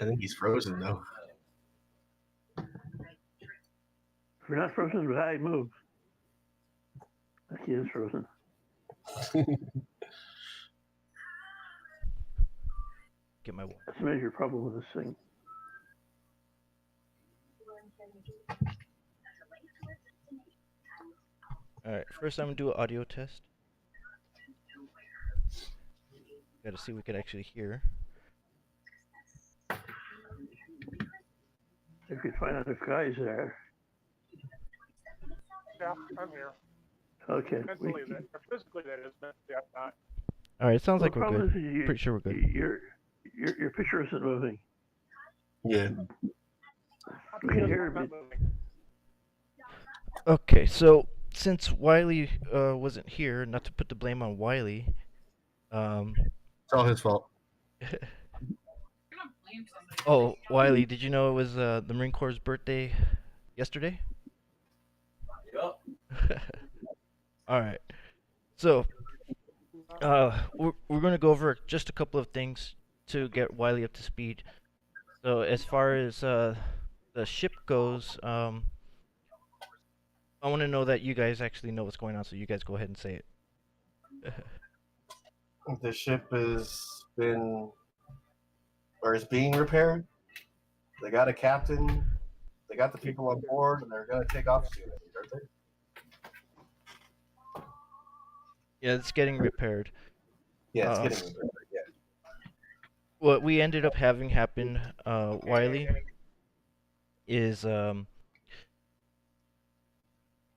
I think he's frozen though. If you're not frozen, I move. He is frozen. Get my. That's a major problem with this thing. All right. First, I'm gonna do an audio test. Got to see if we could actually hear. If you find out if guys there. Yeah, I'm here. Okay. Mentally, physically that is, mentally I'm not. All right. It sounds like we're good. You, Pretty sure we're good. Your picture isn't moving. Yeah. We can hear it. Okay, so since Wiley wasn't here, not to put the blame on Wiley, it's all his fault. Oh, Wiley, did you know it was the Marine Corps' birthday yesterday? Yep. All right. So, we're going to go over just a couple of things to get Wiley up to speed. So, as far as the ship goes, I want to know that you guys actually know what's going on, so you guys go ahead and say it. The ship has been, or is being repaired. They got a captain. They got the people on board, and they're going to take off soon, aren't they? Yeah, it's getting repaired. Yeah, it's getting repaired. Yeah. What we ended up having happen, Wiley, is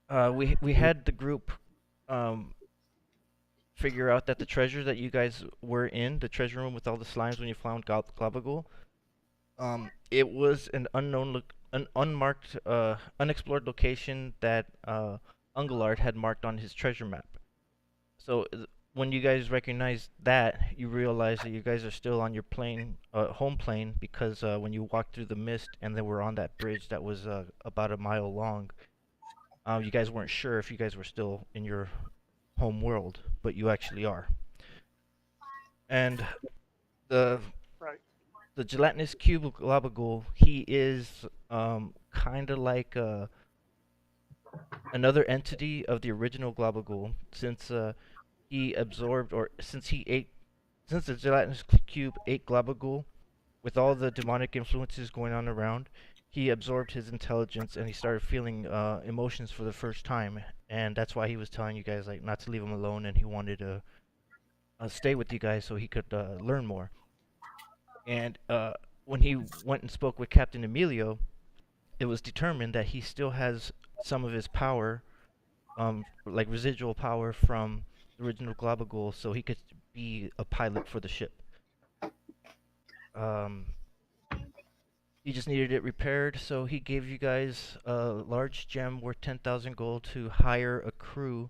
we had the group figure out that the treasure that you guys were in, the treasure room with all the slimes when you found Globagul, it was an an unmarked, unexplored location that Ungalard had marked on his treasure map. So when you guys recognized that, you realize that you guys are still on your plane, home plane, because when you walked through the mist and then were on that bridge that was about a mile long, you guys weren't sure if you guys were still in your home world, but you actually are. And the gelatinous cube Globagul, he is kind of like another entity of the original Globagul, since he absorbed, or since the gelatinous cube ate Globagul, with all the demonic influences going on around, he absorbed his intelligence and he started feeling emotions for the first time, and that's why he was telling you guys like not to leave him alone, and he wanted to stay with you guys so he could learn more. And when he went and spoke with Captain Emilio, it was determined that he still has some of his power, like residual power from the original Globagul, so he could be a pilot for the ship. He just needed it repaired, so he gave you guys a large gem worth 10,000 gold to hire a crew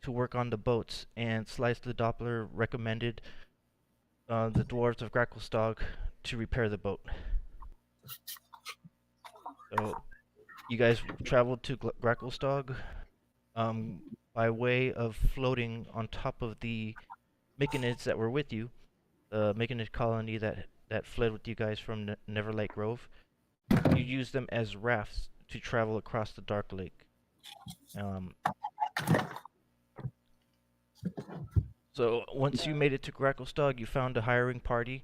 to work on the boats, and Slice the Doppler recommended the dwarves of Gracklestog to repair the boat. So you guys traveled to Gracklestog by way of floating on top of the Myconids that were with you, the Myconid colony that fled with you guys from Neverlight Grove. You used them as rafts to travel across the Dark Lake. So once you made it to Gracklestog, you found a hiring party.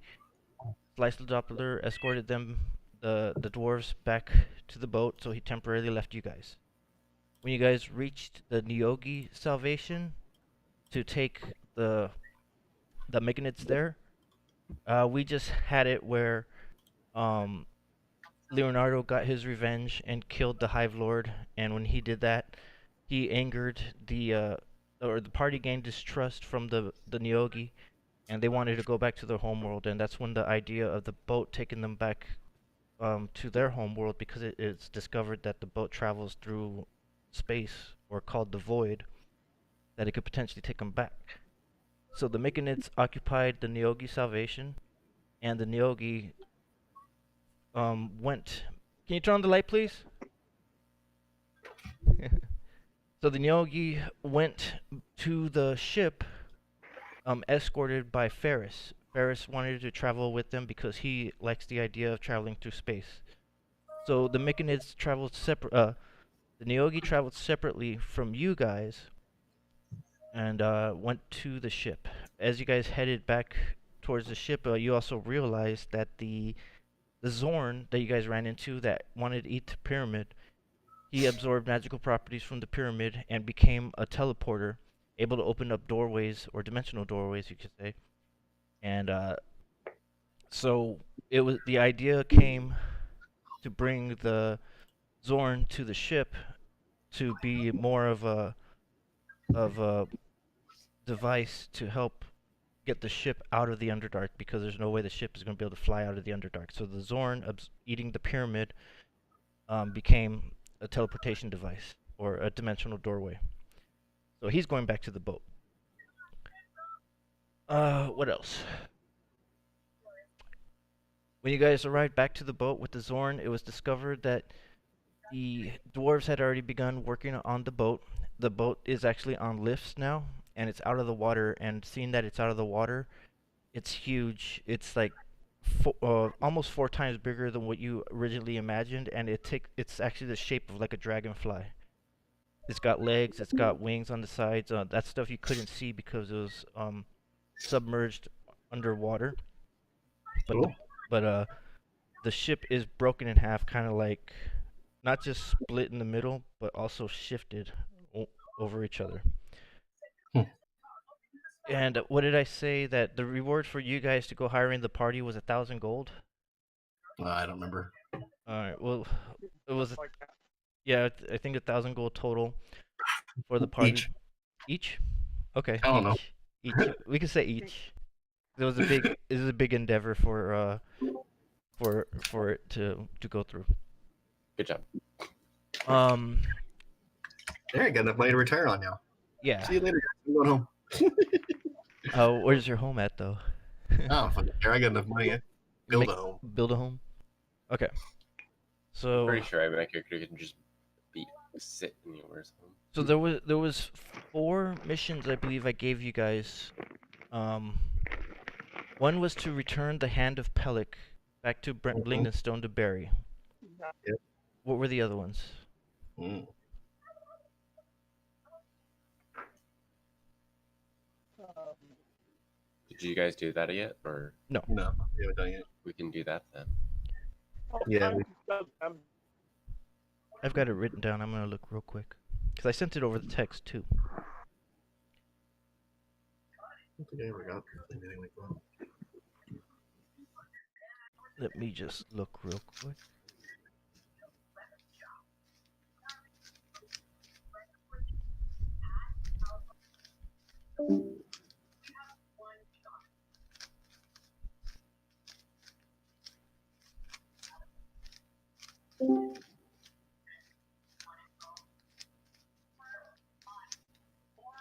Slice the Doppler escorted them, the dwarves, back to the boat, so he temporarily left you guys. When you guys reached the Nyogi Salvation to take the Myconids there, we just had it where Leonardo got his revenge and killed the Hive Lord, and when he did that, he angered the party gained distrust from the Nyogi, and they wanted to go back to their homeworld, and that's when the idea of the boat taking them back to their homeworld, because it's discovered that the boat travels through space, or called the Void, that it could potentially take them back. So the Myconids occupied the Nyogi Salvation, and the Nyogi went... Can you turn on the light, please? So the Nyogi went to the ship, escorted by Ferris Ferris wanted to travel with them because he likes the idea of traveling through space. So the Myconids traveled separate. The Neogi traveled separately from you guys and went to the ship. As you guys headed back towards the ship, you also realized that the Zorn that you guys ran into that wanted to eat the pyramid, he absorbed magical properties from the pyramid and became a teleporter, able to open up doorways or dimensional doorways, you could say. And so it was the idea came to bring the Zorn to the ship to be more of a device to help get the ship out of the Underdark because there's no way the ship is going to be able to fly out of the Underdark. So the Zorn eating the pyramid became a teleportation device or a dimensional doorway. So he's going back to the boat. What else? When you guys arrived back to the boat with the Zorn, it was discovered that the dwarves had already begun working on the boat. The boat is actually on lifts now, and it's out of the water. And seeing that it's out of the water, it's huge. It's like almost 4 times bigger than what you originally imagined, and it's actually the shape of like a dragonfly. It's got legs, it's got wings on the sides. That stuff you couldn't see because it was submerged underwater. But Cool. the ship is broken in half, kind of like not just split in the middle, but also shifted over each other. And what did I say that the reward for you guys to go hiring the party was 1,000 gold? I don't remember. All right. Well, it was Like that. yeah. I think 1,000 gold total for the party. Each? Okay. I don't know. Each. We can say each. It was a big. It was a big endeavor for it to go through. Good job. There, you got enough money to retire on now. Yeah. See you later, guys. I'm going home. Where's your home at though? Oh, fuck it. There, I got enough money. Build a home. Build a home. Okay. So. Pretty sure my character can just sit anywhere. So there was 4 missions I believe I gave you guys. One was to return the hand of Pellic back to Blingdenstone to bury. Yep. What were the other ones? Did you guys do that yet, or No. No, we haven't done it yet. we can do that then? Oh, Yeah, I've got it written down. I'm gonna look real quick because I sent it over the text too. I don't think I ever got anything like that. Let me just look real quick.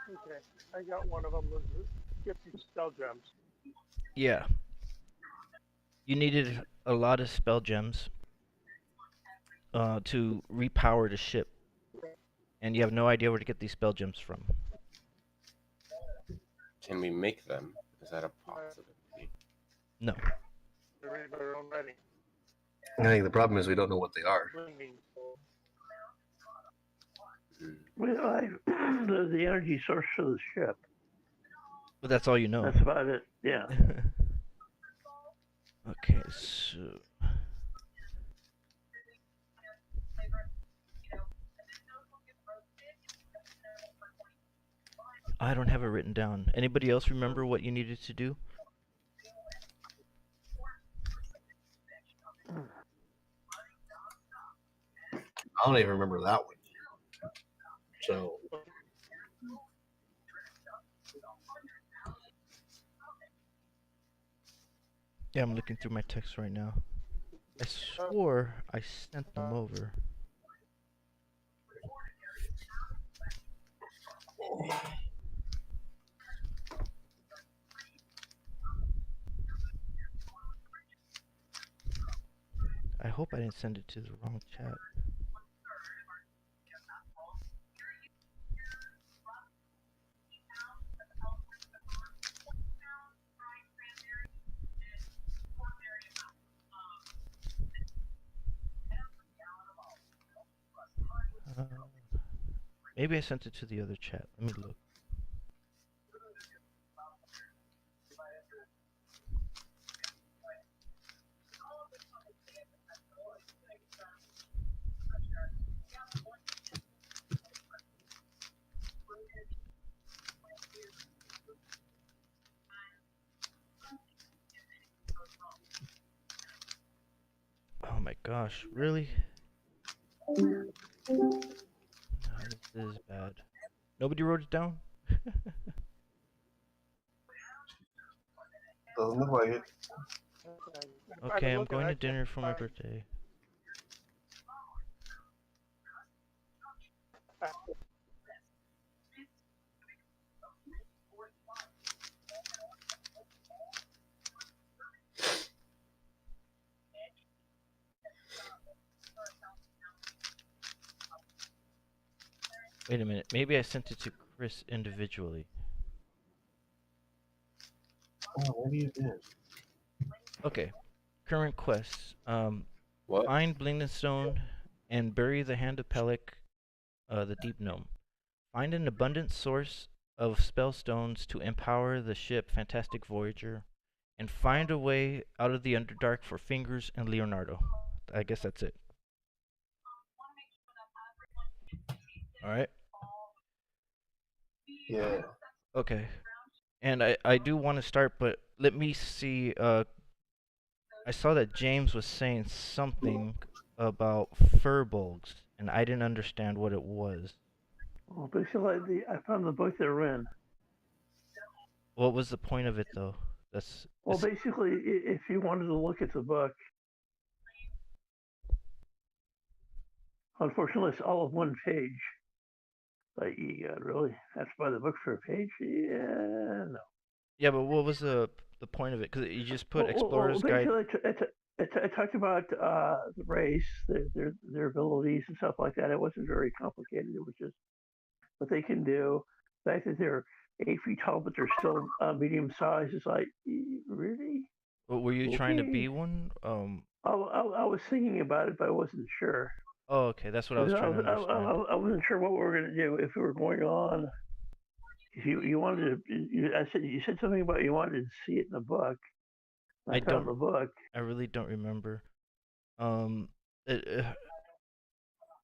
okay. I got one of them. Was 50 spell gems. Yeah. You needed a lot of spell gems to repower the ship, and you have no idea where to get these spell gems from. Can we make them? Is that a possibility? No. They're already. I think the problem is we don't know what they are. Well, the energy source for the ship. But that's all you know. That's about it. Yeah. Okay, so I don't have it written down. Anybody else remember what you needed to do? I don't even remember that one. So Yeah, I'm looking through my text right now. I swore I sent them over. I hope I didn't send it to the wrong chat. Maybe I sent it to the other chat. Let me look. Oh my gosh, really? No, this is bad. Nobody wrote it down? Doesn't look like it. Okay, I'm going to dinner for my birthday. Wait a minute, maybe I sent it to Chris individually. Oh, maybe you did. Okay, current quests. What? Find Blingdenstone and bury the Hand of Pellic, the Deep Gnome. Find an abundant source of spell stones to empower the ship Fantastic Voyager, and find a way out of the Underdark for Fingers and Leonardo. I guess that's it. Alright. Yeah. Okay. And I do want to start, but let me see. I saw that James was saying something about furbolgs, and I didn't understand what it was. Well, basically, I found the book they're in. What was the point of it, though? That's Well, basically, if you wanted to look at the book, unfortunately, it's all of one page. Like, you really have to buy the book for a page? Yeah, no. yeah, but what was the point of it? Because you just put Explorer's Guide. Basically, it talked about the race, their abilities and stuff like that. It wasn't very complicated. It was just what they can do. The fact that they're 8 feet tall, but they're still medium size is like, really? What, were you trying to be one? I was thinking about it, but I wasn't sure. Oh, okay, that's what I was trying to understand. I wasn't sure what we were going to do if we were going on. If you wanted to, you said something about you wanted to see it in the book. I found the book. I really don't remember. This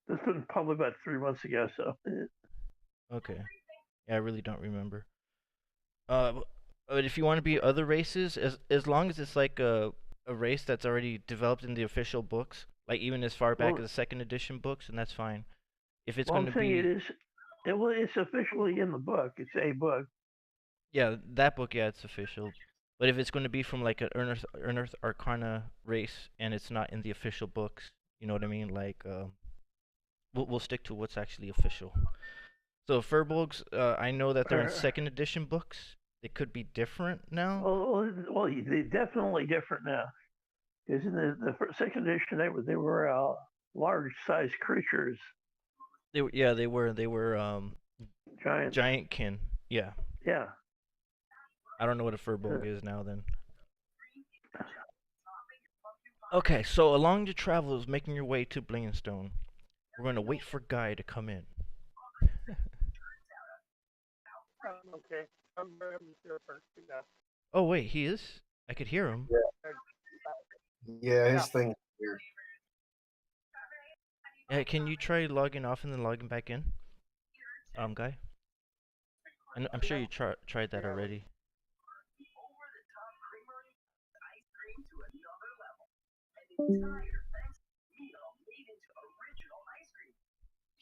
was probably about 3 months ago, so. Okay. Yeah, I really don't remember. But if you want to be other races, as long as it's like a race that's already developed in the official books, like even as far back as the second edition books, and that's fine. If it's going to be, it's officially in the book. It's a book. Yeah, that book, yeah, it's official. But if it's going to be from like an Unearth Arcana race, and it's not in the official books, you know what I mean? Like, we'll stick to what's actually official. So furbolgs, I know that they're in second edition books. They could be different now. Well, they're definitely different now. Because in the second edition, they were large sized creatures. They were giantkin. Yeah. Yeah. I don't know what a furbolg is now then. Okay, so along your travels, making your way to Blingdenstone, we're going to wait for Guy to come in. Okay. I'm here first. Yeah. Oh wait, he is? I could hear him. Yeah, his thing's weird. Yeah, can you try logging off and then logging back in? Guy? I'm sure you tried that already.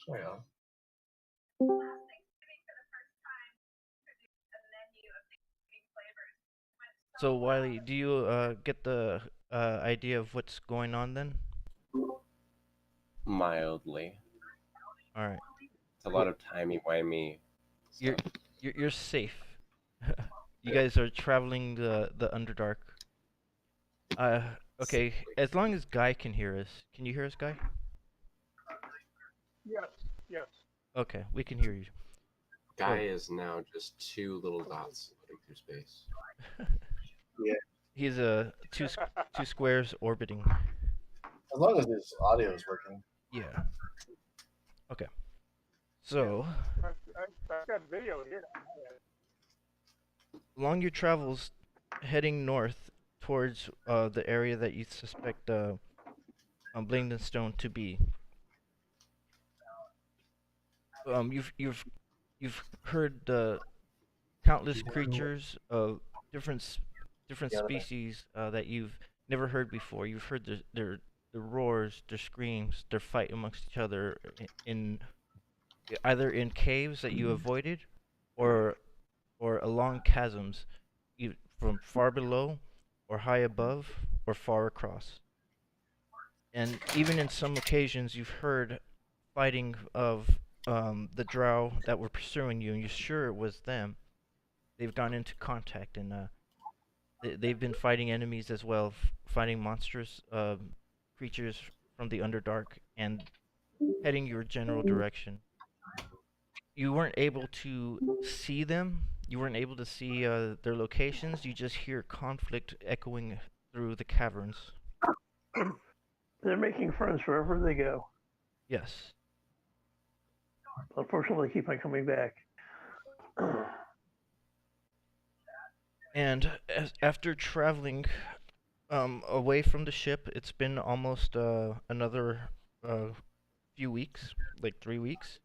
Yeah. So Wiley, do you get the idea of what's going on then? Mildly. All right. It's a lot of timey-wimey stuff. You're safe. You guys are traveling the Underdark. Okay. As long as Guy can hear us, can you hear us, Guy? Yes. Okay, we can hear you. Guy is now just 2 little dots floating through space. Yeah. He's two squares orbiting. As long as his audio is working. Yeah. Okay. So, I've got video here. along your travels, heading north towards the area that you suspect Blingdenstone to be, you've heard the countless creatures of different species that you've never heard before. You've heard their roars, their screams, their fight amongst each other in either in caves that you avoided, or along chasms, from far below, or high above, or far across. And even in some occasions, you've heard fighting of the drow that were pursuing you, and you're sure it was them. They've gone into contact, and they've been fighting enemies as well, fighting monstrous creatures from the Underdark, and heading your general direction. You weren't able to see them. You weren't able to see their locations. You just hear conflict echoing through the caverns. They're making friends wherever they go. Yes. Unfortunately, they keep on coming back. And after traveling away from the ship, it's been almost another few weeks, like 3 weeks.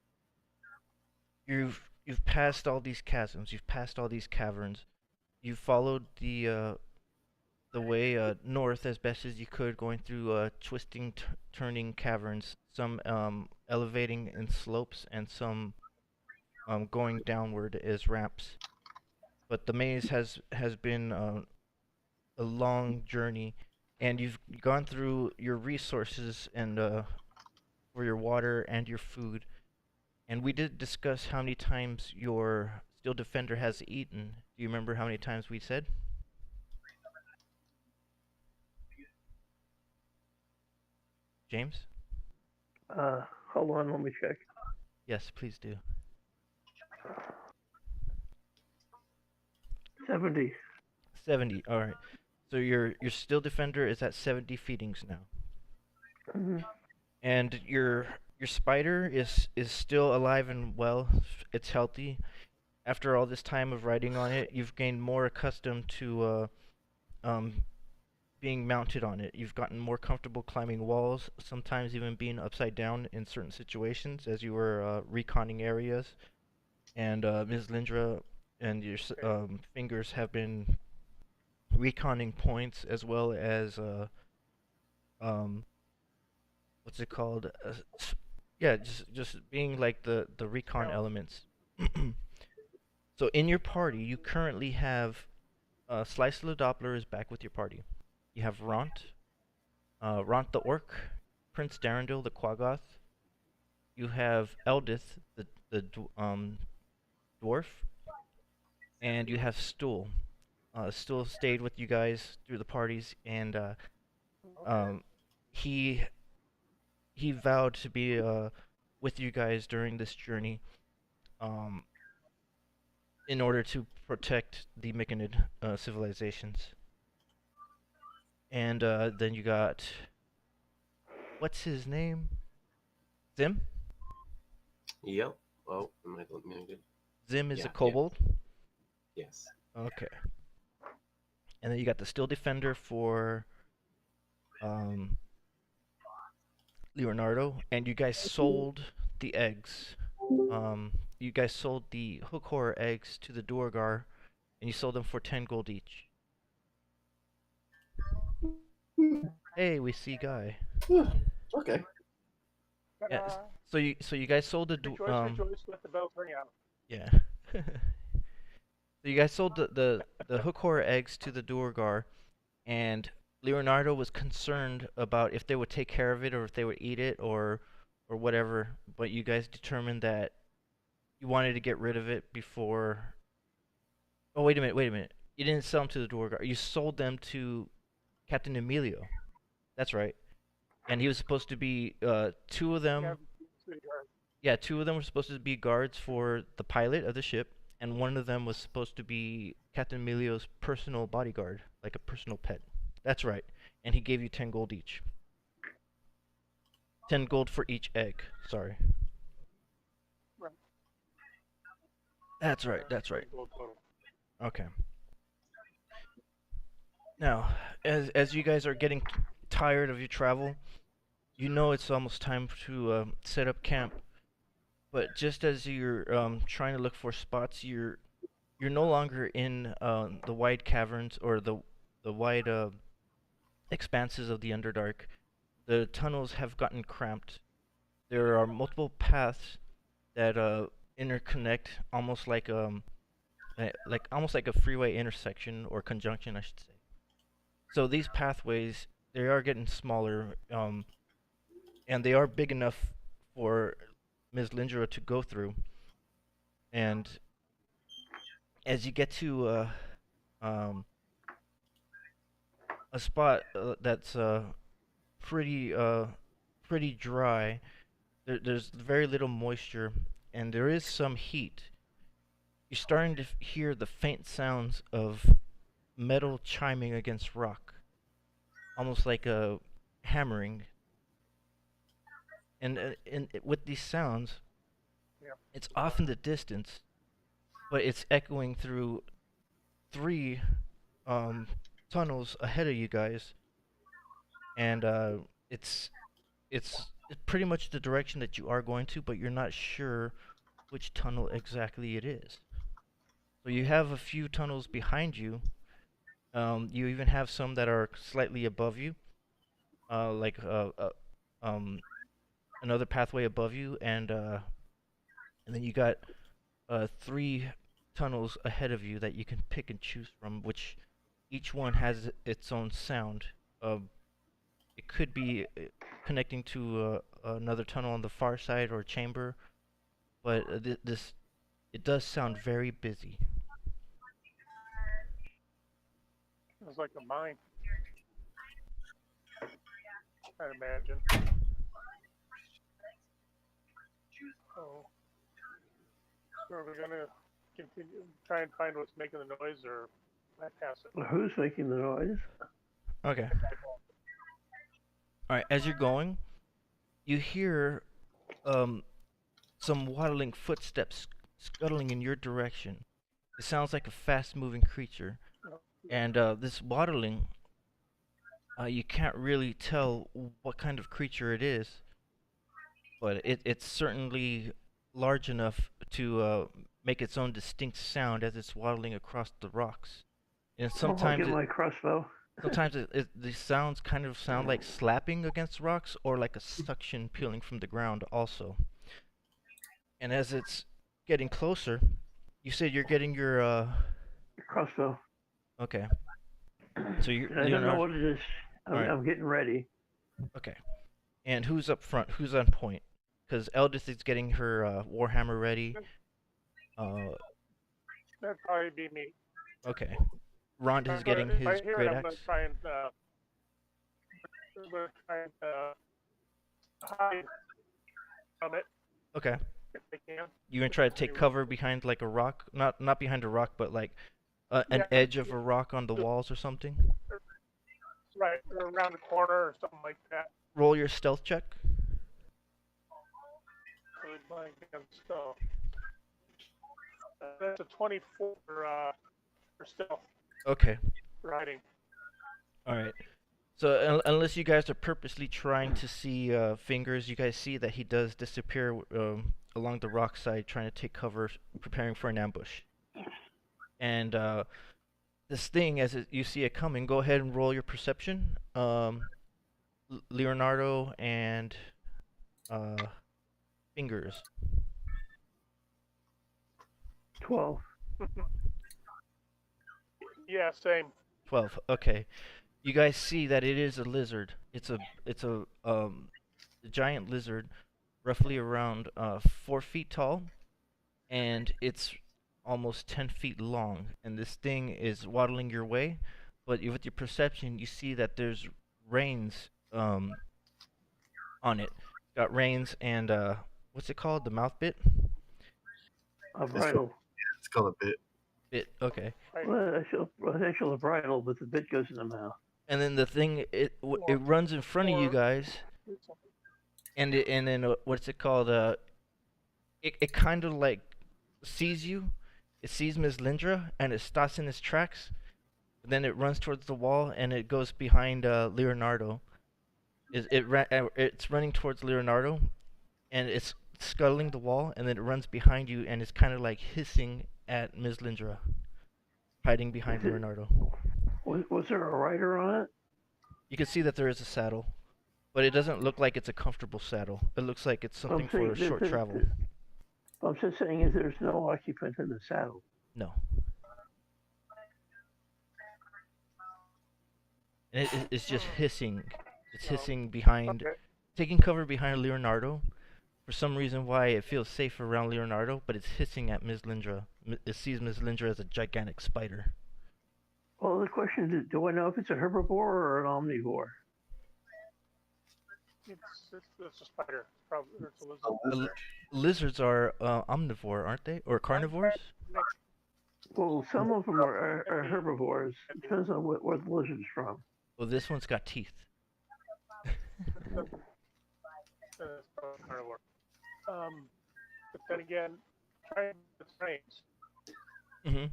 You've passed all these chasms. You've passed all these caverns. You've followed the way north as best as you could, going through twisting, turning caverns. Some elevating in slopes, and some going downward as ramps. But the maze has been a long journey, and you've gone through your resources and for your water and your food. And we did discuss how many times your steel defender has eaten. Do you remember how many times we said? James? Hold on, let me check. Yes, please do. 70. 70. All right. So your steel defender is at 70 feedings now. Mm-hmm. And your spider is still alive and well. It's healthy. After all this time of riding on it, you've gained more accustomed to being mounted on it. You've gotten more comfortable climbing walls, sometimes even being upside down in certain situations as you were reconning areas. And Ms. Lindra and your fingers have been reconning points, as well as what's it called? Yeah, just being like the recon elements. So in your party, you currently have Slice of the Doppler is back with your party. You have Ront the Orc, Prince Darendil the Quaggoth. You have Eldith the dwarf, and you have Stool. Stool stayed with you guys through the parties, and he vowed to be with you guys during this journey, in order to protect the Myconid civilizations. And then you got, what's his name? Zim? Yep. Oh, am I muted? Zim is Yeah, a kobold? Yes. Okay. And then you got the Steel Defender for Leonardo, and you guys sold the eggs. You guys sold the hook horror eggs to the Duergar, and you sold them for 10 gold each. Hey, we see Guy. Okay. Yes. So you guys sold the Rejoice, let the bells ring out. yeah. So you guys sold the hook horror eggs to the Duergar, and Leonardo was concerned about if they would take care of it, or if they would eat it, or whatever. But you guys determined that you wanted to get rid of it before. Oh, wait a minute. You didn't sell them to the Duergar. You sold them to Captain Emilio. That's right. And he was supposed to be two of them. Yeah, two of them were supposed to be guards for the pilot of the ship, and one of them was supposed to be Captain Emilio's personal bodyguard, like a personal pet. That's right. And he gave you 10 gold each. 10 gold for each egg. Sorry. Right. That's right. That's right. Gold total. Okay. Now, as you guys are getting tired of your travel, you know it's almost time to set up camp. But just as you're trying to look for spots, you're no longer in the wide caverns or the wide expanses of the Underdark. The tunnels have gotten cramped. There are multiple paths that interconnect, almost like a freeway intersection or conjunction, I should say. So these pathways, they are getting smaller, and they are big enough for Ms. Lindra to go through. And as you get to um, a spot that's pretty dry, there's very little moisture, and there is some heat. You're starting to hear the faint sounds of metal chiming against rock, almost like a hammering. And with these sounds, Yep. it's off in the distance, but it's echoing through three tunnels ahead of you guys, and it's pretty much the direction that you are going to, but you're not sure which tunnel exactly it is. So you have a few tunnels behind you. You even have some that are slightly above you, like another pathway above you, and then you got three tunnels ahead of you that you can pick and choose from, which each one has its own sound. It could be connecting to another tunnel on the far side or chamber, but it does sound very busy. It's like a mine. I'd imagine. Oh. So are we gonna continue, try and find what's making the noise, or bypass it? Who's making the noise? Okay. All right. As you're going, you hear some waddling footsteps scuttling in your direction. It sounds like a fast-moving creature, and this waddling, you can't really tell what kind of creature it is, but it's certainly large enough to make its own distinct sound as it's waddling across the rocks. And I'll sometimes get my crossbow. the sounds kind of sound like slapping against rocks or like a suction peeling from the ground also. And as it's getting closer, you said you're getting your Crossbow. okay. So you're I don't know Leonard. what it is. Alright. I'm getting ready. Okay. And who's up front? Who's on point? Because Eldith is getting her warhammer ready. That'd probably be me. Okay. Rhonda is If getting I his hear great it, I'm gonna axe. try and hide from it Okay. if I can. You gonna try to take cover behind like a rock? Not behind a rock, but like an Yeah. edge of a rock on the walls or something. Right, or around the corner or something like that. Roll your stealth check. Really blind against stealth. That's a 24 for stealth Okay. riding. All right. So unless you guys are purposely trying to see fingers, you guys see that he does disappear along the rock side, trying to take cover, preparing for an ambush. And this thing, you see it coming, go ahead and roll your perception. Leonardo and fingers. 12. Yeah, same. 12. Okay. You guys see that it is a lizard. It's a giant lizard, roughly around 4 feet tall, and it's almost 10 feet long. And this thing is waddling your way, but with your perception, you see that there's reins on it. It's got reins and what's it called? The mouth bit? A bridle. It's called a bit. Bit. Okay. Well, I feel a bridle, but the bit goes in the mouth. And then the thing it runs in front of you guys. And then what's it called? It kind of like sees you, It sees Ms. Lindra and it stops in its tracks. Then it runs towards the wall and it goes behind Leonardo. It's running towards Leonardo and it's scuttling the wall, and then it runs behind you and it's kind of like hissing at Ms. Lindra, hiding behind Leonardo. Was there a rider on it? You can see that there is a saddle, but it doesn't look like it's a comfortable saddle. It looks like it's something for a short travel. I'm just saying is there's no occupant in the saddle. No. And it's just hissing. It's hissing behind, taking cover behind Leonardo. For some reason why it feels safe around Leonardo, but it's hissing at Ms. Lindra. It sees Ms. Lindra as a gigantic spider. Well, the question is, do I know if it's a herbivore or an omnivore? It's a spider. Probably it's a lizard. Lizards are omnivore, aren't they? Or carnivores? Well, some of them are herbivores. It depends on where the lizard's from. Well, this one's got teeth. Carnivore. But then again, try the frames. Mm-hmm.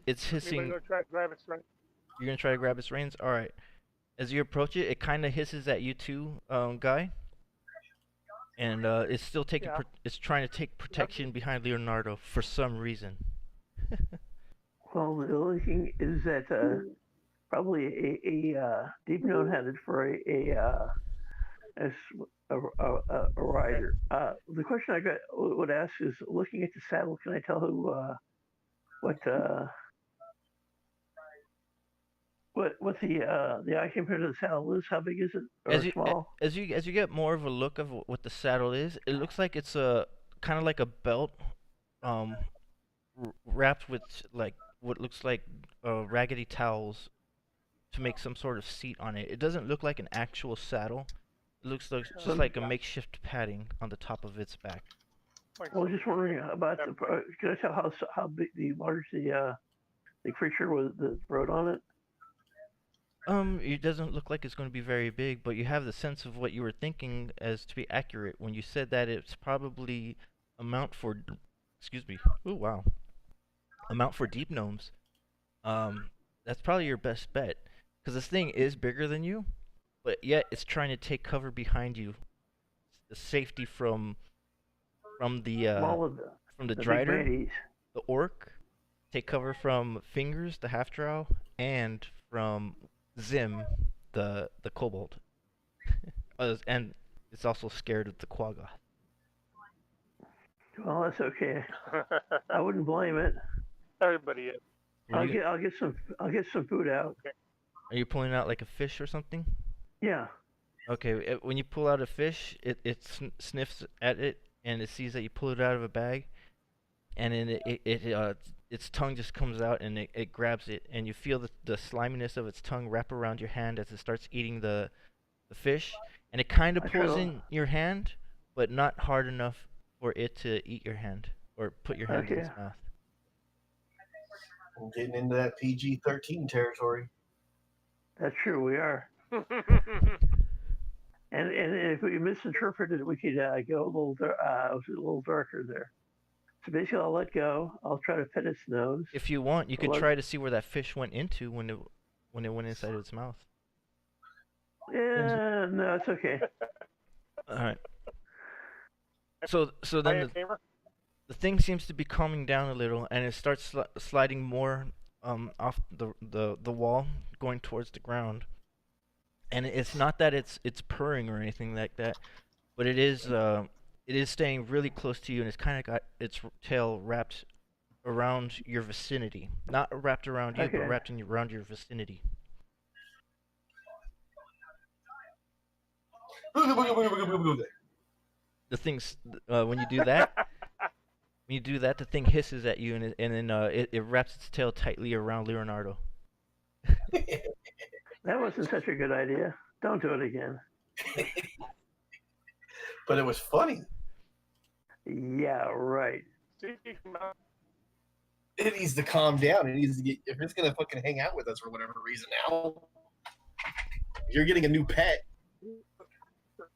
It's hissing. You're gonna try to grab its reins. You're gonna try to grab its reins? Alright. As you approach it, it kind of hisses at you too, Guy. And it's still taking. It's trying to take protection behind Leonardo for some reason. Well, the only thing is that probably a deep known headed for a rider. The question I would ask is, looking at the saddle, can I tell who what the occupant of the saddle is? How big is it? Or small? As you get more of a look of what the saddle is, it looks like it's a kind of like a belt, wrapped with like what looks like raggedy towels to make some sort of seat on it. It doesn't look like an actual saddle. It looks like just like a makeshift padding on the top of its back. Well, just wondering about the. Can I tell how big, large the creature was that rode on it? It doesn't look like it's going to be very big, but you have the sense of what you were thinking as to be accurate when you said that it's probably a mount for. Excuse me. Oh wow. A mount for deep gnomes. That's probably your best bet, because this thing is bigger than you, but yet it's trying to take cover behind you. The safety from the Drider, the Orc, take cover from Fingers, the half-drow, and from Zim, the kobold. And it's also scared of the Quaggoth. Well, that's okay. I wouldn't blame it. Everybody is. I'll get some food out. Okay. Are you pulling out like a fish or something? Yeah. Okay. When you pull out a fish, it sniffs at it and it sees that you pull it out of a bag, and then its tongue just comes out and it grabs it, and you feel the sliminess of its tongue wrap around your hand as it starts eating the fish, and it kind of pulls in your hand, but not hard enough for it to eat your hand or put your hand in its mouth. I'm getting into that PG-13 territory. That's true, we are. And if we misinterpreted it, we could go a little darker there. So basically, I'll let go. I'll try to pet its nose. If you want, you could try to see where that fish went into when it went inside its mouth. Yeah, no, it's okay. All right. So then the thing seems to be calming down a little, and it starts sliding more off the wall, going towards the ground. And it's not that it's purring or anything like that, but it is staying really close to you, and it's kind of got its tail wrapped around your vicinity. Not wrapped around you, but wrapped around your vicinity. The thing's when you do that, the thing hisses at you, and then it wraps its tail tightly around Leonardo. That wasn't such a good idea. Don't do it again. But it was funny. Yeah, right. It needs to calm down. It needs to get, if it's gonna fucking hang out with us for whatever reason now. You're getting a new pet.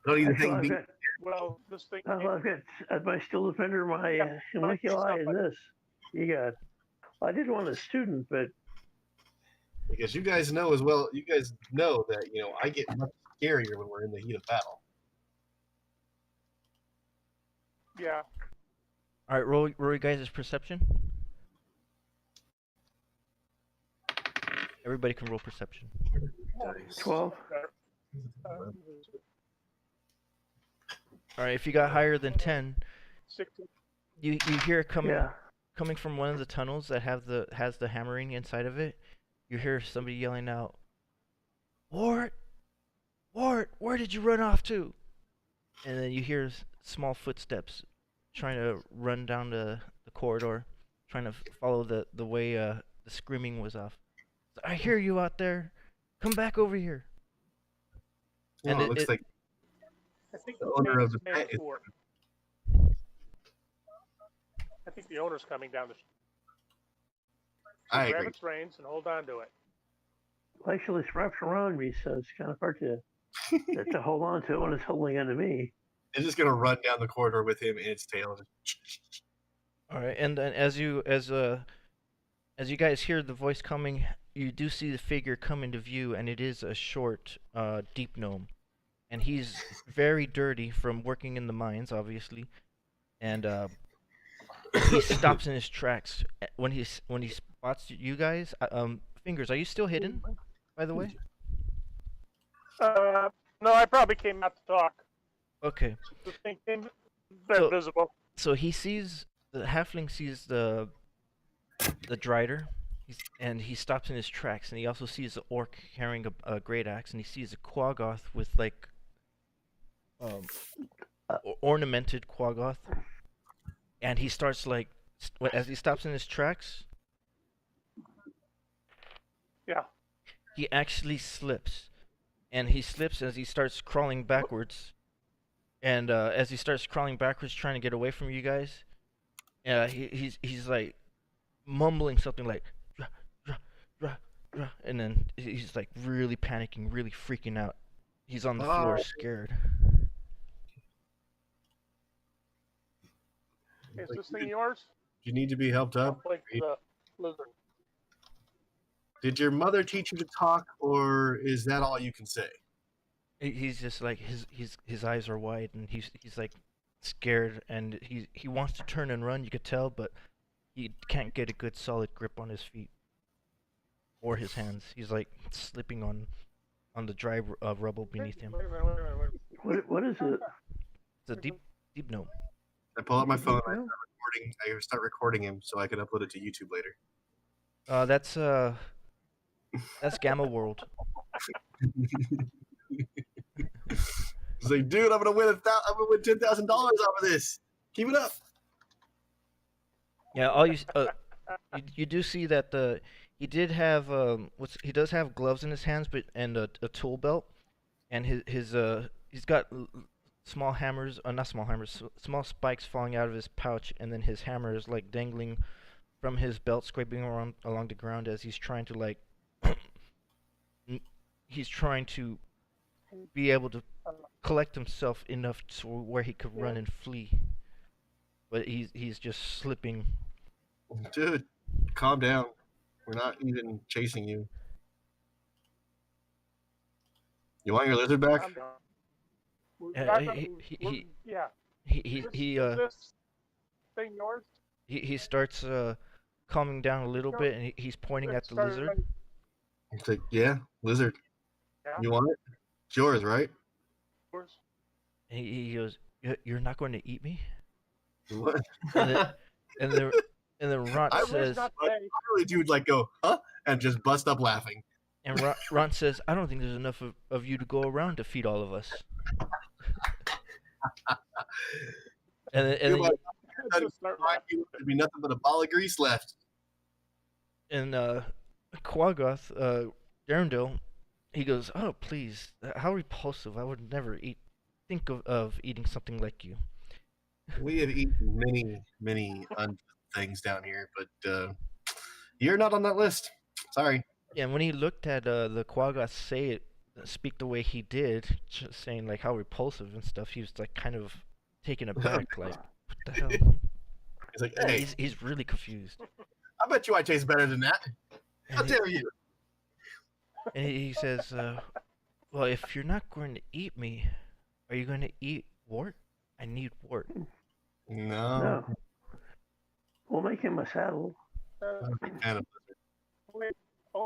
Don't even Actually, think I've me. got, Well, this thing. I've got my steel defender, my Yeah, homunculi, and this. You got. I did want a student, but Because you guys know as well. You guys know that I get much scarier when we're in the heat of battle. Yeah. All right, roll you guys' perception. Everybody can roll perception. Nice. 12. All right, if you got higher than 10, 16. you hear it coming Yeah. coming from one of the tunnels that has the hammering inside of it. You hear somebody yelling out, "Wart, Wart, where did you run off to?" And then you hear small footsteps trying to run down the corridor, trying to follow the way the screaming was off. "I hear you out there. Come back over here." Well, And it looks like I think the owner of the name's pet is. Fort. I think the owner's coming down the street. I Grab agree. its reins and hold on to it. Actually, it's wrapped around me, so it's kind of hard to hold on to it when it's holding onto me. It's just gonna run down the corridor with him in its tail. All right, and then as you guys hear the voice coming, you do see the figure come into view, and it is a short, deep gnome, and he's very dirty from working in the mines, obviously, and he stops in his tracks when he spots you guys. Fingers, are you still hidden, by the way? No, I probably came out to talk. Okay. The thing came very visible. So the halfling sees the drider, and he stops in his tracks, and he also sees the orc carrying a great axe, and he sees a quaggoth with like ornamented quaggoth, and he starts like as he stops in his tracks. Yeah. He actually slips, and he slips as he starts crawling backwards. And as he starts crawling backwards, trying to get away from you guys, he's like mumbling something like, "Rah, rah, rah, rah," and then he's like really panicking, really freaking out. He's on the floor, scared. Is this thing yours? Do you need to be helped up? Like the lizard. Did your mother teach you to talk, or is that all you can say? He's just like his eyes are wide, and he's like scared, and he wants to turn and run. You could tell, but he can't get a good solid grip on his feet or his hands. He's like slipping on the dry rubble beneath him. Wait. What is it? It's a deep gnome. I pull out my phone. I start recording him so I can upload it to YouTube later. That's Gamma World. He's like, dude, I'm gonna win $10,000 off of this. Keep it up. Yeah, you do see that he did have he does have gloves in his hands, and a tool belt, and he's got small hammers, not small hammers, small spikes falling out of his pouch, and then his hammer is like dangling from his belt, scraping around along the ground as he's trying to like he's trying to be able to collect himself enough to where he could run and flee, but he's just slipping. Dude, calm down. We're not even chasing you. You want your lizard back? Yeah. He Is this thing yours? he starts calming down a little bit, and he's pointing at the lizard. He's like, yeah, lizard. Yeah. You want it? It's yours, right? Yours. He goes, "You're not going to eat me?" What? And then Ront says, I really do like go, huh? And just bust up laughing. And Ront says, "I don't think there's enough of you to go around to feed all of us." and then there'd be nothing but a ball of grease left. And Quaggoth, Darendil, he goes, "Oh, please, how repulsive! I would never think of eating something like you." We have eaten many things down here, but you're not on that list. Sorry. Yeah, and when he looked at the Quaggoth say it speak the way he did, just saying like how repulsive and stuff, he was like kind of taken aback, like what the hell? He's like, And hey, he's really confused. I bet you I taste better than that. How And he, dare you? and he says, "Well, if you're not going to eat me, are you going to eat Wart? I need Wart." No. No. We'll make him a saddle. Uh, I'm a big fan of only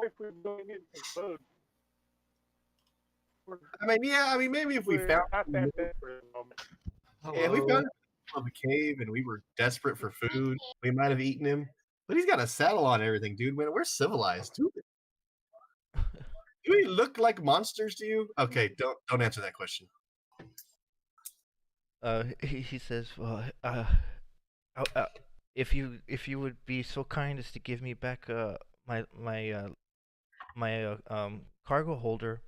if we really need some food. We're, I mean, maybe if we we're found not that desperate at the moment. if we found him in a cave and we were desperate for food, we might have eaten him. But he's got a saddle on and everything, dude. Man, we're civilized. Do we look like monsters to you? Okay, don't answer that question. He says, "Well, if you would be so kind as to give me back my cargo holder,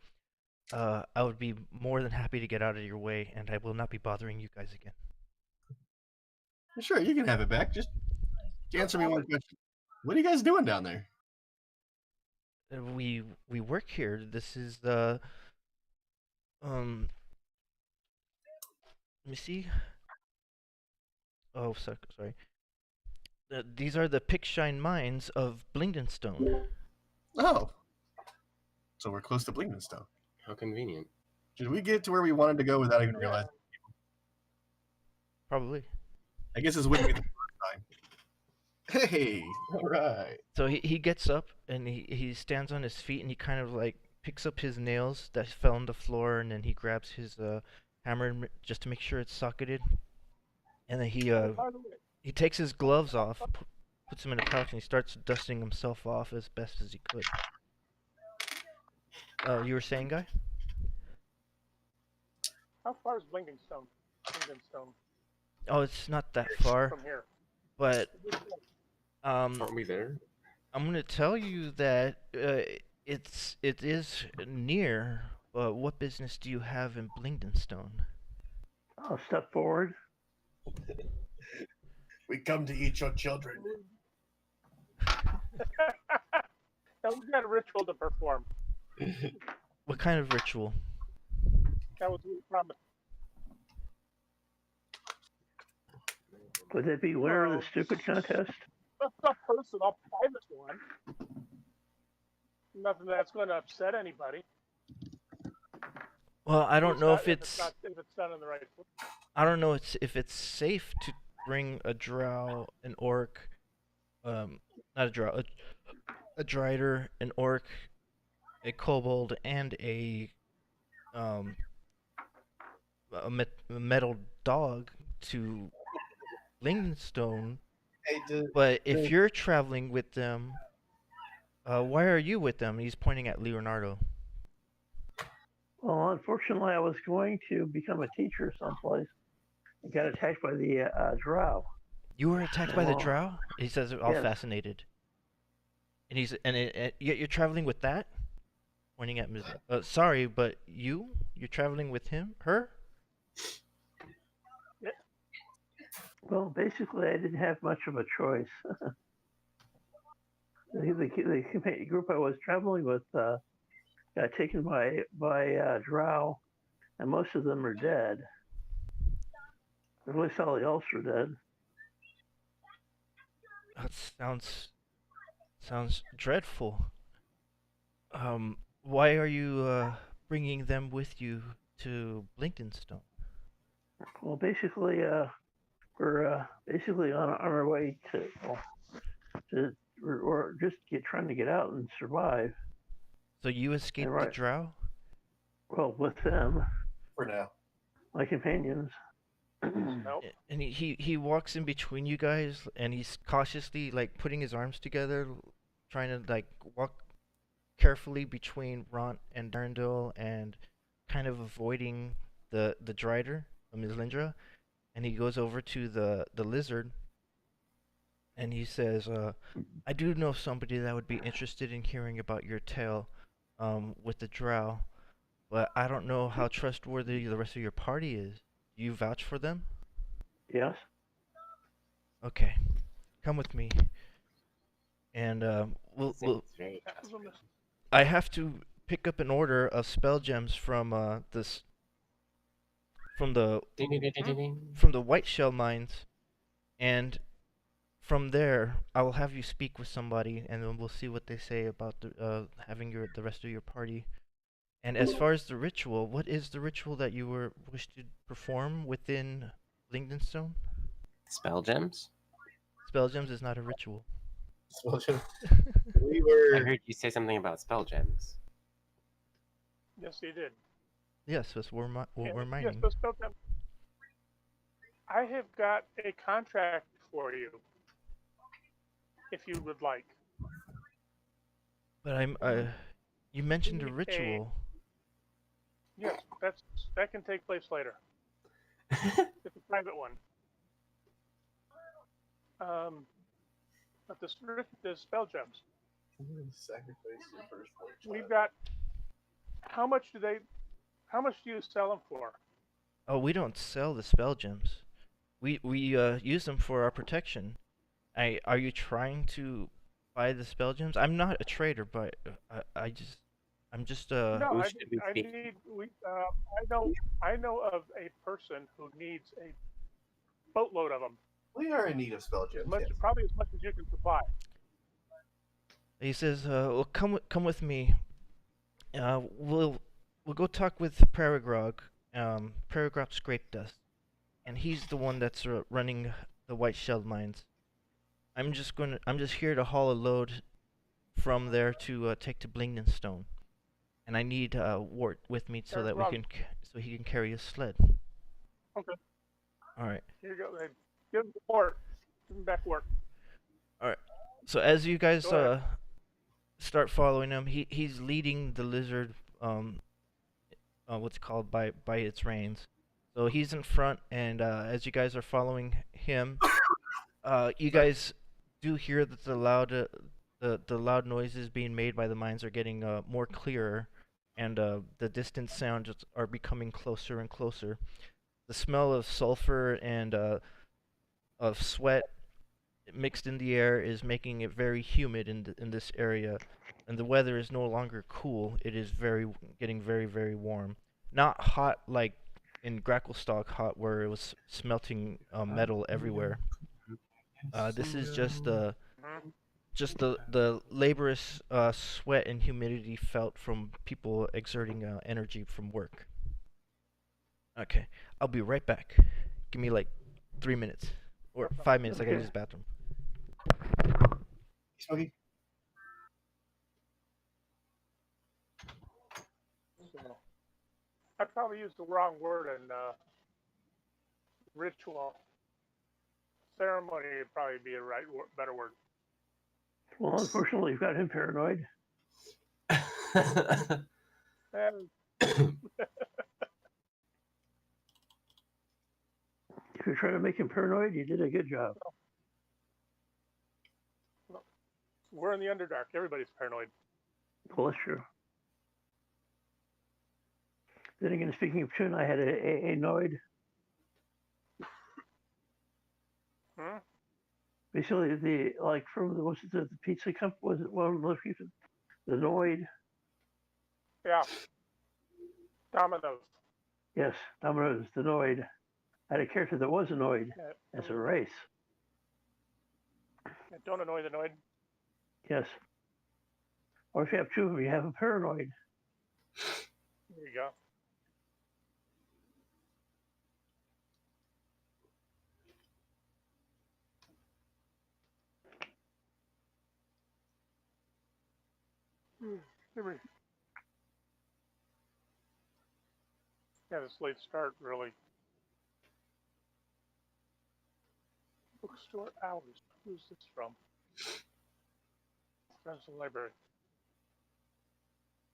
I would be more than happy to get out of your way, and I will not be bothering you guys again." Sure, you can have it back. Just answer me one question. What are you guys doing down there? We work here. This is the let me see. Oh, sorry. These are the Pickshine mines of Blingdenstone. Oh, so we're close to Blingdenstone. How convenient. Did we get to where we wanted to go without even realizing? Probably. I guess this wouldn't be the first time. Hey, all right. So he gets up and he stands on his feet and he kind of like picks up his nails that fell on the floor, and then he grabs his hammer just to make sure it's socketed. And then By the way, he takes his gloves off, puts them in a pouch, and he starts dusting himself off as best as he could. You were saying, guy? how far is Blingdenstone? Blingdenstone Oh, it's not that far, from here. but Aren't we there? I'm gonna tell you that it is near. What business do you have in Blingdenstone? I'll step forward. We come to eat your children. Now we've got a ritual to perform. What kind of ritual? That was what we promised. Would it be winner of the stupid contest? That's a personal, private one. Nothing that's going to upset anybody. Well, I don't know if if it's if it's done in the right way. I don't know if it's safe to bring a drow, an orc, not a drow, a drider, an orc, a kobold, and a metal dog to Blingdenstone. Hey, But if you're traveling with them, why are you with them? He's pointing at Leonardo. Well, unfortunately, I was going to become a teacher someplace. I got attacked by the drow. You were attacked by the Oh. drow? He says, all Yes. fascinated. And yet you're traveling with that? Pointing at Ms. Sorry, but you're traveling with him, her? Well, basically, I didn't have much of a choice. the group I was traveling with got taken by drow, and most of them are dead. At least all the elves are dead. That sounds dreadful. Why are you bringing them with you to Blingdenstone? Well, basically, we're basically on our way we're just trying to get out and survive. So you escaped the Right. drow? Well, with them, for now. my companions. Nope. And he walks in between you guys, and he's cautiously like putting his arms together, trying to like walk carefully between Ront and Darndil, and kind of avoiding the drider, Ms. Lindra. And he goes over to the lizard, and he says, "I do know somebody that would be interested in hearing about your tale, with the drow, but I don't know how trustworthy the rest of your party is. Do you vouch for them?" Yes. Okay, come with me. And we'll Right. I have to pick up an order of spell gems from from the Ding, ding, ding, ding, ding, ding. from the white shell mines, and from there I will have you speak with somebody, and then we'll see what they say about having the rest of your party. And as far as the ritual, what is the ritual that you wish to perform within Blingdenstone? Spell gems? Spell gems is not a ritual. So we I were. heard you say something about spell gems. Yes, he did. Yes, that's what we're Yes, mining. let's tell them. I have got a contract for you, if you would like. But you mentioned a Need a- ritual. Yes, that can take place later. It's a private one. But the spell gems. Sacrifice your first one. We've got. How much do you sell them for? Oh, we don't sell the spell gems. We use them for our protection. Are you trying to buy the spell gems? I'm not a trader, but I'm just No, Who I should we I speak? need. I know of a person who needs a boatload of them. We are in need of spell gems. Yes. Probably as much as you can supply. He says, "Well, come with me. We'll go talk with Paragrog. Paragrog scraped us, and he's the one that's running the white shell mines. I'm just here to haul a load from there to take to Blingdenstone, and I need Wart with me so that so he can carry his sled." Okay. All right. Here you go. Then. Give him work. Give him back work. All right. So as you guys Go ahead. start following him, he's leading the lizard what's it called by its reins. So he's in front, and as you guys are following him, you guys do hear that the loud noises being made by the mines are getting more clearer, and the distant sounds are becoming closer and closer. The smell of sulfur and of sweat mixed in the air is making it very humid in this area, and the weather is no longer cool. It is getting very warm. Not hot like in Gracklstock hot, where it was smelting metal everywhere. This is just the laborious sweat and humidity felt from people exerting energy from work. Okay, I'll be right back. Give me like 3 minutes or 5 minutes. I gotta use the bathroom. Smokey? So, I probably used the wrong word in ritual. Ceremony would probably be a better word. Well, unfortunately, you've got him paranoid. And If you're trying to make him paranoid, you did a good job. we're in the Underdark. Everybody's paranoid. Well, that's true. Then again, speaking of tune, I had a Noid. Hmm? Basically, from the pizza company, was it one of those people? The Noid? Yeah. Dominoes. Yes, Domino's, the Noid. I had a character that was annoyed Yeah. as a race. Yeah, don't annoy the annoyed. Yes. Or if you have two of them, you have a paranoid. There you go. Yeah, this late start really. Bookstore hours. Who's this from? Friends of the library.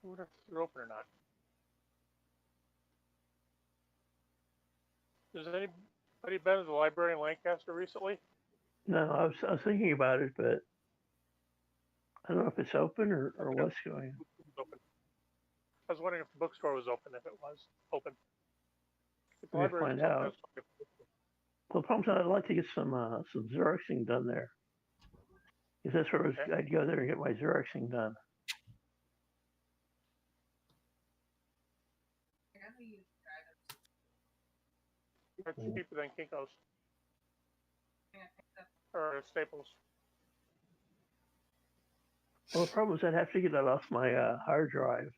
I wonder if they're open or not. Has anybody been to the library in Lancaster recently? No, I was thinking about it, but I don't know if it's open or what's going on. Open. I was wondering if the bookstore was open, if it was open. If the We'll library find was open, out. that's okay. Well, the problem is I'd like to get some Xeroxing done there. Because that's where Okay. I'd go there and get my Xeroxing done. It's cheaper than Kinko's or Staples. Well, the problem is I'd have to get that off my hard drive.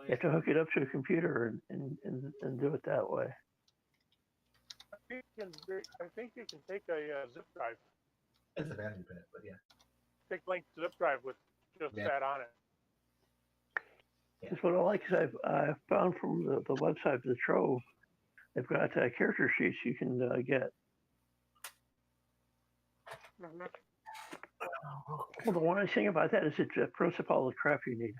You have to hook it up to a computer and do it that way. I think you can take a zip drive. It's a value bit, but yeah. Take link zip drive with just that on it. That's what I like. Is I've found from the website, the Trove, they've got character sheets you can get. Mm-hmm. Well, the one nice thing about that is it prints up all the crap you need.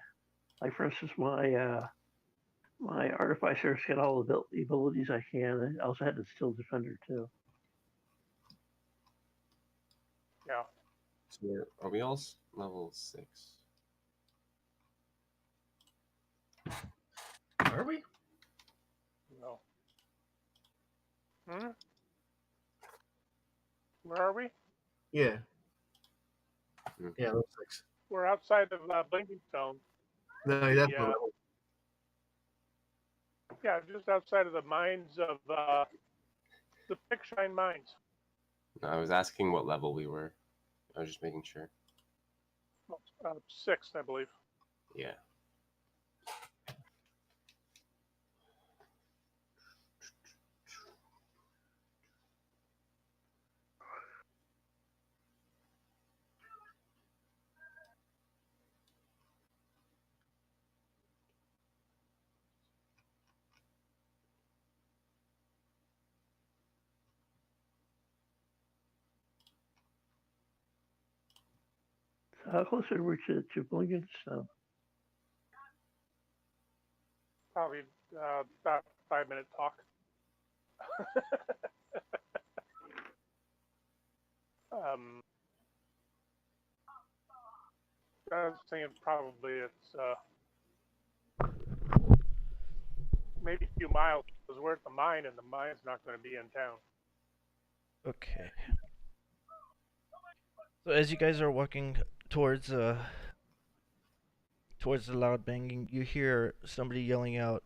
Like, for instance, my artificer's got all the abilities I can. I also had the Steel Defender, too. Yeah. So are we all level 6? Are we? No. Where are we? Yeah. Yeah, looks like. We're outside of Blingdenstone. No, that's Yeah. Yeah, just outside of the mines of the Pickshine mines. No, I was asking what level we were. I was just making sure. 6, I believe. Yeah. So how close are we to Blingdenstone? Probably about 5-minute talk. I was thinking probably it's maybe a few miles because we're at the mine and the mine's not going to be in town. Okay. So as you guys are walking towards the loud banging, you hear somebody yelling out,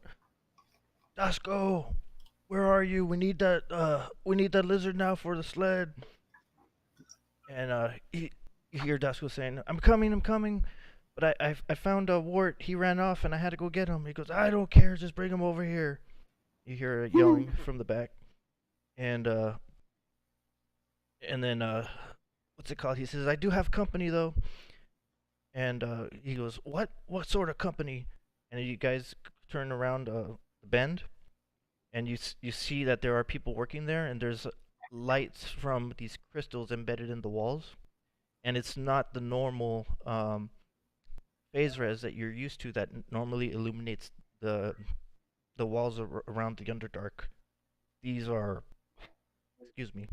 "Dasko, where are you? We need that lizard now for the sled." And you hear Dasko saying, I'm coming. But I found a wart. He ran off and I had to go get him." He goes, "I don't care. Just bring him over here." You hear yelling from the back. And then what's it called? He says, "I do have company though." And he goes, "What? What sort of company?" And you guys turn around the bend, and you see that there are people working there, and there's lights from these crystals embedded in the walls, and it's not the normal phase res that you're used to that normally illuminates the walls around the Underdark. These are, excuse me,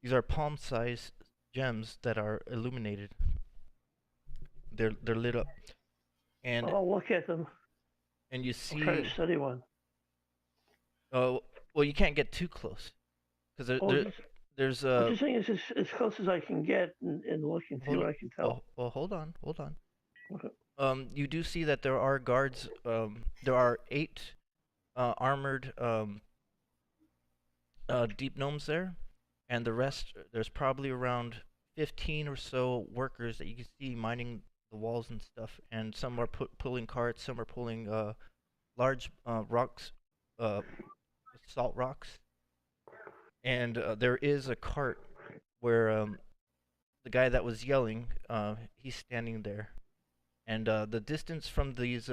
these are palm-sized gems that are illuminated. They're lit up, and I'll look at them. And you I'll try see, to study one. oh, well, you can't get too close because there's I'm just saying it's as close as I can get and look and see what I can tell. Well, hold on. Okay. You do see that there are guards. There are 8 armored deep gnomes there, and the rest, there's probably around 15 or so workers that you can see mining the walls and stuff, and some are pulling carts, some are pulling large rocks, salt rocks, and there is a cart where the guy that was yelling, he's standing there, and the distance from these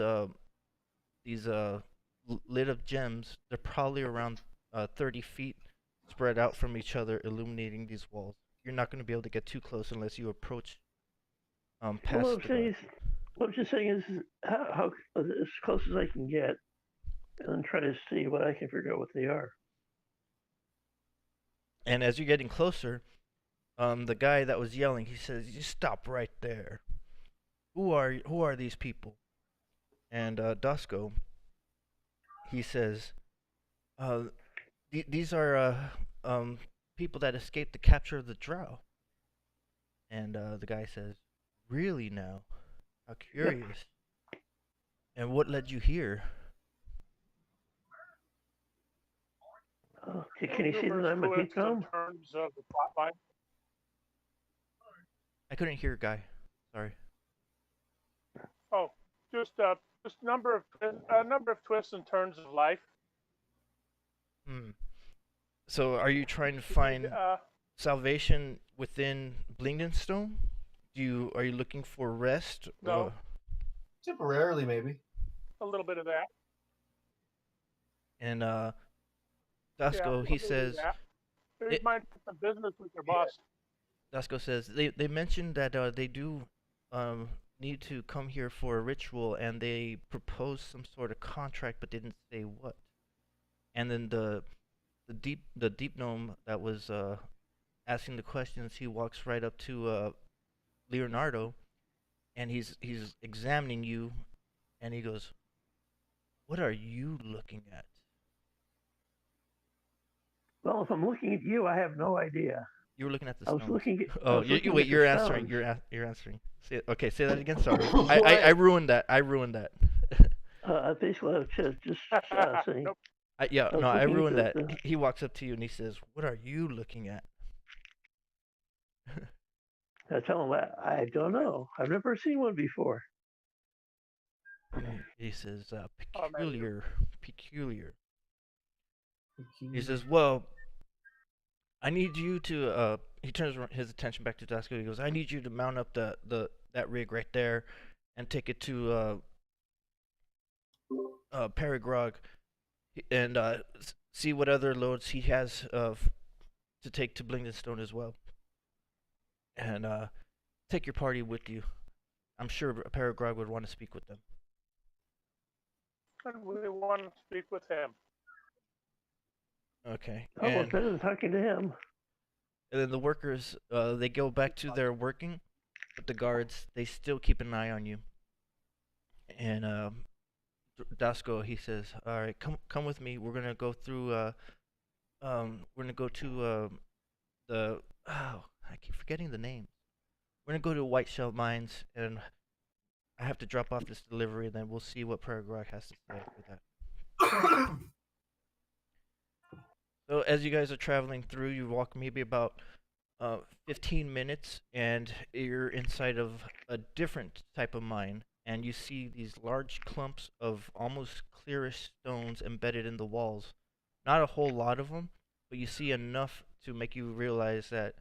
lit up gems, they're probably around 30 feet spread out from each other, illuminating these walls. You're not going to be able to get too close unless you approach past Well, the guard. what I'm just saying is how as close as I can get, and then try to see what I can figure out what they are. And as you're getting closer, the guy that was yelling, he says, "You stop right there. Who are these people?" And Dusko, he says, "These are people that escaped the capture of the Drow." And the guy says, "Really now? How curious. And what led you here?" Can you see that I'm a deep twists and gnome? turns of the plot line. I couldn't hear, guy. Sorry. Oh, just number of twists and turns of life. Hmm. So, are you trying to You find need, salvation within Blingdenstone? Are you looking for rest? No. Temporarily, maybe. a little bit of that. And Yeah, Dasko, a he little bit of says, that. They might put some business with your boss. Dasko says they mentioned that they do need to come here for a ritual, and they proposed some sort of contract, but didn't say what. And then the deep gnome that was asking the questions, he walks right up to Leonardo, and he's examining you, and he goes, "What are you looking at?" Well, if I'm looking at you, I have no idea. You were looking at the I was stones. looking at. Oh, wait, you're answering. You're answering. Say that again. Sorry, I ruined that. Basically, I was just saying. Nope. I ruined that. The- He walks up to you and he says, "What are you looking at?" I tell him I don't know. I've never seen one before. He says, Oh, man. peculiar. He says, "Well, I need you to." He turns his attention back to Dasko. He goes, "I need you to mount up that rig right there, and take it to Paragrog, and see what other loads he has to take to Blingdenstone as well, and take your party with you. I'm sure Paragrog would want to speak with them." And we want to speak with him. Okay. Oh, well, better than talking to him. And then the workers, they go back to their working, but the guards, they still keep an eye on you. And Dasko, he says, "All right, come with me. We're gonna go through. We're gonna go to I keep forgetting the name. We're gonna go to White Shell Mines, and I have to drop off this delivery, and then we'll see what Paragraph has to say after that." So as you guys are traveling through, you walk maybe about 15 minutes, and you're inside of a different type of mine, and you see these large clumps of almost clearish stones embedded in the walls. Not a whole lot of them, but you see enough to make you realize that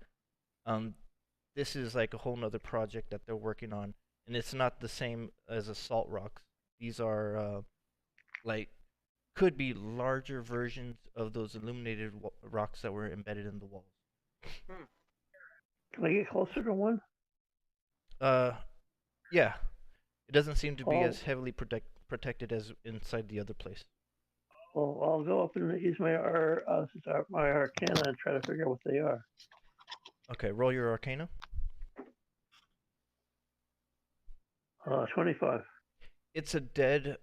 this is like a whole nother project that they're working on, and it's not the same as assault rocks. These are like could be larger versions of those illuminated rocks that were embedded in the walls. Can I get closer to one? Yeah. It doesn't seem to be as heavily protected as inside the other place. Well, I'll go up and use my Arcana and try to figure out what they are. Okay, roll your Arcana. 25. It's a dead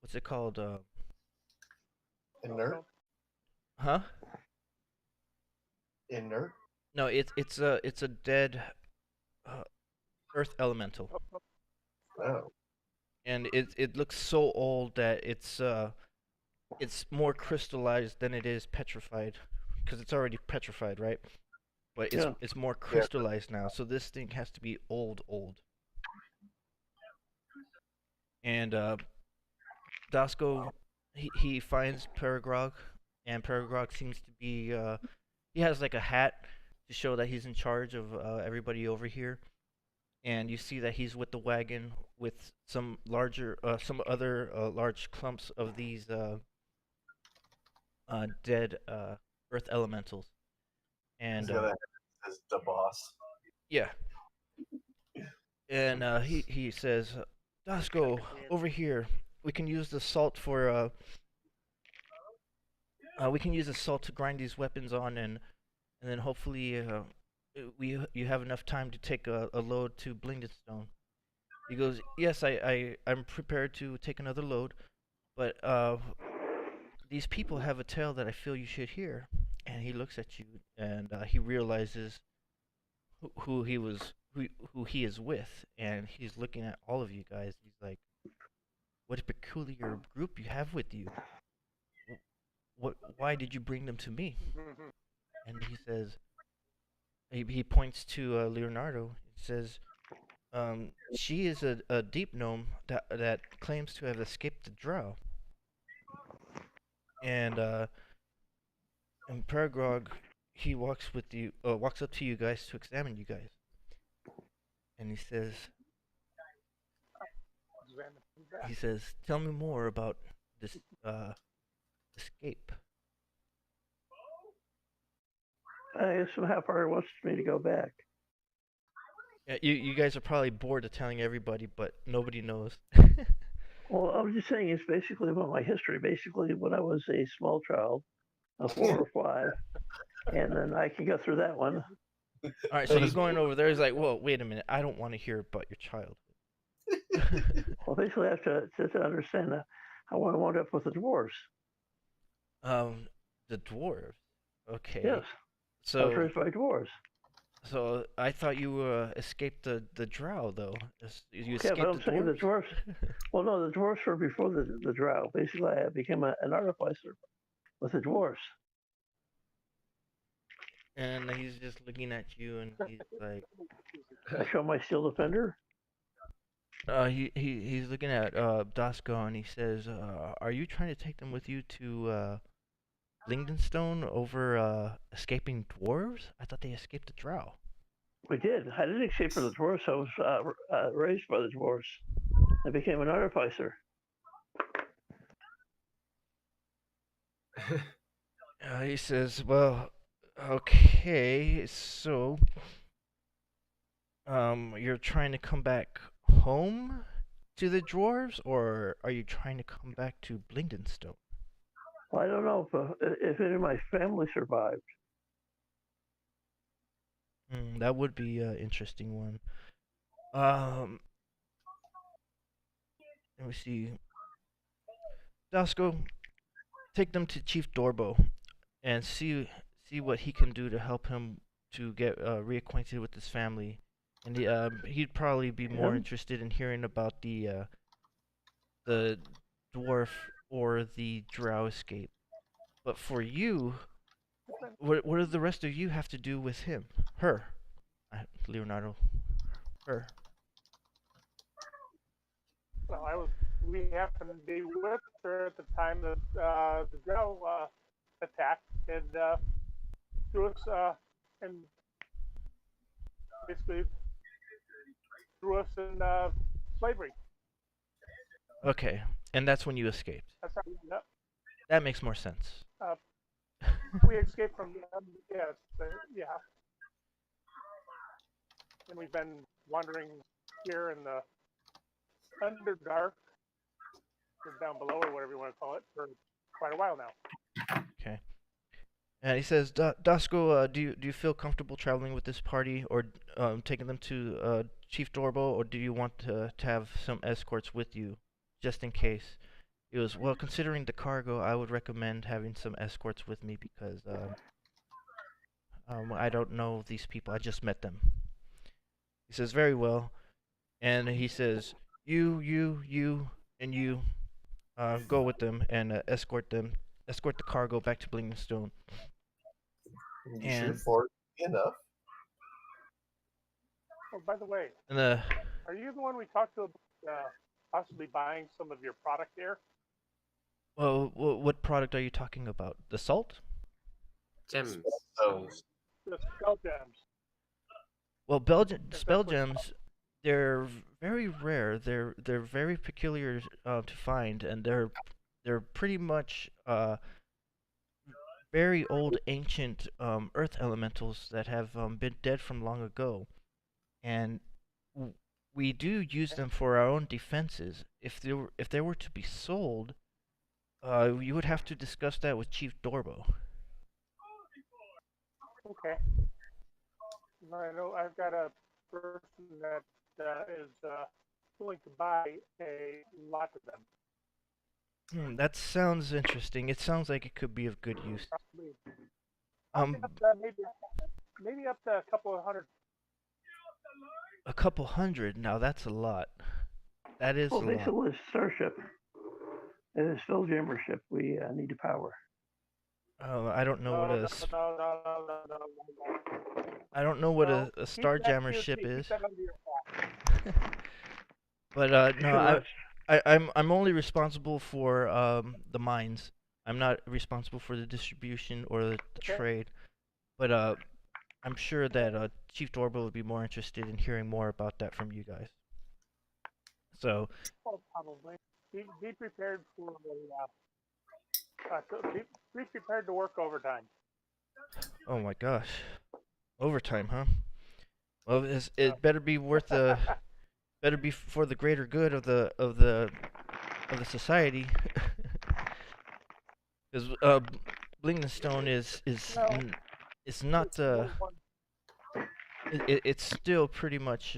what's it called? Inert? Huh? Inert? No, it's a dead earth elemental. Oh. And it looks so old that it's more crystallized than it is petrified, because it's already petrified, right? But it's more crystallized now, so this thing has to be old. And Dasko, he finds Paragrog, and Paragrog seems to be he has like a hat to show that he's in charge of everybody over here. And you see that he's with the wagon with some other large clumps of these dead earth elementals. And is the boss. Yeah. And he says, "Dasko, over here. We can use the salt for we can use the salt to grind these weapons on, and then hopefully you have enough time to take a load to Blingdenstone." He goes, "Yes, I'm prepared to take another load, but these people have a tale that I feel you should hear." And he looks at you, and he realizes who he is with, and he's looking at all of you guys. He's like, "What a peculiar group you have with you." Why did you bring them to me? Mhm. And he says, he points to Leonardo. He says, she is a deep gnome that claims to have escaped the drow. And Paragrog, he walks up to you guys to examine you guys. And he says, tell me more about this escape. I asked him how far he wants me to go back. You guys are probably bored of telling everybody, but nobody knows. Well, I was just saying it's basically about my history. Basically, when I was a small child, a 4 or 5, and then I can go through that one. All right, so you're going over there. He's like, whoa, wait a minute. I don't want to hear about your child. Well, basically, I have to understand how I wound up with the dwarves. The dwarves. Okay. Yes, I was raised by dwarves. So I thought you escaped the drow though. You Yeah, escaped but I'm the saying the dwarves. dwarves. Well, no, the dwarves were before the drow. Basically, I became an artificer with the dwarves. And he's just looking at you, and he's like, I show my steel defender. he's looking at Dasko, and he says, "Are you trying to take them with you to Blingdenstone over escaping dwarves? I thought they escaped the drow." We did. I didn't escape from the dwarves. I was raised by the dwarves. I became an artificer. He says, "Well, okay, so you're trying to come back home to the dwarves, or are you trying to come back to Blingdenstone?" Well, I don't know if any of my family survived. That would be an interesting one. Let me see. Dasko, take them to Chief Dorbo and see what he can do to help him to get reacquainted with his family. And he'd probably be more interested in hearing about the dwarf or the drow escape. But for you, what do the rest of you have to do with him? Her. Leonardo. Her. Well, we happened to be with her at the time that the drow attacked and threw us and basically threw us in slavery. Okay, and that's when you escaped. That's how we ended up. That makes more sense. We escaped from yes, yeah. And we've been wandering here in the Underdark, or down below, or whatever you want to call it, for quite a while now. Okay. And he says, Dasko, do you feel comfortable traveling with this party, or taking them to Chief Dorbo, or do you want to have some escorts with you, just in case? He goes, well, considering the cargo, I would recommend having some escorts with me because I don't know these people. I just met them. He says, very well. And he says, you, and you go with them and escort the cargo back to Blingdenstone. You should afford enough. Oh, by the way, And are you the one we talked to about possibly buying some of your product there? well, what product are you talking about? The salt? Gems. The spell gems. Well, spell gems, they're very rare. They're very peculiar to find, and they're pretty much very old, ancient earth elementals that have been dead from long ago, and we do use them for our own defenses. If they were to be sold, you would have to discuss that with Chief Dorbo. Okay. I know I've got a person that is willing to buy a lot of them. That sounds interesting. It sounds like it could be of good use. Maybe up to a couple of hundred. A couple hundred? Now that's a lot. That is a lot. Basically, it's Starship. It is Spelljammer ship we need to power. I don't know what No, a no, s- no, no, no, no, no, no. I don't know what No, a keep that Starjammer to ship yourself. is. Keep that under your hat. But no, Sure. I'm only responsible for the mines. I'm not responsible for the distribution or the Okay. trade. But I'm sure that Chief Dorbo would be more interested in hearing more about that from you guys. So, Oh, probably. Be prepared for be prepared to work overtime. oh my gosh, overtime, huh? Well, it better be worth the better be for the greater good of the society. Because Blingdenstone No, it's not it's still pretty much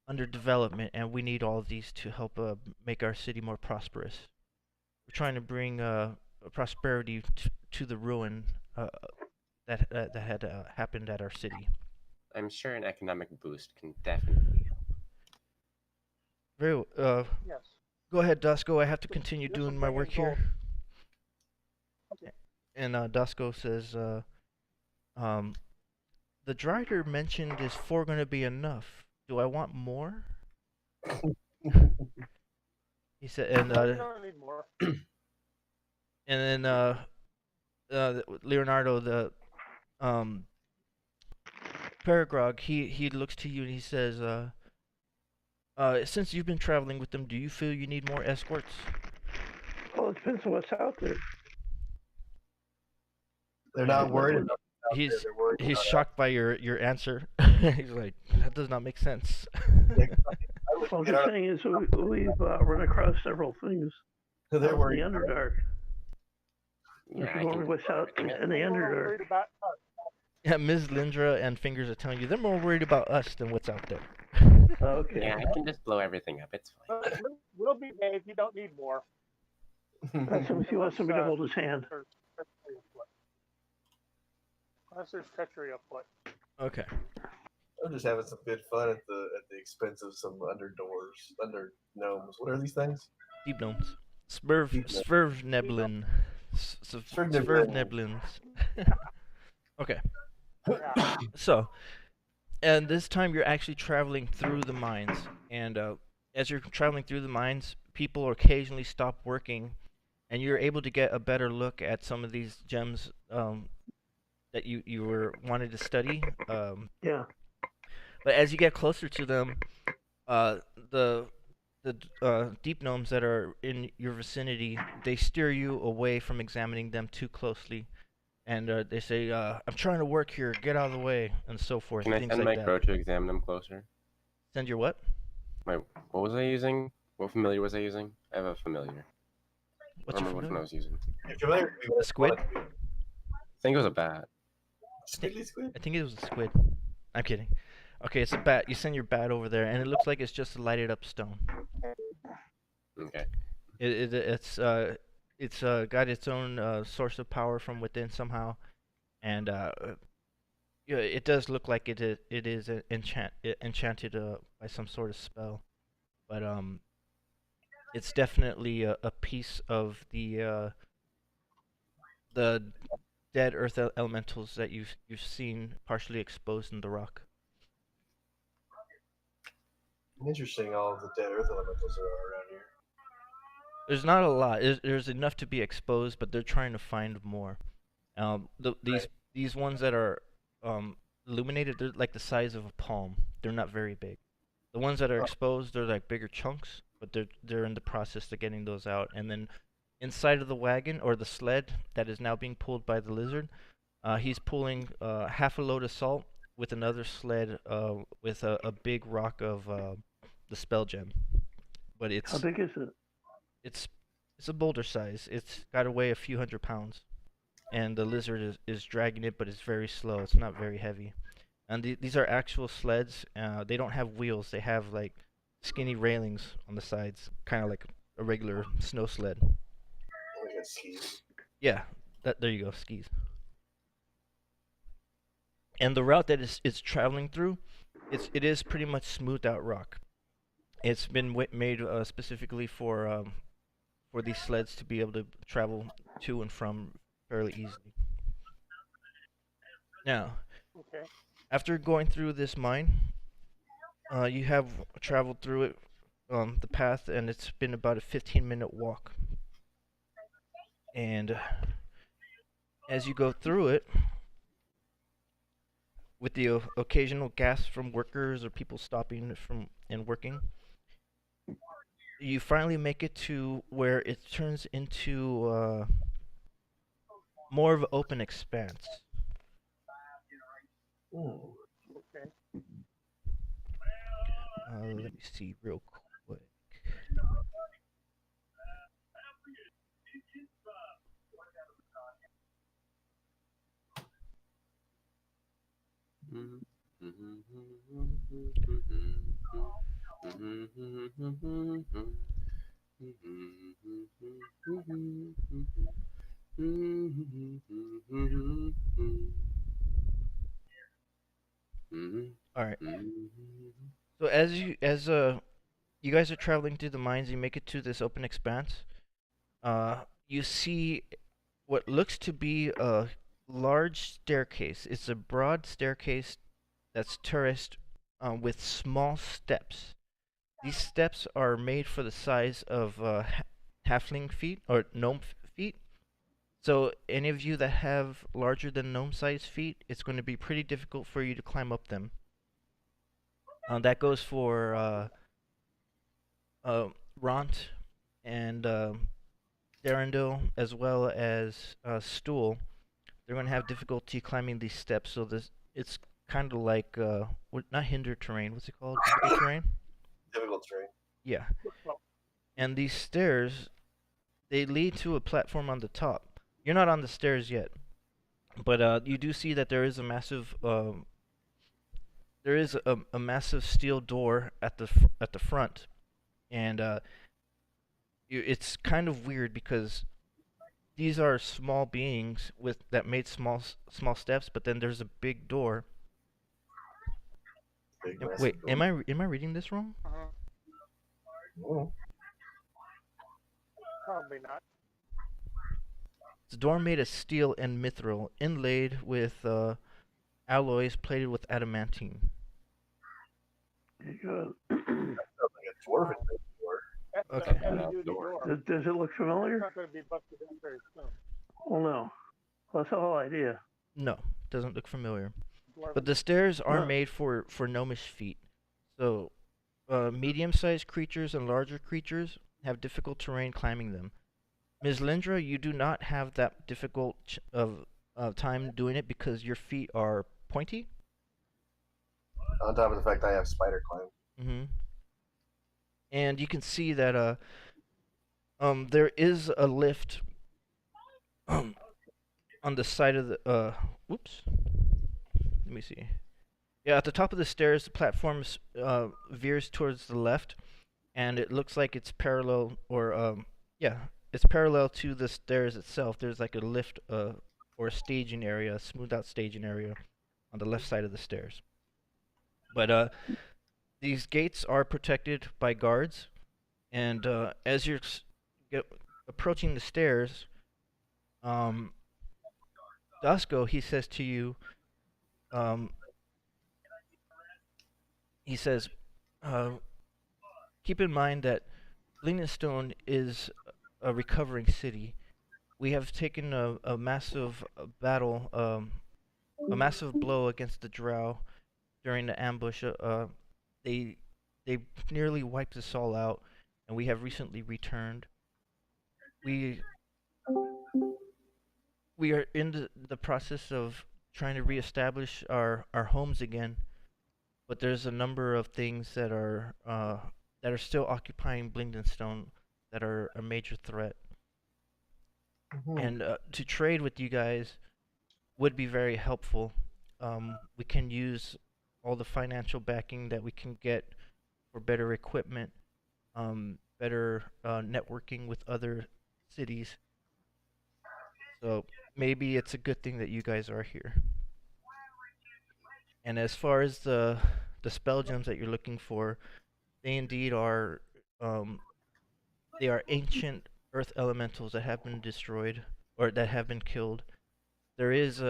under development, and we need all of these to help make our city more prosperous. We're trying to bring prosperity to the ruin that had happened at our city. I'm sure an economic boost can definitely help. Very yes. go ahead, Dusko. I have to continue This will doing my bring in work here. gold. Okay. And Dusko says, the Drider mentioned is 4 going to be enough. Do I want more? He said, and No, you don't need more. then Leonardo, the Paragrog, he looks to you and he says, since you've been traveling with them, do you feel you need more escorts? Well, it depends on what's out there. They're not worried about it out there, He's they're worried he's about shocked by your answer. He's like, that does not make sense. it. I would Well, get the out- thing is, we've run across several things they're out in worried the about it. Underdark. Yeah, If I you want can what's blow out everything up. in the We're more Underdark. worried about us. Yeah, Ms. Lindra and Fingers are telling you they're more worried about us than what's out there. Okay. Yeah, I can just blow everything up. It's fine. We'll be made. You don't need more. That's if you want somebody to hold his hand. Unless there's treachery afoot. Okay. I'm just having some good fun at the expense of some under gnomes. What are these things? Deep gnomes. Swerve Neblin. Swerve Neblins. Okay. Yeah. So, and this time you're actually traveling through the mines, and as you're traveling through the mines, people occasionally stop working, and you're able to get a better look at some of these gems that you were wanted to study. Yeah. But as you get closer to them, the deep gnomes that are in your vicinity, they steer you away from examining them too closely, and they say, "I'm trying to work here. Get out of the way," and so forth. Can I Things send like my that. crow to examine them closer? Send your what? What was I using? What familiar was I using? I have a familiar. What's I your don't remember familiar? You're familiar with me, The squid? I think it was a bat. Squiddly squid? I think it was a squid. I'm kidding. Okay, it's a bat. You send your bat over there, and it looks like it's just a lighted up stone. Okay. It's got its own source of power from within somehow, and yeah, it does look like it is enchanted by some sort of spell, but it's definitely a piece of the dead earth elementals that you've seen partially exposed in the rock. Interesting, all of the dead earth elementals are around here. There's not a lot. There's enough to be exposed, but they're trying to find more. These ones that are illuminated, they're like the size of a palm. They're not very big. The ones that are exposed, they're like bigger chunks, but they're in the process of getting those out. And then inside of the wagon or the sled that is now being pulled by the lizard, he's pulling half a load of salt with another sled with a big rock of the spell gem. But How big is it? it's a boulder size. It's got to weigh a few hundred pounds, and the lizard is dragging it, but it's very slow. It's not very heavy. And these are actual sleds. They don't have wheels. They have like skinny railings on the sides, kind of like a regular snow sled. Like a skis. Yeah, there you go, skis. And the route that it's traveling through, it is pretty much smoothed out rock. It's been made specifically for these sleds to be able to travel to and from fairly easily. Now, Okay. after going through this mine, you have traveled through it, the path, and it's been about a 15-minute walk. And as you go through it, with the occasional gas from workers or people stopping from and working, you finally make it to where it turns into more of an open expanse. Ooh. Okay. Let me see real quick. All right. So as you guys are traveling through the mines, you make it to this open expanse. You see what looks to be a large staircase. It's a broad staircase that's terraced with small steps. These steps are made for the size of halfling feet or gnome feet. So any of you that have larger than gnome size feet, it's going to be pretty difficult for you to climb up them. That goes for Ront and Darendil, as well as Stool. They're going to have difficulty climbing these steps. So this it's kind of like not hinder terrain. What's it called? Difficult terrain. Difficult terrain. Yeah. Well, And these stairs, they lead to a platform on the top. You're not on the stairs yet, but you do see that there is a massive a massive steel door at the front, and it's kind of weird because these are small beings with that made small steps, but then there's a big door. Big, Wait, massive am I reading this wrong? door. probably not. It's a door made of steel and mithril, inlaid with alloys plated with adamantine. There you go. Sounds like a dwarven door. That's Okay. a heavy-duty door. Does it look It's familiar? not going to be busted in very soon. Well, no. Well, that's the whole idea. No, doesn't look familiar. Dwarven. But the stairs are Huh. made for gnomish feet. So, medium-sized creatures and larger creatures have difficult terrain climbing them. Ms. Lindra, you do not have that difficult of time doing it because your feet are pointy. On top of the fact I have spider climb. Mm-hmm. And you can see that there is a lift on the side of the whoops. Let me see. Yeah, at the top of the stairs, the platform veers towards the left, and it looks like it's parallel, or yeah, it's parallel to the stairs itself. There's like a lift or a staging area, a smoothed out staging area on the left side of the stairs. But these gates are protected by guards, and as you're approaching the stairs, Dusko, he says to you, he says, keep in mind that Blingdenstone is a recovering city. We have taken a massive battle, a massive blow against the Drow during the ambush. They nearly wiped us all out, and we have recently returned. We are in the process of trying to reestablish our homes again, but there's a number of things that are still occupying Blingdenstone that are a major threat. And to trade with you guys would be very helpful. We can use all the financial backing that we can get for better equipment, better networking with other cities. So maybe it's a good thing that you guys are here. And as far as the spell gems that you're looking for, they indeed are they are ancient earth elementals that have been destroyed or that have been killed. There is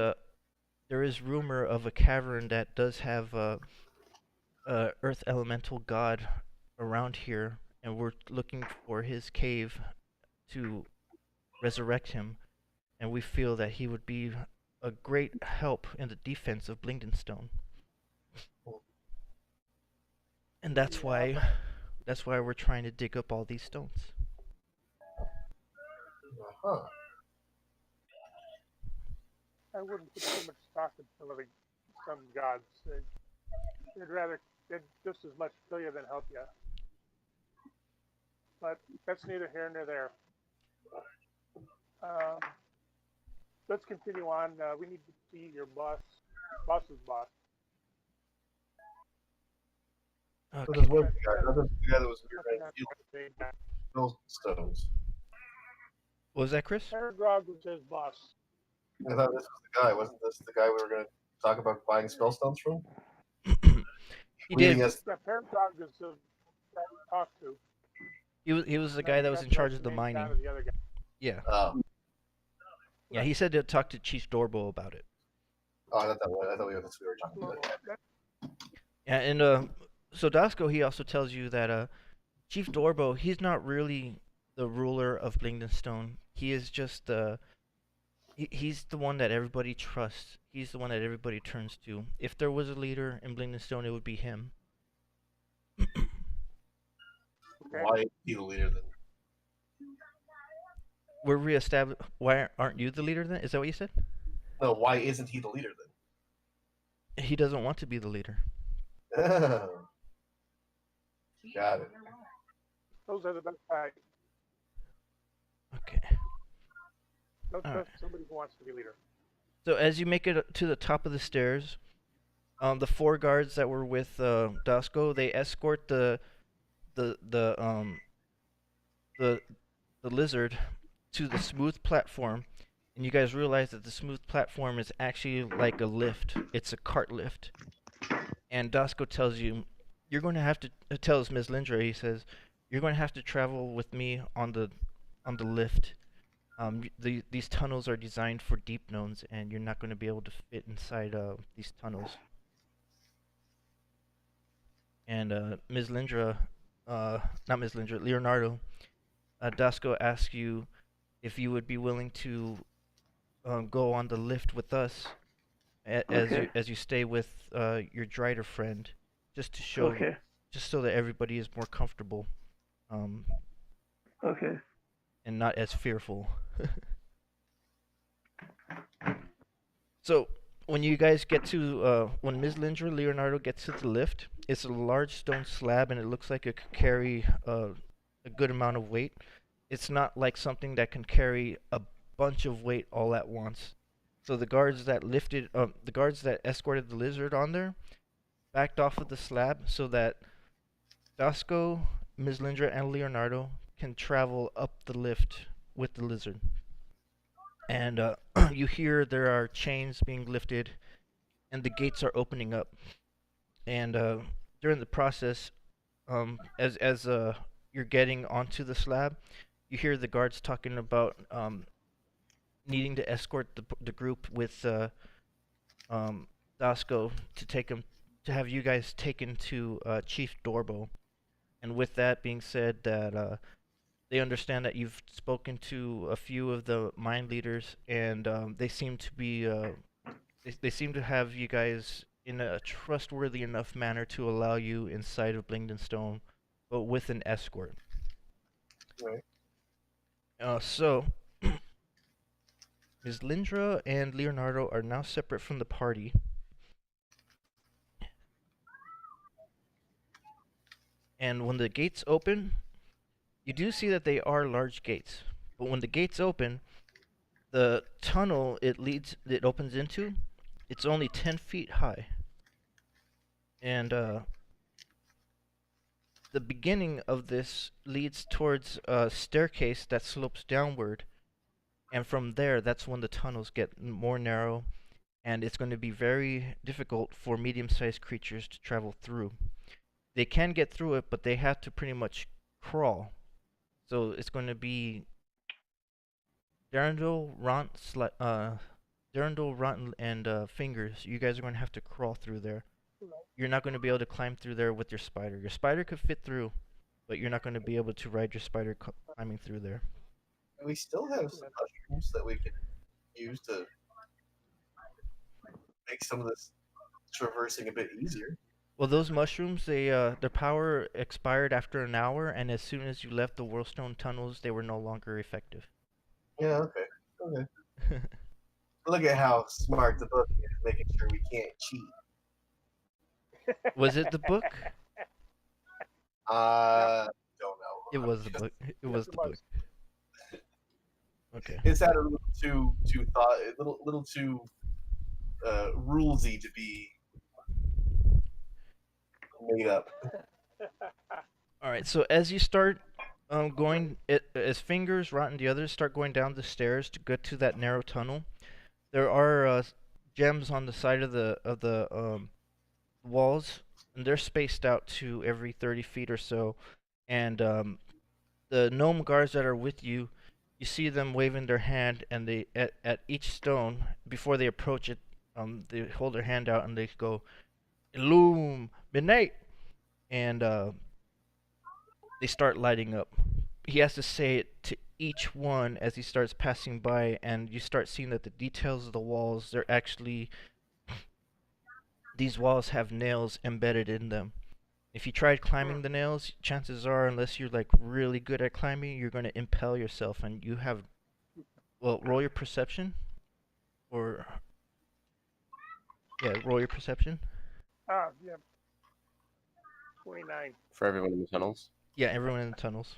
rumor of a cavern that does have a earth elemental god around here, and we're looking for his cave to resurrect him, and we feel that he would be a great help in the defense of Blingdenstone. And that's why we're trying to dig up all these stones. Huh. I wouldn't put too much stock in some gods. They'd just as much kill you than help you. But that's neither here nor there. Let's continue on. We need to see your boss's boss. So Okay. there's one guy. That was the guy that was build stones. What was that, Chris? Paragrog was his boss. I thought this was the guy. Wasn't this the guy we were going to talk about buying spell stones from? He did. Yes. Yeah, Paragrog is the guy we talked to. He was the guy that was in charge of the mining. The other guy. Yeah. Oh. Yeah, he said to talk to Chief Dorbo about it. Oh, I thought we were talking about that. Yeah, and so Dasko, he also tells you that Chief Dorbo, he's not really the ruler of Blingdenstone. He is just he's the one that everybody trusts. He's the one that everybody turns to. If there was a leader in Blingdenstone, it would be him. Okay. Why is he the leader then? We're reestablished. Why aren't you the leader then? Is that what you said? No, why isn't he the leader He doesn't want to be the leader. then? Got it. Those are the best guys. Okay. Don't All trust right. somebody who wants to be leader. So as you make it to the top of the stairs, the 4 guards that were with Dasko, they escort the lizard to the smooth platform, and you guys realize that the smooth platform is actually like a lift. It's a cart lift. And Dasko tells you, you're going to have to tells Ms. Lindra, he says, you're going to have to travel with me on the lift. These tunnels are designed for deep gnomes, and you're not going to be able to fit inside these tunnels. And Ms. Lindra, not Ms. Lindra, Leonardo, Dasko asks you if you would be willing to go on the lift with us as you stay with your Drider friend, just to show, just so that everybody is more comfortable, Okay. and not as fearful. So when you guys get to when Ms. Lindra, Leonardo gets to the lift, it's a large stone slab, and it looks like it could carry a good amount of weight. It's not like something that can carry a bunch of weight all at once. So the guards that escorted the lizard on there backed off of the slab so that Dasko, Ms. Lindra, and Leonardo can travel up the lift with the lizard. And you hear there are chains being lifted, and the gates are opening up. And during the process, as you're getting onto the slab, you hear the guards talking about needing to escort the group with Dasko to have you guys taken to Chief Dorbo. And with that being said, that they understand that you've spoken to a few of the mine leaders, and they seem to be they seem to have you guys in a trustworthy enough manner to allow you inside of Blingdenstone, but with an escort. Right. So Ms. Lindra and Leonardo are now separate from the party. And when the gates open, you do see that they are large gates. But when the gates open, the tunnel it opens into, it's only 10 feet high. And the beginning of this leads towards a staircase that slopes downward. And from there, that's when the tunnels get more narrow, and it's going to be very difficult for medium-sized creatures to travel through. They can get through it, but they have to pretty much crawl. So it's going to be Darendil, Darendil, Ront, and Fingers, you guys are going to have to crawl through there. You're not going to be able to climb through there with your spider. Your spider could fit through, but you're not going to be able to ride your spider climbing through there. We still have some mushrooms that we could use to make some of this traversing a bit easier. Well, those mushrooms, their power expired after an hour, and as soon as you left the Whirlstone tunnels, they were no longer effective. Yeah, okay. Look at how smart the book is, making sure we can't cheat. Was it the book? Don't know. It was the book. It was the book. Okay. It sounded a little too little too rulesy to be made up. All right. So as you start going, as Fingers, Rot, and the others start going down the stairs to get to that narrow tunnel, there are gems on the side of the walls, and they're spaced out to every 30 feet or so. And the gnome guards that are with you, you see them waving their hand, and they at each stone before they approach it, they hold their hand out and they go, "Illuminate," and they start lighting up. He has to say it to each one as he starts passing by, and you start seeing that the details of the walls, they're actually, these walls have nails embedded in them. If you tried climbing the nails, chances are, unless you're like really good at climbing, you're going to impale yourself, and you have, well, roll your perception, or, yeah, roll your perception. Yeah. 29. For everyone in the tunnels? Yeah, everyone in the tunnels.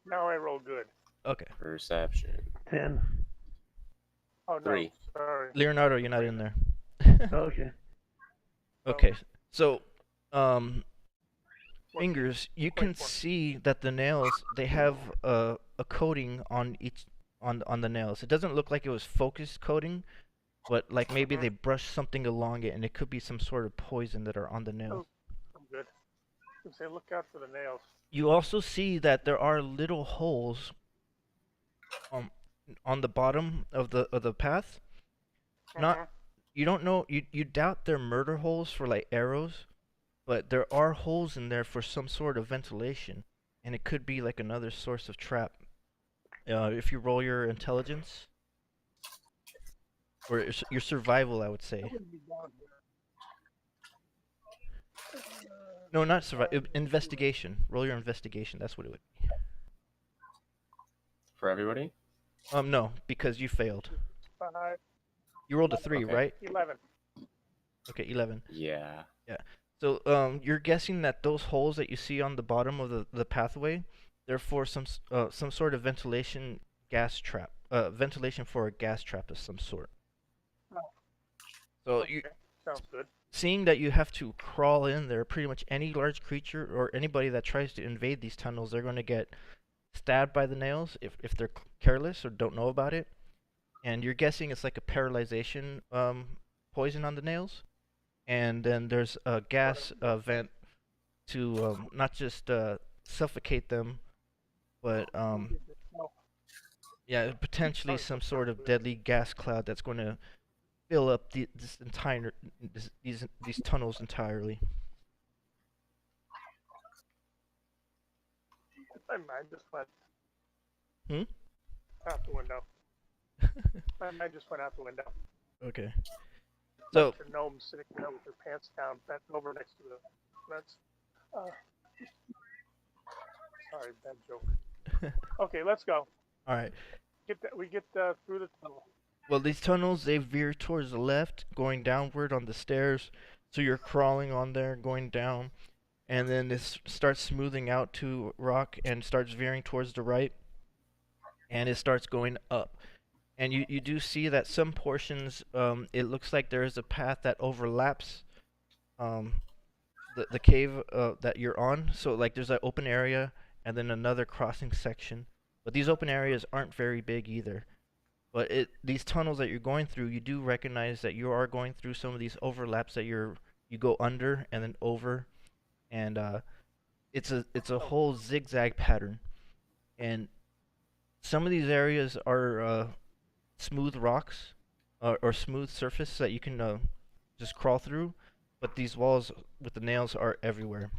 Now I roll good. Okay. Perception. 10. Oh, no. 3. Sorry. Leonardo, you're not in there. Okay. Okay, so, Fingers, you can 24. see that the nails, they have a coating on each, on the nails. It doesn't look like it was focused coating, but like maybe they brushed something along it, and it could be some sort of poison that are on the nails. I'm good. I say, look out for the nails. You also see that there are little holes on the bottom of the path. Not, you don't know, you doubt they're murder holes for like arrows, but there are holes in there for some sort of ventilation, and it could be like another source of trap. If you roll your intelligence, or your survival, I would say. No, not survival. Investigation. Roll your investigation. That's what it would be. For everybody? No, because you failed. 5, You rolled a 3, Okay. right? 11. Okay, 11. Yeah. So, you're guessing that those holes that you see on the bottom of the pathway, they're for some sort of ventilation gas trap. Ventilation for a gas trap of some sort. So Okay. Sounds good. seeing that you have to crawl in there, pretty much any large creature or anybody that tries to invade these tunnels, they're going to get stabbed by the nails if they're careless or don't know about it. And you're guessing it's like a paralyzation poison on the nails. And then there's a gas vent to not just suffocate them, but yeah, potentially some sort of deadly gas cloud that's going to fill up these tunnels entirely. My mind just went Hmm? out the window. My mind just went out the window. Okay. So The gnome sitting there with her pants down, bent over next to the vents. Sorry, bad joke. Okay, let's go. all right. We get through the tunnel. Well, these tunnels, they veer towards the left, going downward on the stairs. So you're crawling on there, going down, and then this starts smoothing out to rock and starts veering towards the right, and it starts going up. And you do see that some portions, it looks like there is a path that overlaps the cave that you're on. So like there's an open area and then another crossing section. But these open areas aren't very big either. But these tunnels that you're going through, you do recognize that you are going through some of these overlaps that you go under and then over, and it's a whole zigzag pattern. And some of these areas are smooth rocks or smooth surface that you can just crawl through, but these walls with the nails are everywhere.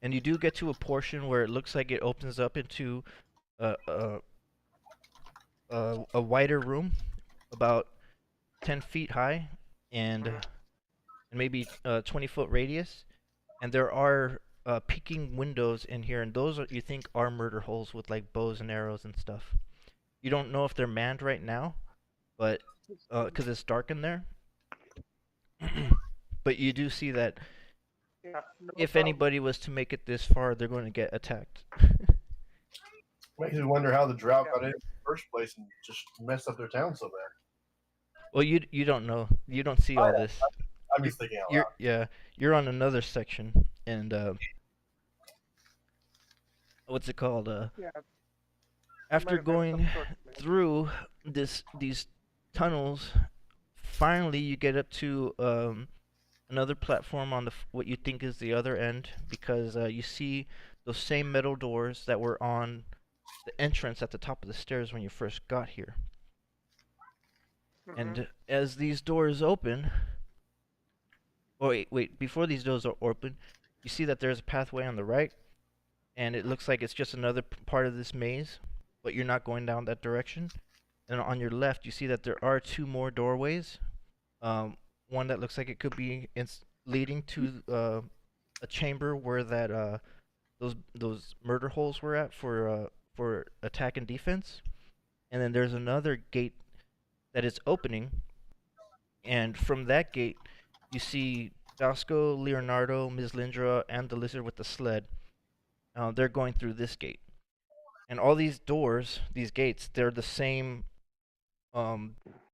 And you do get to a portion where it looks like it opens up into a wider room, about 10 feet high, and maybe 20-foot radius. And there are peeking windows in here, and those you think are murder holes with like bows and arrows and stuff. You don't know if they're manned right now, but because it's dark in there. But you do see that Yeah, no if problem. anybody was to make it this far, they're going to get attacked. Makes you wonder how the drought got in the first place and just messed up their town so bad. Well, you don't know. You don't see all this. I'm just thinking out loud. You're on another section, and what's it called? Yeah, After might have been going some sort of- through these tunnels, finally you get up to another platform on what you think is the other end, because you see those same metal doors that were on the entrance at the top of the stairs when you first got here. Mhm. And as these doors open, wait, before these doors are open, you see that there's a pathway on the right, and it looks like it's just another part of this maze, but you're not going down that direction. And on your left, you see that there are two more doorways. One that looks like it could be leading to a chamber where that those murder holes were at for attack and defense. And then there's another gate that is opening, and from that gate, you see Dasco, Leonardo, Ms. Lindra, and the lizard with the sled. They're going through this gate. And all these doors, these gates, they're the same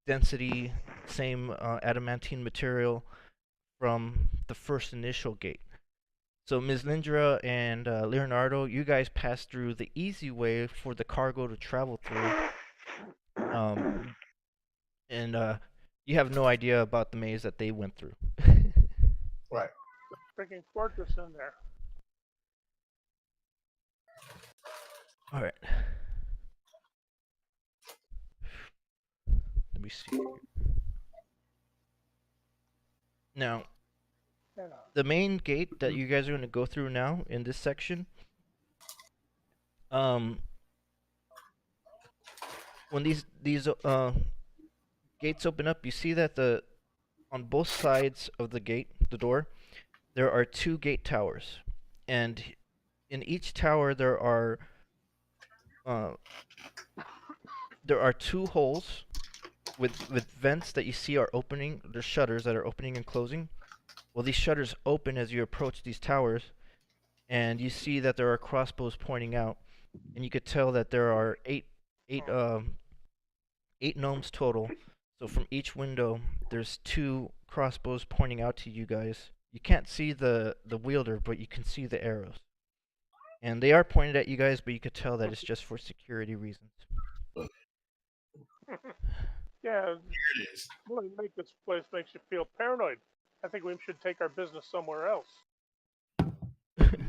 density, same adamantine material from the first initial gate. So Ms. Lindra and Leonardo, you guys passed through the easy way for the cargo to travel through. And you have no idea about the maze that they went through. Right. Freaking fortress in there. All right. Let me see here. Now, Yeah. the main gate that you guys are going to go through now in this section, when these gates open up, you see that on both sides of the gate, the door, there are two gate towers, and in each tower there are two holes with vents that you see are opening. There's shutters that are opening and closing. Well, these shutters open as you approach these towers, and you see that there are crossbows pointing out, and you could tell that there are eight gnomes total. So from each window, there's two crossbows pointing out to you guys. You can't see the wielder, but you can see the arrows. And they are pointed at you guys, but you could tell that it's just for security reasons. Yeah, Here it is. really make this place makes you feel paranoid. I think we should take our business somewhere else.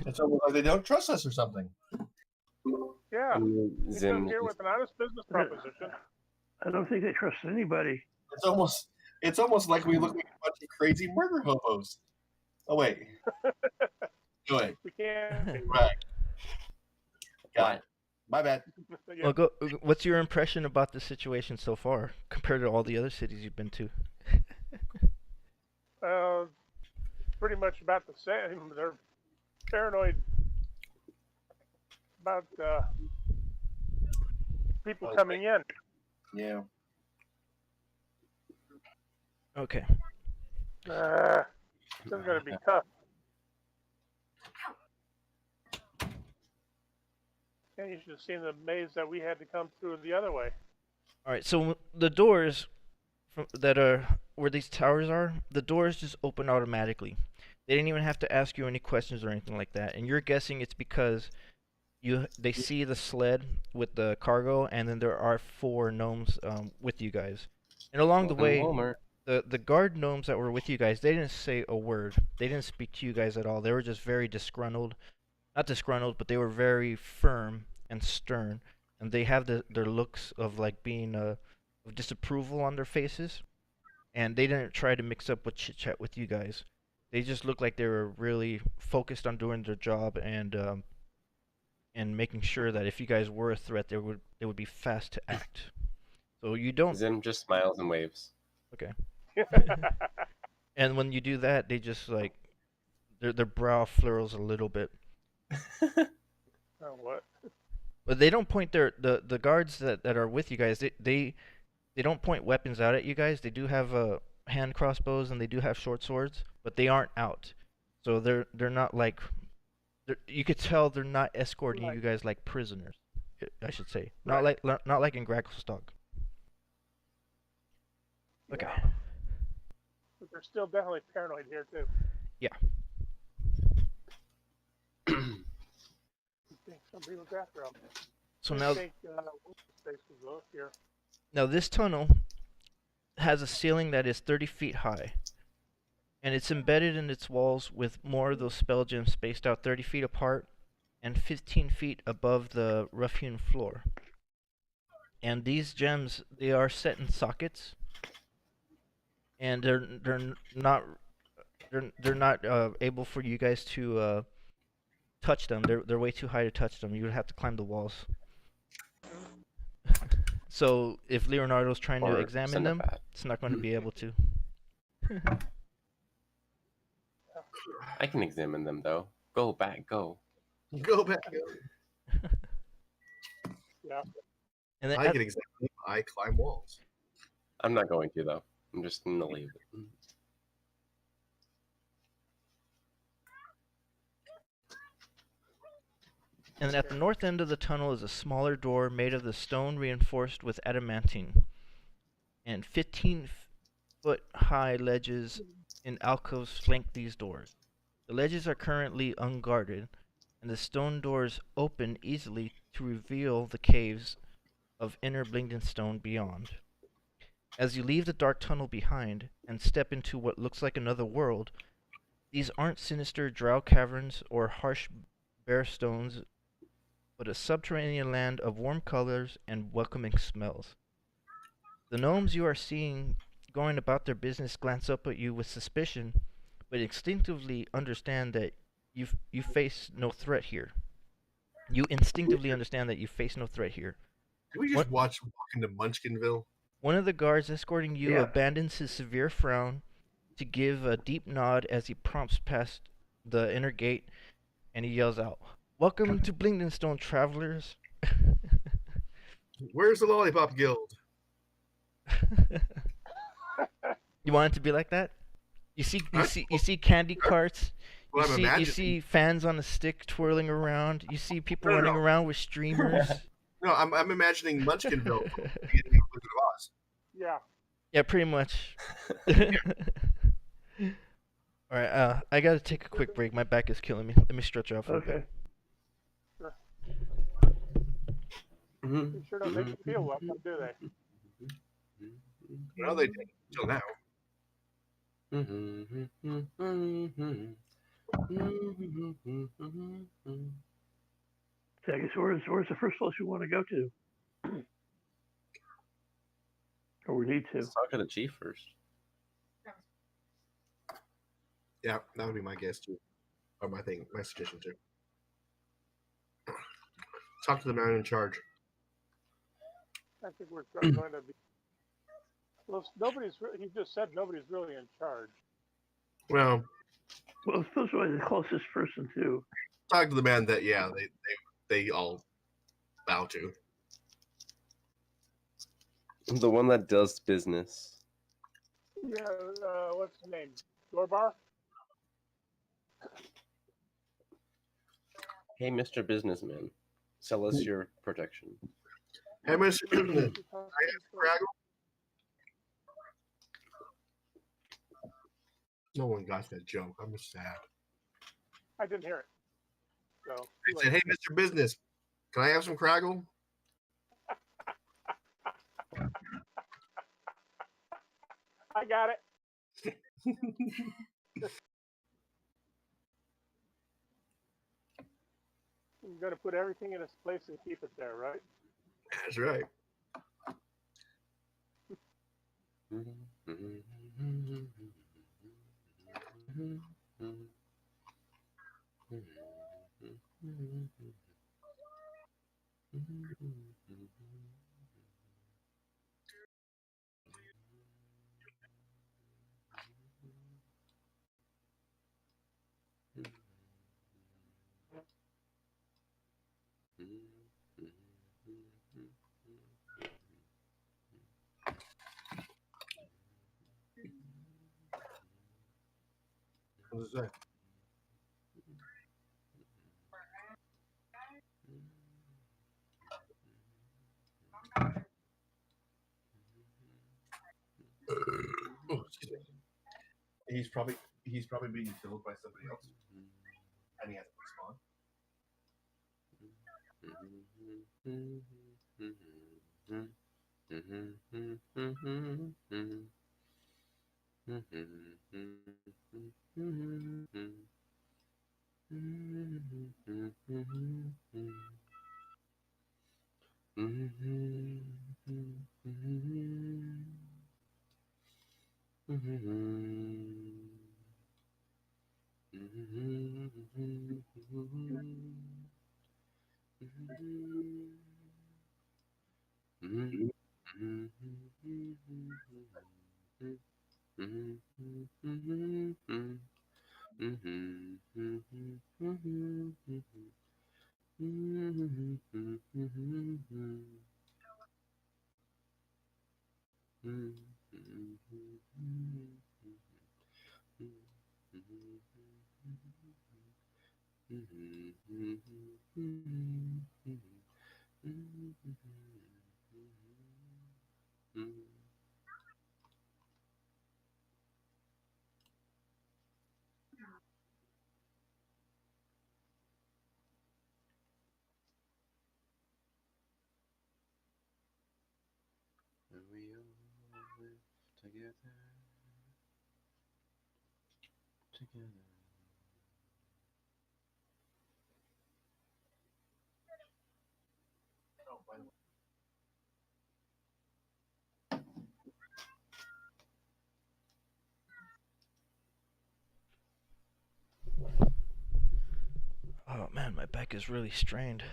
It's almost like they don't trust us or something. Yeah, we Zim, come here with an honest business proposition. I don't think they trust anybody. It's almost like we look like a bunch of crazy murder hobos. Oh wait. Go ahead. We can't. Right. Got it. My bad. Yeah. Well, what's your impression about the situation so far compared to all the other cities you've been to? Pretty much about the same. They're paranoid about people coming in. Yeah. Okay. This is going to be tough. Yeah, you should have seen the maze that we had to come through the other way. All right. So the doors that are where these towers are, the doors just open automatically. They didn't even have to ask you any questions or anything like that. And you're guessing it's because they see the sled with the cargo, and then there are 4 gnomes with you guys. And along the way, the guard gnomes that were with you guys, they didn't say a word. They didn't speak to you guys at all. They were just very disgruntled. Not disgruntled, but they were very firm and stern. and they have their looks of like being of disapproval on their faces, and they didn't try to mix up with chit chat with you guys. They just looked like they were really focused on doing their job and making sure that if you guys were a threat, they would be fast to act. So you don't. Zim just smiles and waves. Okay. And when you do that, they just like their brow furrows a little bit. Oh, what? But they don't point the guards that are with you guys. They don't point weapons out at you guys. They do have hand crossbows and they do have short swords, but they aren't out. So they're not like you could tell they're not escorting Right. you guys like prisoners. I should say. Right. Not like in Gracklestock. Okay. Yeah. But they're still definitely paranoid here too. Yeah. You think somebody was after them? So I now think space was here. now this tunnel has a ceiling that is 30 feet high. And it's embedded in its walls with more of those spell gems spaced out 30 feet apart and 15 feet above the rough-hewn floor. And these gems, they are set in sockets, and they're not able for you guys to touch them. They're way too high to touch them. You would have to climb the walls. So if Leonardo's trying to Or examine send it them, back. it's not going to be able to. I can examine them though. Go back, go. Go back. Yeah. And then I can examine. I climb walls. I'm not going to though. I'm just gonna leave it. And at the north end of the tunnel is a smaller door made of the stone reinforced with adamantine. And 15-foot high ledges in alcoves flank these doors. The ledges are currently unguarded, and the stone doors open easily to reveal the caves of inner Blingdenstone beyond. As you leave the dark tunnel behind and step into what looks like another world, these aren't sinister drow caverns or harsh bare stones, but a subterranean land of warm colors and welcoming smells. The gnomes you are seeing going about their business glance up at you with suspicion, but instinctively understand that you face no threat here. You instinctively understand that you face no threat here. Did we just watch Walking to Munchkinville? One of the guards escorting you Yeah. abandons his severe frown to give a deep nod as he prompts past the inner gate, and he yells out, "Welcome to Blingdenstone, travelers." Where's the Lollipop Guild? You want it to be like that? You see candy carts. Well, I'm You imagining. see fans on a stick twirling around. You see people No, no, running no. around with streamers. No, I'm imagining Munchkinville. from the beginning of Wizard of Oz. Yeah. Yeah, pretty much. All right, I gotta take a quick break. My back is killing me. Let me stretch out for a bit. Okay. Sure. Mhm. They sure don't make you feel welcome, do they? Well, they did until now. So I guess where's the first place we want to go to? Or we need to. Let's talk to the chief first. Yeah, that would be my guess too, or my suggestion too. Talk to the man in charge. I think we're going to be. Well, he just said nobody's really in charge. Well, Well, supposedly the closest person to. talk to the man that they all bow to. The one that does business. Yeah, what's his name? Dorbar? Hey, Mr. Businessman, sell us your protection. Hey, Mr. Business, I have Craggle. No one got that joke. I'm just sad. I didn't hear it. So I said, "Hey, Mr. Business, can I have some Craggle?" I got it. I'm going to put everything in its place and keep it there, right? That's right. What does it say? Oh, excuse me. He's probably being killed by somebody else, and he hasn't respawned. We all live together. Oh, by the way. Oh man, my back is really strained.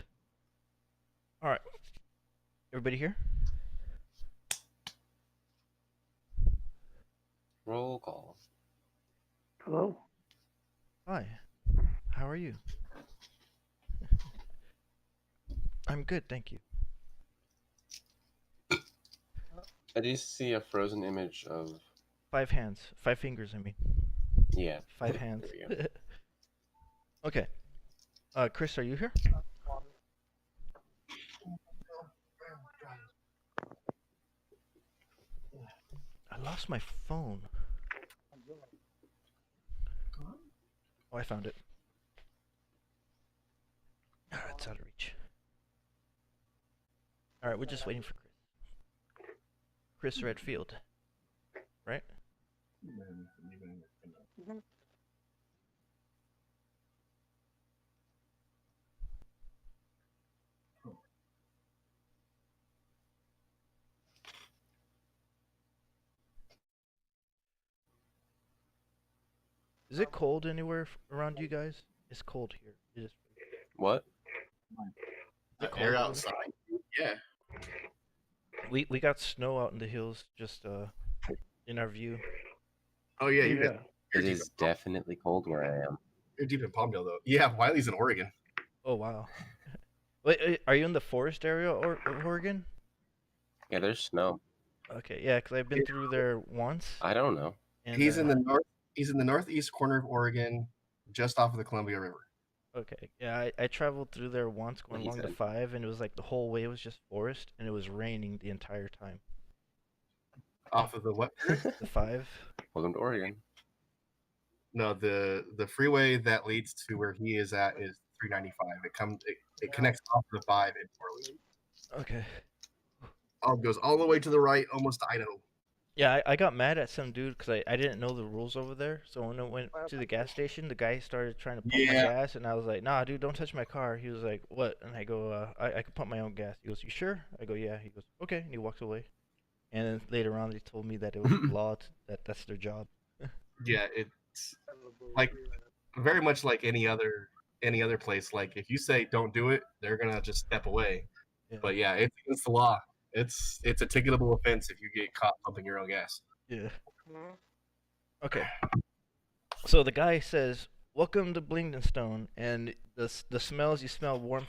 All right, everybody here? Roll call. Hello? Hi. How are you? I'm good, thank you. I do see a frozen image of 5 hands, 5 fingers. I mean, yeah. 5 hands. There we go. Okay. Chris, are you here? I lost my phone. Oh, I found it. Ah, it's out of reach. All right, we're just waiting for Chris. Chris Redfield, right? Is it cold anywhere around you guys? It's cold here. It is. What? Is it cold Air over there? outside. Yeah. We got snow out in the hills, just in our view. Oh yeah, you Yeah. got. It is definitely cold where I am. You're deep in Palmdale though. Yeah, Wiley's in Oregon. Oh wow. Wait, are you in the forest area or Oregon? Yeah, there's snow. Okay, yeah, 'cause I've been through there once. I don't know. And, He's in the north. He's in the northeast corner of Oregon, just off of the Columbia River. Okay, yeah, I traveled through there once going He along the said. 5, and it was like the whole way was just forest, and it was raining the entire time. Off of the what? The 5. Welcome to Oregon. No, the freeway that leads to where he is at is 395. It connects off the 5 in Portland. Okay. Goes all the way to the right, almost to Idaho. Yeah, I got mad at some dude because I didn't know the rules over there. So when I went to the gas station, the guy started trying to pump my Yeah. gas, and I was like, "Nah, dude, don't touch my car." He was like, "What?" And I go, I can pump my own gas." He goes, "You sure?" I go, "Yeah." He goes, "Okay," and he walks away. And then later on, they told me that it was law that's their job. Yeah, it's like very much like any other place. Like if you say don't do it, they're gonna just step away. Yeah. But yeah, it's against the law. It's a ticketable offense if you get caught pumping your own gas. Yeah. Mhm. Okay. So the guy says, "Welcome to Blingdenstone," and the smells you smell warm,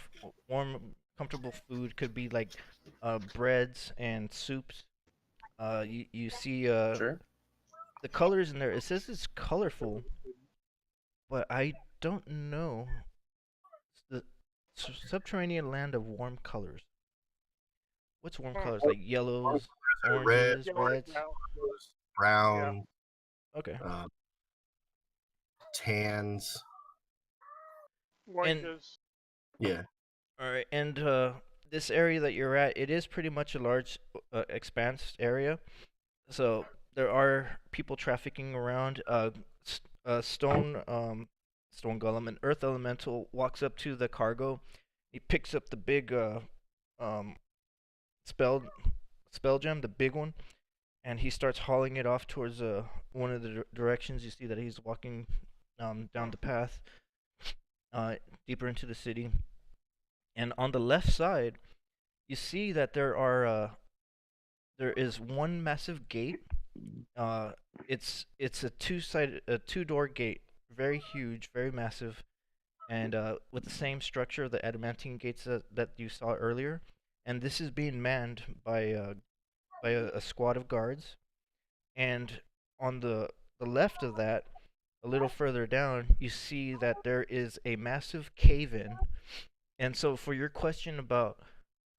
comfortable food could be like breads and soups. You see Sure. the colors in there. It says it's colorful, but I don't know. The subterranean land of warm colors. What's warm colors? Like yellows, Red, oranges, reds. brown, Okay. tans. Oranges. Yeah. All right, and this area that you're at, it is pretty much a large expanse area. So there are people trafficking around. Stone golem, an earth elemental walks up to the cargo. He picks up the big um, spell spell gem, the big one, and he starts hauling it off towards one of the directions. You see that he's walking down the path uh, deeper into the city. And on the left side, you see that there is one massive gate. Uh, it's a two-door gate, very huge, very massive, and with the same structure of the adamantine gates that you saw earlier. And this is being manned by a squad of guards. And on the left of that, a little further down, you see that there is a massive cave-in. And so, for your question about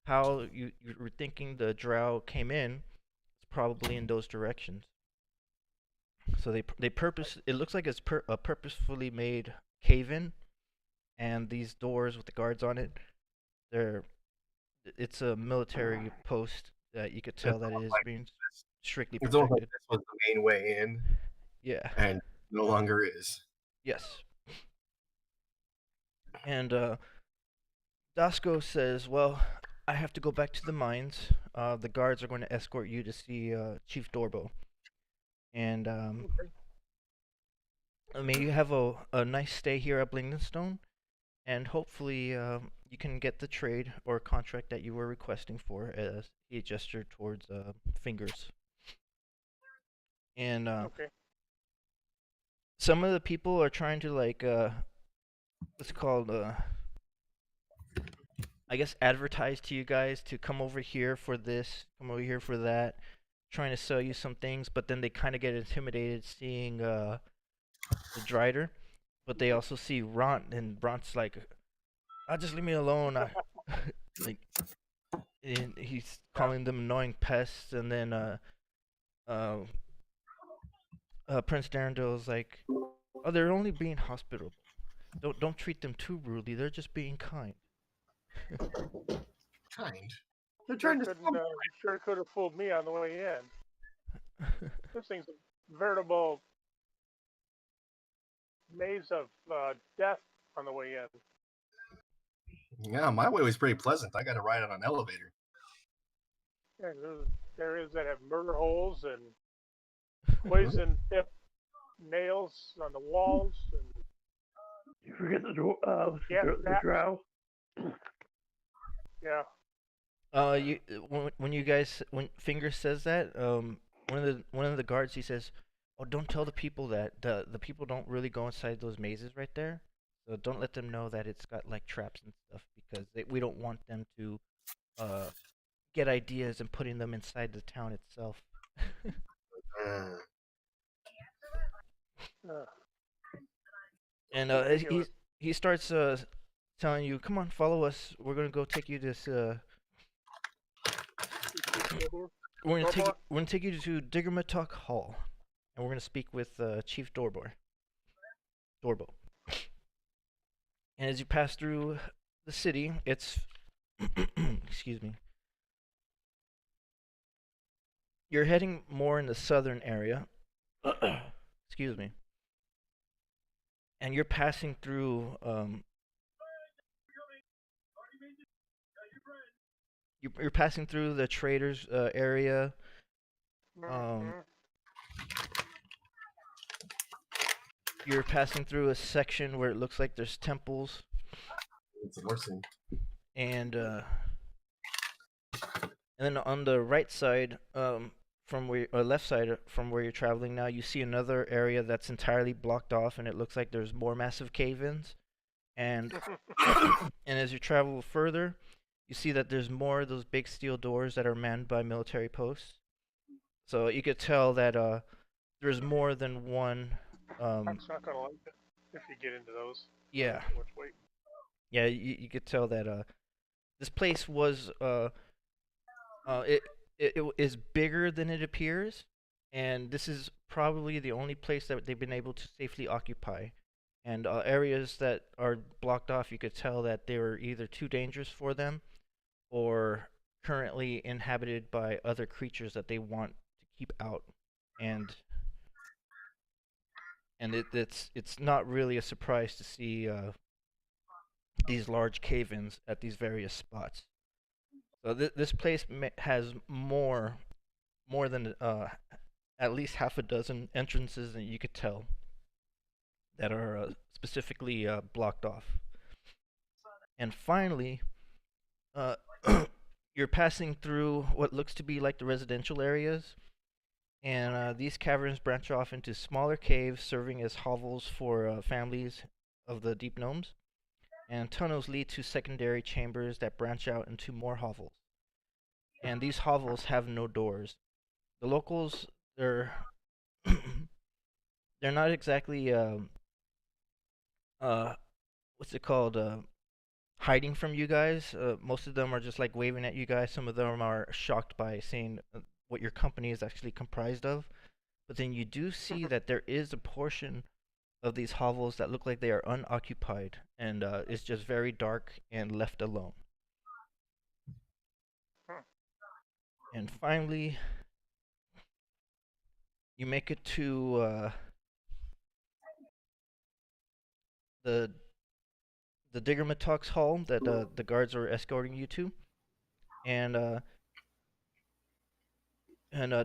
how you were thinking the drow came in, it's probably in those directions. So they purpose. It looks like it's a purposefully made cave-in, and these doors with the guards on it, they're it's a military post that you could tell that it is being strictly It's almost like protected. this was the main way in, Yeah. and no longer is. Yes. And Dasko says, "Well, I have to go back to the mines. The guards are going to escort you to see Chief Dorbo. And I mean, you have a nice stay here at Blingdenstone, and hopefully you can get the trade or contract that you were requesting for." As he gestured towards fingers. And Okay. some of the people are trying to like what's it called I guess advertise to you guys to come over here for this, come over here for that, trying to sell you some things, but then they kind of get intimidated seeing the Drider, but they also see Ront, and Ront's like, just leave me alone." Like, and he's calling them annoying pests, and then uh, Prince Darrendel's like, "Oh, they're only being hospitable. Don't treat them too rudely. They're just being kind." Kind. They're trying to. Sure could have fooled me on the way in. This thing's a veritable maze of death on the way in. Yeah, my way was pretty pleasant. I got to ride on an elevator. Yeah, there is that have murder holes and poison tipped nails on the walls. And You forget the drow. Yeah. You when you guys when Finger says that, one of the guards, he says, "Oh, don't tell the people that the people don't really go inside those mazes right there. So don't let them know that it's got like traps and stuff, because we don't want them to get ideas and putting them inside the town itself." And he starts telling you, "Come on, follow us. We're gonna go take you this we're gonna take you to Diggermatok Hall, and we're gonna speak with Chief Dorbo. And as you pass through the city, it's excuse me. you're heading more in the southern area. Excuse me. And you're passing through you're passing through the traders area. Mhm. You're passing through a section where it looks like there's temples, It's a mercy. and then on the right side, from where or left side from where you're traveling now, you see another area that's entirely blocked off, and it looks like there's more massive cave-ins. And and as you travel further, you see that there's more of those big steel doors that are manned by military posts. So you could tell that there's more than one. That's not gonna like it if you get into those. Yeah, Too much weight. yeah, you could tell that this place was it, it is bigger than it appears, and this is probably the only place that they've been able to safely occupy. And areas that are blocked off, you could tell that they were either too dangerous for them, or currently inhabited by other creatures that they want to keep out. And it's not really a surprise to see these large cave-ins at these various spots. So this place has more than at least half a dozen entrances, and you could tell that are specifically blocked off. And finally, uh, you're passing through what looks to be like the residential areas, and these caverns branch off into smaller caves serving as hovels for families of the deep gnomes, and tunnels lead to secondary chambers that branch out into more hovels. And these hovels have no doors. The locals, they're they're not exactly uh what's it called hiding from you guys. Most of them are just like waving at you guys. Some of them are shocked by seeing what your company is actually comprised of. But then you do see that there is a portion of these hovels that look like they are unoccupied, and it's just very dark and left alone. And finally, you make it to the Diggermatox hall that the guards are escorting you to, and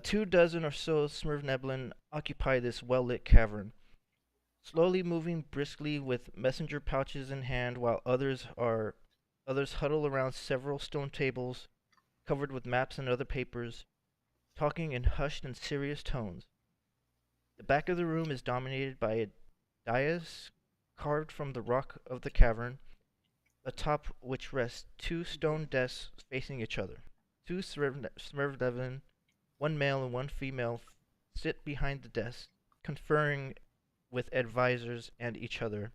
2 dozen or so Smurfneblin occupy this well-lit cavern, slowly moving briskly with messenger pouches in hand, while others huddle around several stone tables covered with maps and other papers, talking in hushed and serious tones. The back of the room is dominated by a dais carved from the rock of the cavern, atop which rest 2 stone desks facing each other. 2 Smurfdevlin, one male and one female, sit behind the desk, conferring with advisors and each other.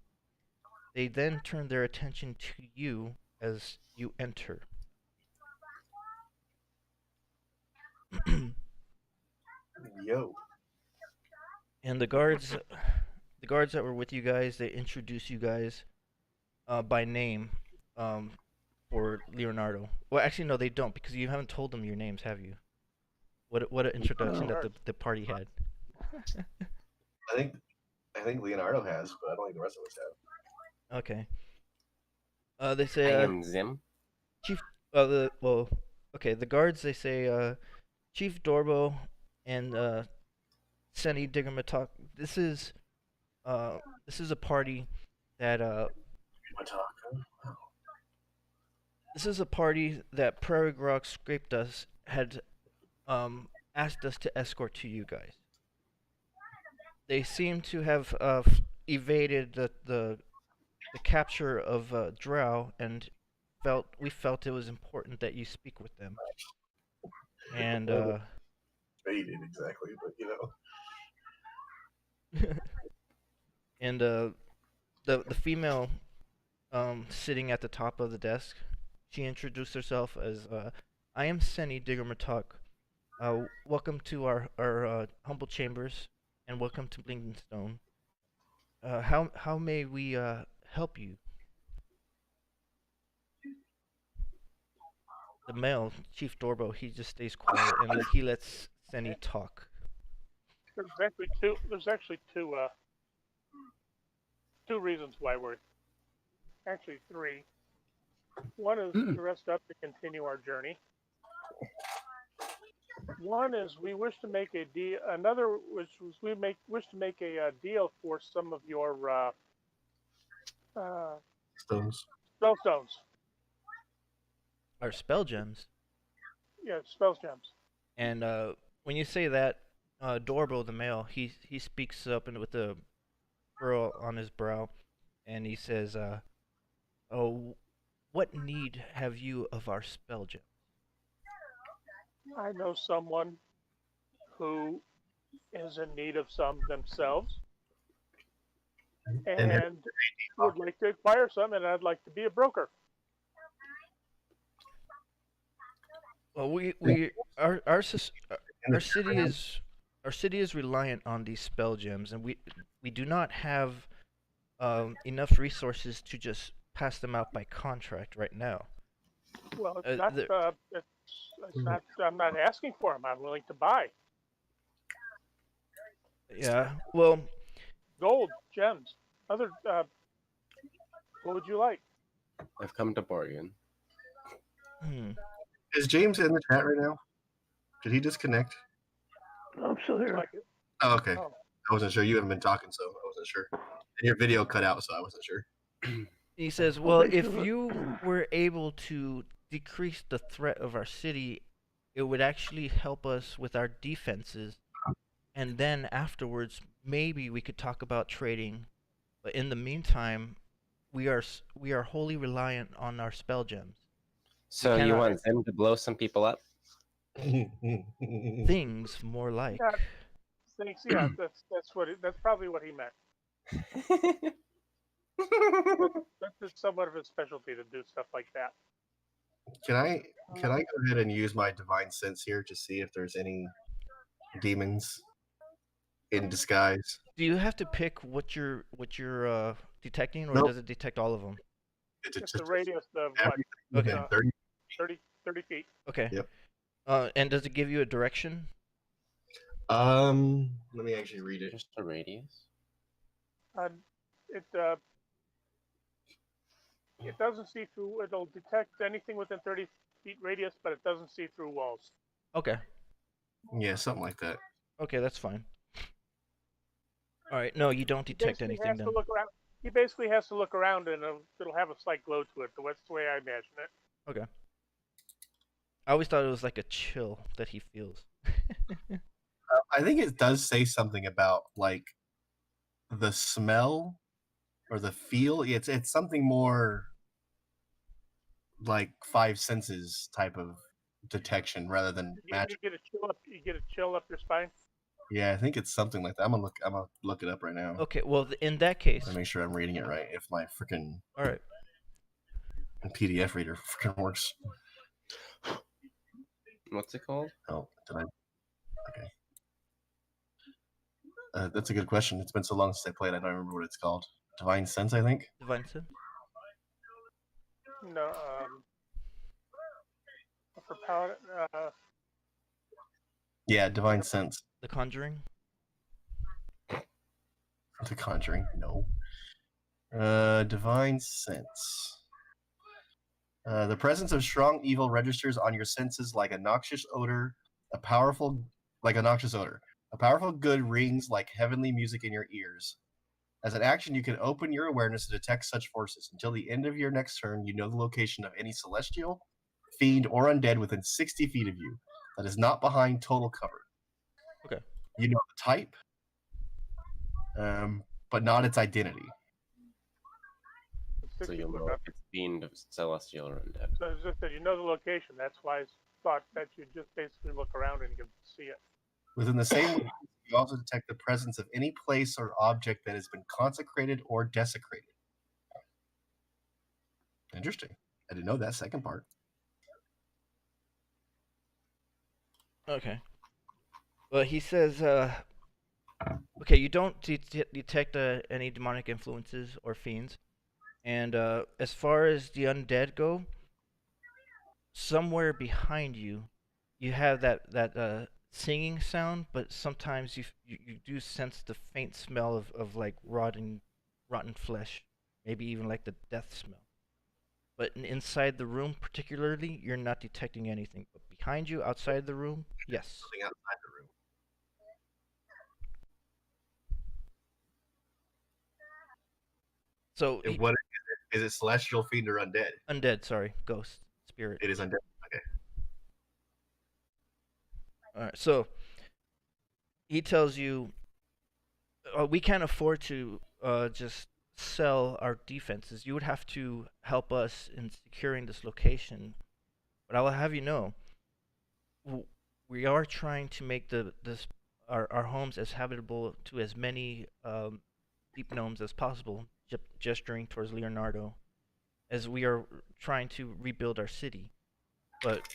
They then turn their attention to you as you enter. Yo. And the guards that were with you guys, they introduce you guys by name for Leonardo. Well, actually, no, they don't, because you haven't told them your names, have you? What an introduction that the party had. I think Leonardo has, but I don't think the rest of us have. Okay. They I say am Zim. Chief. Okay. The guards, they say Chief Dorbo and Seni Diggermatok. This is a party that this is a party that Prairie Grog Scraped Us had asked us to escort to you guys. They seem to have evaded the capture of Drow, and we felt it was important that you speak with them. And Faded exactly, but you know. and the female sitting at the top of the desk, she introduced herself as I am Seni Diggermatok. Welcome to our humble chambers, and welcome to Blingdenstone. How may we help you? The male, Chief Dorbo, he just stays quiet, and he lets any talk. There's actually two reasons why we're actually three. One is to rest up to continue our journey. One is we wish to make a deal. Another which was wish to make a deal for some of your Stones. spellstones. Our spell gems. Yeah, spell gems. And when you say that, Dorbo the male, he speaks up and with a furrow on his brow, and he says, "Oh, what need have you of our spell gem?" I know someone who is in need of some themselves and would like to acquire some, and I'd like to be a broker. Well, our city is reliant on these spell gems, and we do not have enough resources to just pass them out by contract right now. Well, it's not. I'm not asking for them. I'm willing to buy Yeah, well, gold, gems, other. What would you like? I've come to bargain. Is James in the chat right now? Did he disconnect? I'm still here. Like it? Oh, okay. Oh. I wasn't sure. You haven't been talking, so I wasn't sure. And your video cut out, so I wasn't sure. He says, "Well, if you were able to decrease the threat of our city, it would actually help us with our defenses, and then afterwards, maybe we could talk about trading. But in the meantime, we are wholly reliant on our spell gems. So you want them to blow some people up? Things more like." Yeah, thanks. Yeah, that's probably what he meant. That's just somewhat of a specialty to do stuff like that. Can I go ahead and use my divine sense here to see if there's any demons in disguise? Do you have to pick what you're detecting, or Nope. does it detect all of them? It's the radius of what? Okay. 30 feet. Okay. Yep. And does it give you a direction? Let me actually read it. Just a radius? It doesn't see through. It'll detect anything within 30 feet radius, but it doesn't see through walls. Okay. Yeah, something like that. Okay, that's fine. All right. No, you don't detect anything then. He basically has to look around, and it'll have a slight glow to it. That's the way I imagine it. Okay. I always thought it was like a chill that he feels. I think it does say something about like the smell or the feel. It's something more like five senses type of detection rather than magic. You get a chill up your spine. Yeah, I think it's something like that. I'm gonna look it up right now. Okay. Well, in that case. To make sure I'm reading it right. If my freaking all right PDF reader freaking works. What's it called? Oh, did I? Okay. That's a good question. It's been so long since I played. I don't remember what it's called. Divine Sense, I think. Divine Sense. No. For power. Yeah, Divine Sense. The Conjuring. The Conjuring. No. Divine Sense. The presence of strong evil registers on your senses like a noxious odor. A powerful good rings like heavenly music in your ears. As an action, you can open your awareness to detect such forces. Until the end of your next turn, you know the location of any celestial, fiend, or undead within 60 feet of you that is not behind total cover. Okay. You know the type, but not its identity. So you'll know if it's fiend, celestial, or undead. So it's just that you know the location. That's why I thought that you just basically look around and you can see it. Within the same way, you also detect the presence of any place or object that has been consecrated or desecrated. Interesting. I didn't know that second part. Okay. Well, he says, okay, you don't detect any demonic influences or fiends. And as far as the undead go, somewhere behind you, you have that singing sound, but sometimes you do sense the faint smell of like rotten flesh, maybe even like the death smell. But inside the room, particularly, you're not detecting anything. But behind you, outside the room, yes. Something outside the room. So And what is it? Celestial, fiend, or undead? undead, sorry, ghost, spirit. It is undead. Okay. All right. So he tells you, we can't afford to just sell our defenses. You would have to help us in securing this location. But I will have you know, we are trying to make our homes as habitable to as many deep gnomes as possible, gesturing towards Leonardo, as we are trying to rebuild our city. But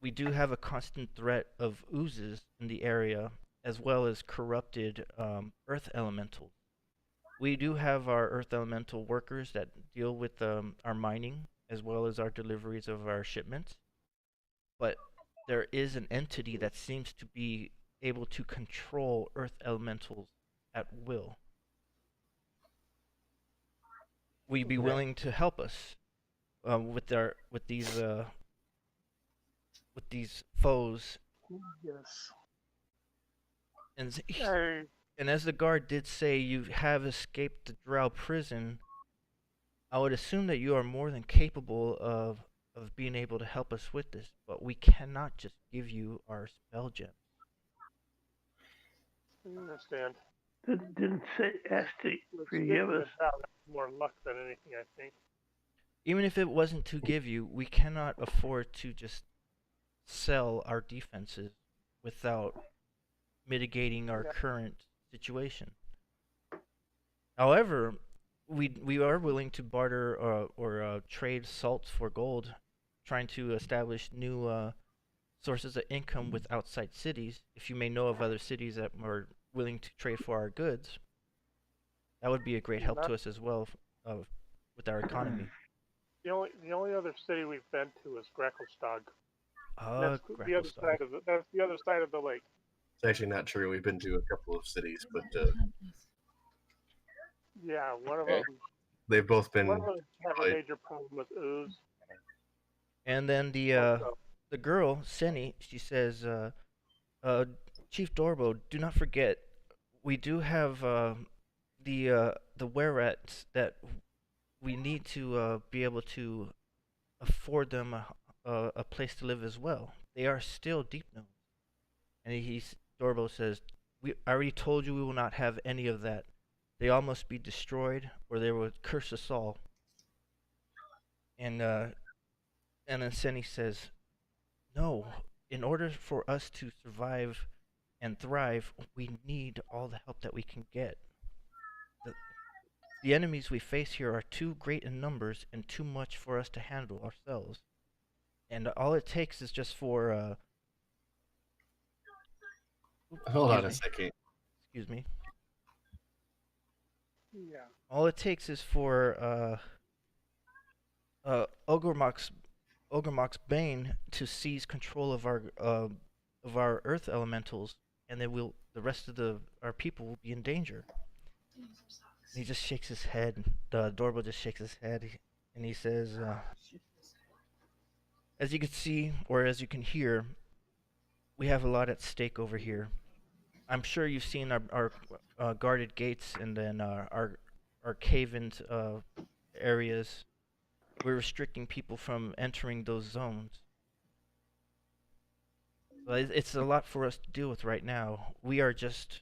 we do have a constant threat of oozes in the area, as well as corrupted earth elementals. We do have our earth elemental workers that deal with our mining, as well as our deliveries of our shipments. But there is an entity that seems to be able to control earth elementals at will. Will you be willing to help us with these foes? Yes. And I, and as the guard did say, you have escaped the Drow prison. I would assume that you are more than capable of being able to help us with this, but we cannot just give you our spell gems. understand. Didn't say ask to Let's forgive us. more luck than anything, I think. Even if it wasn't to give you, we cannot afford to just sell our defenses without mitigating our current situation. However, we are willing to barter or trade salt for gold, trying to establish new sources of income with outside cities. If you may know of other cities that are willing to trade for our goods, that would be a great help to us as well with our economy. The only other city we've been to is Gracklestad. That's the other side of that's the other side of the lake. It's actually not true. We've been to a couple of cities, but Yeah, one of them. they've both been. One of them have a major problem with ooze. And then the girl, Senny, she says, Chief Dorbo, do not forget, we do have the were-rats that we need to be able to afford them a place to live as well. They are still deep gnomes. And Dorbo says, I already told you we will not have any of that. They all must be destroyed, or they will curse us all. And then Senny says, no, in order for us to survive and thrive, we need all the help that we can get. The enemies we face here are too great in numbers and too much for us to handle ourselves. And all it takes is just for Hold on a second. Excuse me. Yeah. All it takes is for Ogremok's Bane to seize control of our earth elementals, and then the rest of our people will be in danger. And he just shakes his head. The Dorbo just shakes his head, and he says, as you can see, or as you can hear, we have a lot at stake over here. I'm sure you've seen our guarded gates and then our cave-in areas. We're restricting people from entering those zones. So it's a lot for us to deal with right now. We are just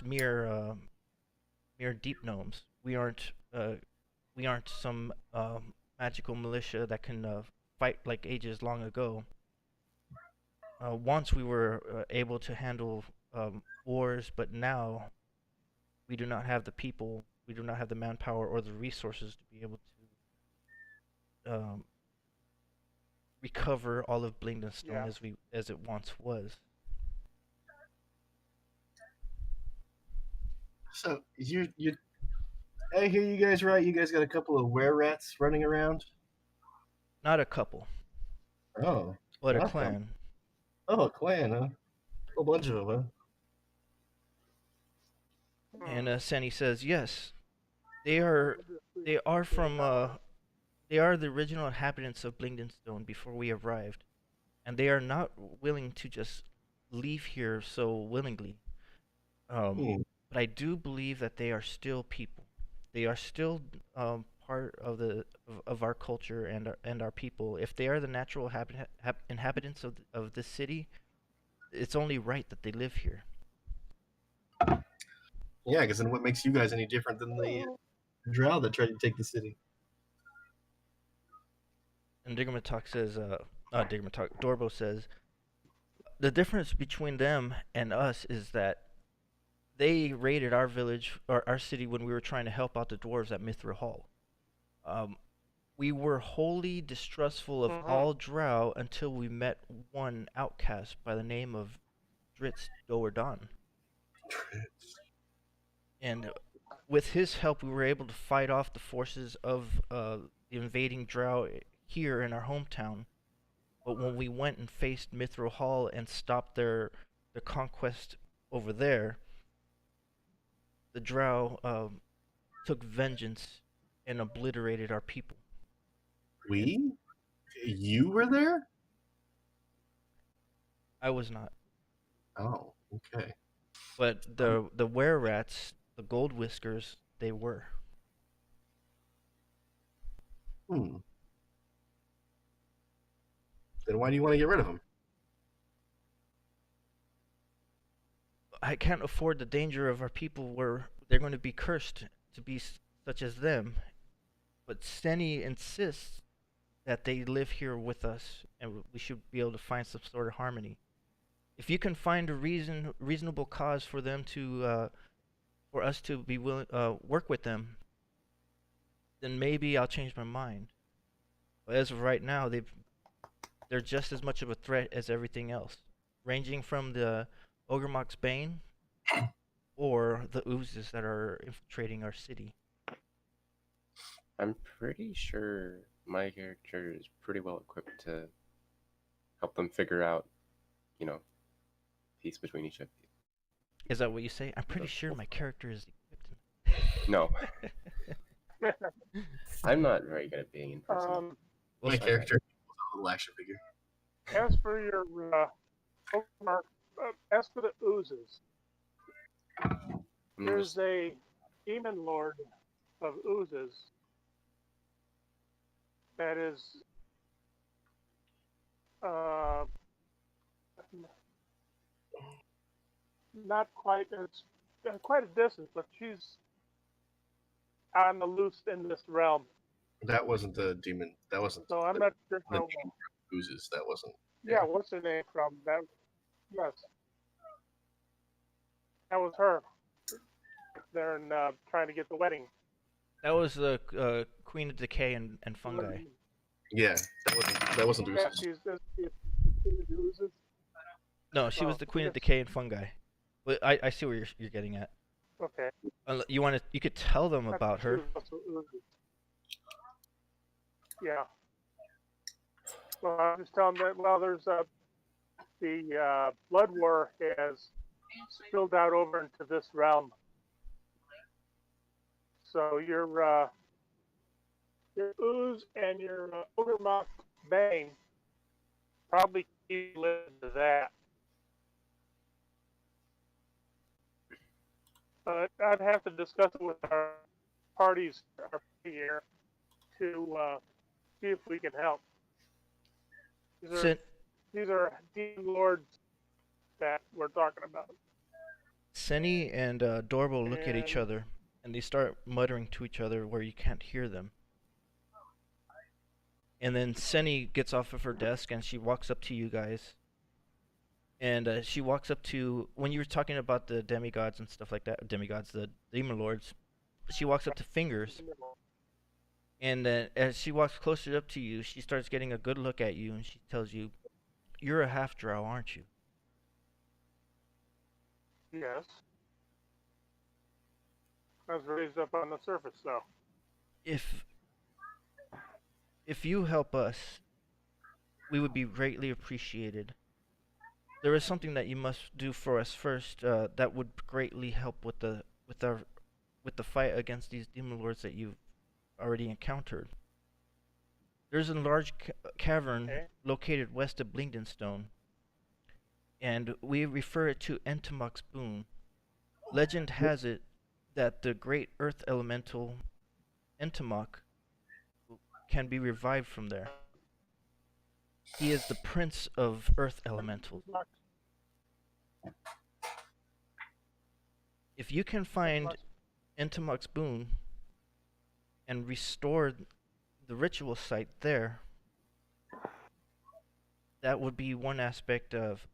mere deep gnomes. We aren't some magical militia that can fight like ages long ago. Once we were able to handle wars, but now we do not have the people, we do not have the manpower or the resources to be able to recover all of Blingdenstone as it once was. So I hear you guys right. You guys got a couple of were-rats running around. Not a couple. Oh. But a clan. Oh, a clan, huh? whole bunch of them, And Sani says, yes, they are. They are from. They are the original inhabitants of Blingdenstone before we arrived, and they are not willing to just leave here so willingly. Hmm. But I do believe that they are still people. They are still part of of our culture and our people. If they are the natural inhabitants of this city, it's only right that they live here. Yeah, because then what makes you guys any different than the drow that tried to take the city? And Dorbo says, the difference between them and us is that they raided our village or our city when we were trying to help out the dwarves at Mithra Hall. We were wholly distrustful of all drow until we met one outcast by the name of Dritz Doerdan. And with his help, we were able to fight off the forces of the invading drow here in our hometown. But when we went and faced Mithra Hall and stopped their conquest over there, the drow took vengeance and obliterated our people. We? You were there? I was not. Oh, okay. But the were rats, the gold whiskers, they were. Hmm. Then why do you want to get rid of them? I can't afford the danger of our people where they're going to be cursed to be such as them. But Seni insists that they live here with us, and we should be able to find some sort of harmony. If you can find a reasonable cause for them to, for us to be willing, work with them, then maybe I'll change my mind. But as of right now, they're just as much of a threat as everything else, ranging from the Ogremok's Bane or the oozes that are infiltrating our city. I'm pretty sure my character is pretty well equipped to help them figure out, peace between each of you. Is that what you say? I'm pretty sure my character is equipped. No. I'm not very good at being in person. My character is a little action figure. As for your as for the oozes, there's a demon lord of oozes that is not quite, it's quite a distance, but she's on the loose in this realm. That wasn't the demon. That wasn't. So I'm not sure how. Oozes. That wasn't. Yeah, what's her name from that? Yes, that was her. They're trying to get the wedding. That was the Queen of Decay and Fungi. Yeah, that wasn't Yeah, oozes. she's oozes. No, she was the Queen of Decay and Fungi. But I see where you're getting at. Okay. You could tell them about her. Yeah. Well, I'm just telling them that. Well, there's the blood war has spilled out over into this realm. So your ooze and your Ogremok Bane probably keep listening to that. But I'd have to discuss it with our parties here to see if we can help. These are demon lords that we're talking about. Seni and Dorbo look at each other, and they start muttering to each other where you can't hear them. And then Seni gets off of her desk, and she walks up to you guys. And she walks up to, when you were talking about the demigods and stuff like that, the demon lords, she walks up to Fingers. And as she walks closer up to you, she starts getting a good look at you, and she tells you, "You're a half-drow, aren't you?" Yes. I was raised up on the surface, though. If you help us, we would be greatly appreciated. there is something that you must do for us first. That would greatly help with the fight against these demon lords that you've already encountered. There's a large cavern Okay. located west of Blingdenstone, and we refer it to Entomoc's Boon. Legend has it that the great earth elemental Entomoc can be revived from there. He is the prince of earth elementals. If you can find Entomoc's Boon and restore the ritual site there, that would be one aspect of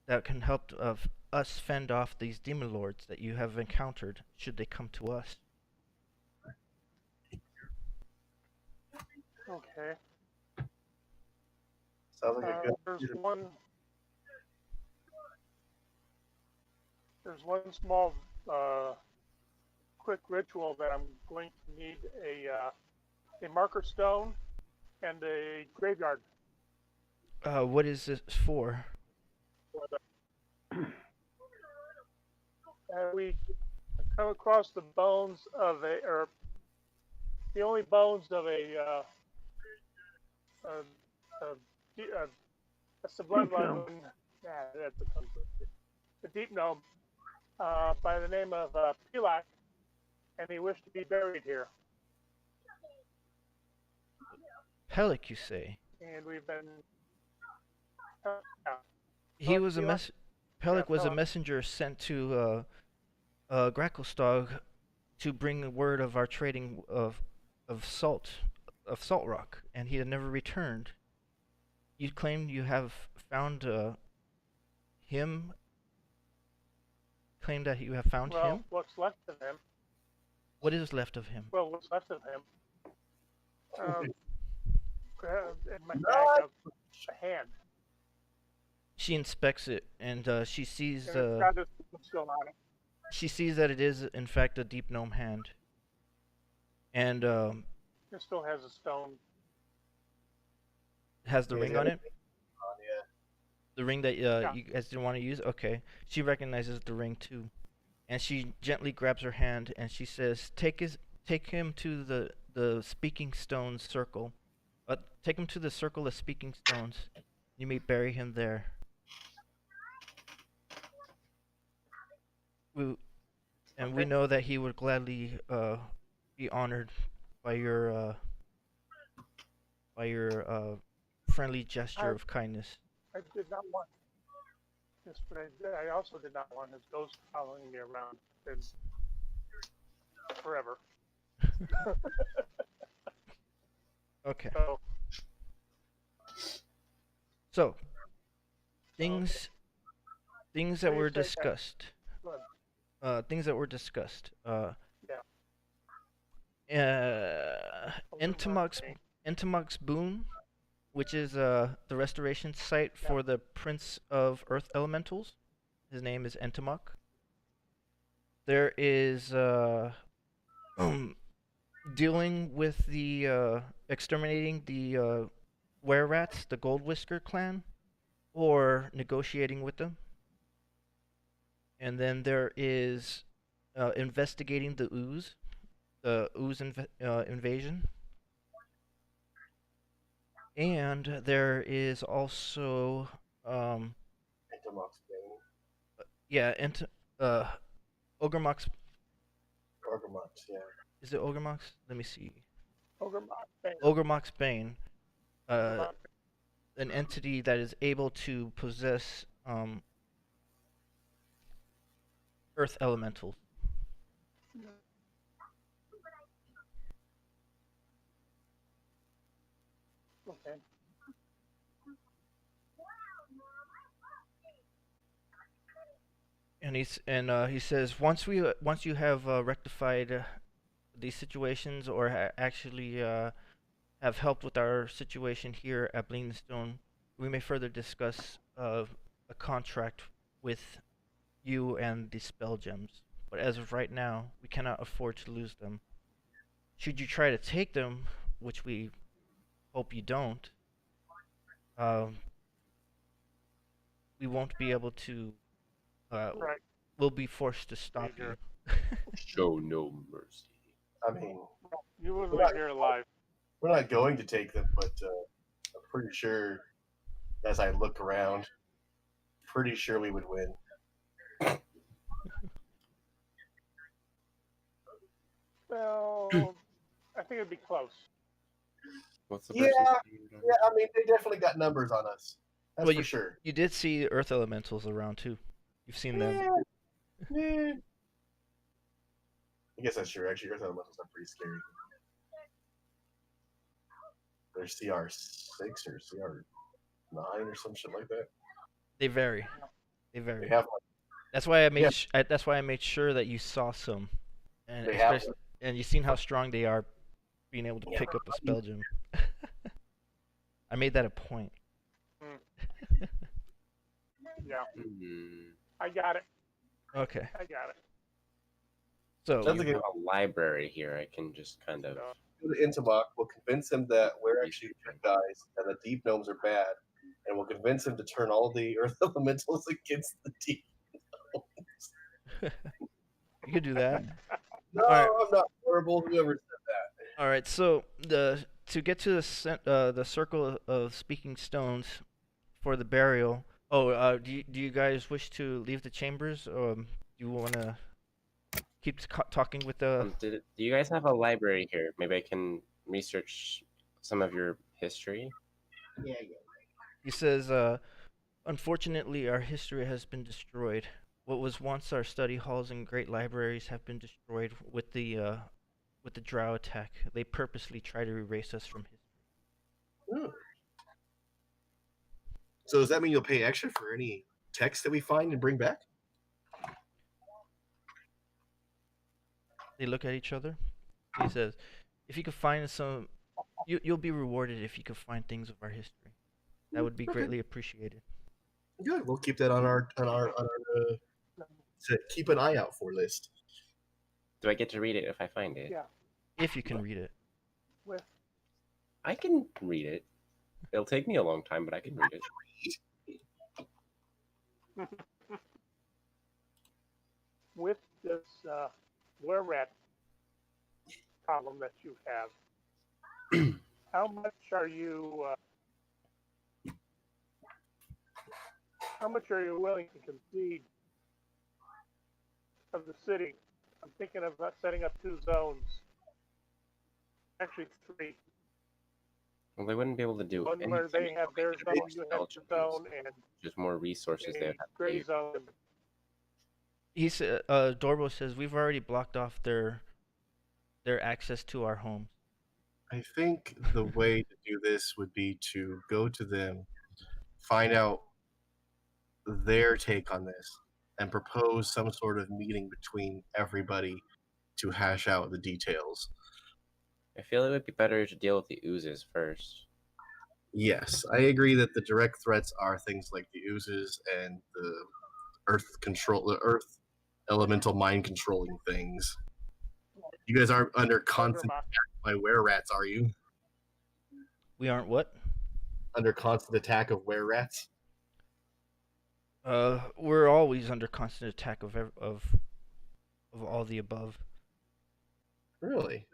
that can help of us fend off these demon lords that you have encountered should they come to us. Okay. Sounds like a good. There's one small quick ritual that I'm going to need a marker stone and a graveyard. What is this for? We come across the bones of the only bones of a sublime gnome. That's a deep gnome by the name of Pilak, and he wished to be buried here. Pelik, you say? And we've been. He was a Pilak? Pelik Yeah, was a Pilak. messenger sent to Gracklestog to bring word of our trading of salt rock, and he had never returned. You claim you have found him. Claim that you have found Well, him. what's left of him? What is left of him? Well, what's left of him? In my bag of a hand. She inspects it, and she sees And it's got this still on it. she sees that it is in fact a deep gnome hand, and It still has a stone. has the ring on it. Yeah. The ring that Yeah. you guys didn't want to use? Okay. She recognizes the ring too. And she gently grabs her hand and she says, take him to the speaking stones circle. Take him to the circle of speaking stones. You may bury him there. We Okay. know that he would gladly be honored by your friendly gesture of kindness. I did not want this, but I also did not want his ghost following me around forever. Okay. So, So, things that were discussed. Things that were discussed. Entomoc's Boon, which is the restoration site for the Prince of Earth Elementals. His name is Entomoc. There is dealing with the exterminating the were rats, the Gold Whisker clan, or negotiating with them. And then there is investigating the ooze invasion. And there is also Entomoc's Bane. yeah, Ogremoc's. Gorgomoc's, yeah. Is it Ogremoc's? Let me see. Ogremoc's Bane. An entity that is able to possess earth elementals. Okay. And he says once you have rectified these situations or actually have helped with our situation here at Blingdenstone, we may further discuss a contract with you and the spell gems. But as of right now, we cannot afford to lose them. Should you try to take them, which we hope you don't, we won't be able to. Right. We'll be forced to stop you. Major. Show no mercy. I mean, You wouldn't Right. leave here alive. we're not going to take them, but I'm pretty sure, as I look around, pretty sure we would win. Well, I think it'd be close. What's the Yeah, person's name? Yeah, I mean, they definitely got numbers on us. That's Well, for sure. You did see Earth Elementals around too. You've seen them. Yeah. I guess that's true. Actually, Earth Elementals are pretty scary. They're CR6 or CR9 or some shit like that. They vary. They vary. They have That's why I made. Yeah. That's why I made sure that you saw some, and They have especially, and you've seen how strong they are, being able to Yeah. pick up a spell gem. I made that a point. Yeah, Hmm. I got it. Okay. I got it. So Sounds You like have a library here. I can just kind of. So, go to Intabok. We'll convince him that we're actually good guys and the deep gnomes are bad, and we'll convince him to turn all the Earth Elementals against the deep. you could do that. No, Alright. I'm not horrible. Whoever said All right. So to get to the circle of speaking stones for the burial. Oh, do you guys wish to leave the chambers, or do you want to keep talking with the? Do you guys have a library here? Maybe I can research some of your history. Yeah. He says, unfortunately, our history has been destroyed. What was once our study halls and great libraries have been destroyed with the drow attack. They purposely try to erase us from history. So does that mean you'll pay extra for any text that we find and bring back? They look at each other. He says, if you could find some, you'll be rewarded if you could find things of our history. That would be Okay. greatly appreciated. Good. We'll keep that on our to keep an eye out for list. Do I get to read it if I find it? yeah, If you can read it. with I can read it. It'll take me a long time, but I can read it. with this were rat problem that you have. How much are you? How much are you willing to concede of the city? I'm thinking of setting up 2 zones. Actually, 3. Well, they wouldn't be able to do One anything. where they have their with zone, the you have spell your gems. zone, and Just more resources they a would have to gray use. zone. He said, Dorbo says we've already blocked off their access to our homes. I think the way to do this would be to go to them, find out their take on this, and propose some sort of meeting between everybody to hash out the details. I feel it would be better to deal with the oozes first. Yes, I agree that the direct threats are things like the oozes and the earth elemental mind controlling things. You guys aren't under constant Overmock. attack by were-rats, are you? We aren't what? Under constant attack of were-rats? We're always under constant attack of all the above. Really?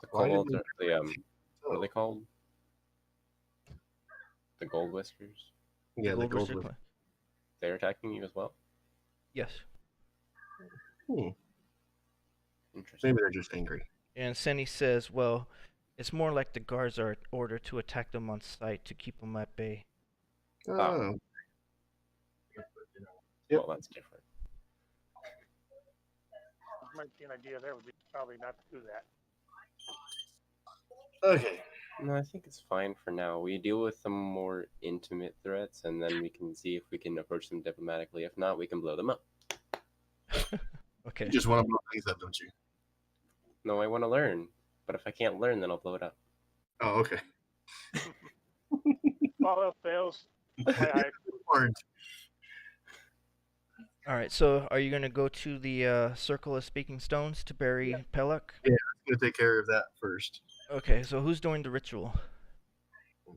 The Why did kobolds we- are what are they called? The gold whiskers. Yeah, the gold. Whisper They're attacking you as well. Yes. Interesting. Maybe they're just angry. And Senny says, well, it's more like the guards are ordered to attack them on sight to keep them at bay. Oh. Well, that's different. Might be an idea there would be probably not to do that. Okay. No, I think it's fine for now. We deal with some more intimate threats, and then we can see if we can approach them diplomatically. If not, we can blow them up. Okay. You just want to blow things up, don't you? No, I want to learn. But if I can't learn, then I'll blow it up. Oh, okay. All else fails. Orange. All right. So, are you gonna go to the circle of speaking stones to bury Pelak? I'm gonna take care of that first. Okay. So, who's doing the ritual?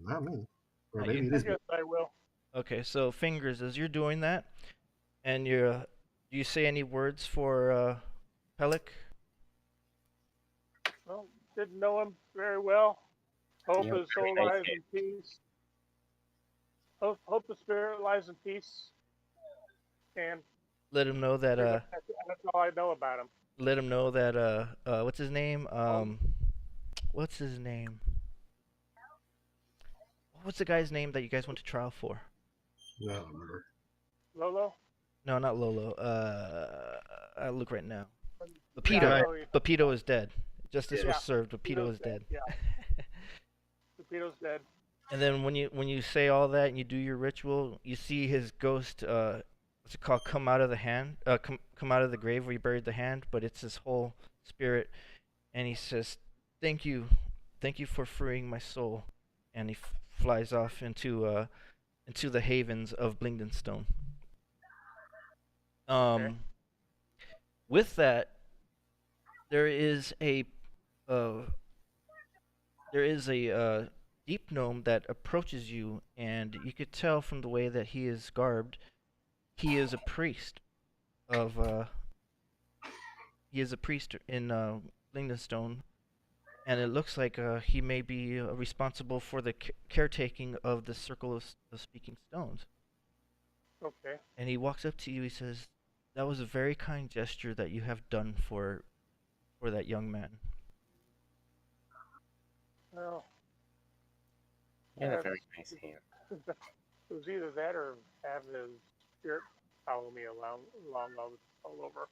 Not me. Or Not maybe you. it I is me. guess I will. Okay, so fingers, as you're doing that, and you're, do you say any words for Pelik? Well, didn't know him very well. Hope Yeah, his soul very nice lies in peace. Hope the spirit lies in peace. And Let him know that pretty much that's all I know about him. let him know that what's his name? What's his name? What's the guy's name that you guys went to trial for? No, I don't remember. Lolo? No, not Lolo. I'll look right now. Yeah, Pepito. I know he- Pepito is dead. Justice Yeah. was served. Pepito Pepito's is dead. Yeah, Pepito's dead. And then when you say all that and you do your ritual, you see his ghost. What's it called? Come out of the hand. Come out of the grave where you buried the hand. But it's his whole spirit, and he says, thank you for freeing my soul," and he flies off into the havens of Blingdenstone. Okay. With that, there is a uh, deep gnome that approaches you, and you could tell from the way that he is garbed, he is a priest of he is a priest in Blingdenstone, and it looks like he may be responsible for the caretaking of the Circle of Speaking Stones. Okay. And he walks up to you. He says, "That was a very kind gesture that you have done for that young man." Well, He had a that's- very nice hand. it was either that or have his spirit follow me along all over.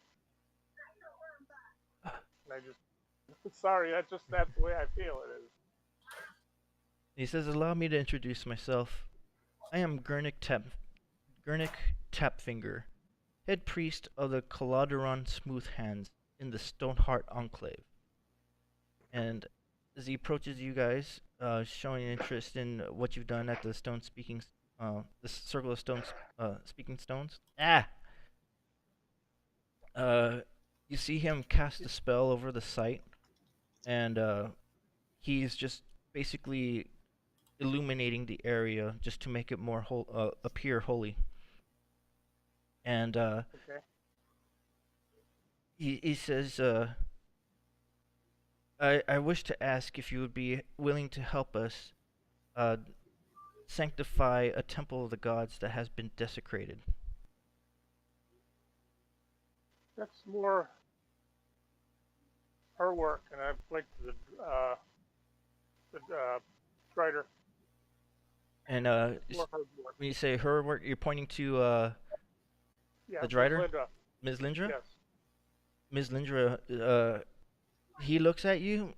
And I just sorry, that's the way I feel it is. He says, "Allow me to introduce myself. I am Gurnik Tapfinger, head priest of the Caladeron Smooth Hands in the Stoneheart Enclave." And as he approaches you guys, showing interest in what you've done at the the Circle of Speaking Stones. You see him cast a spell over the site, and he's just basically illuminating the area just to make it more appear holy. And Okay. he says, I wish to ask if you would be willing to help us sanctify a temple of the gods that has been desecrated. That's more her work, and I've linked the writer. And More her work. when you say her work, you're pointing to Yeah, the Drider? Linda. Ms. Lindra? Yes. Ms. Lindra, he looks at you,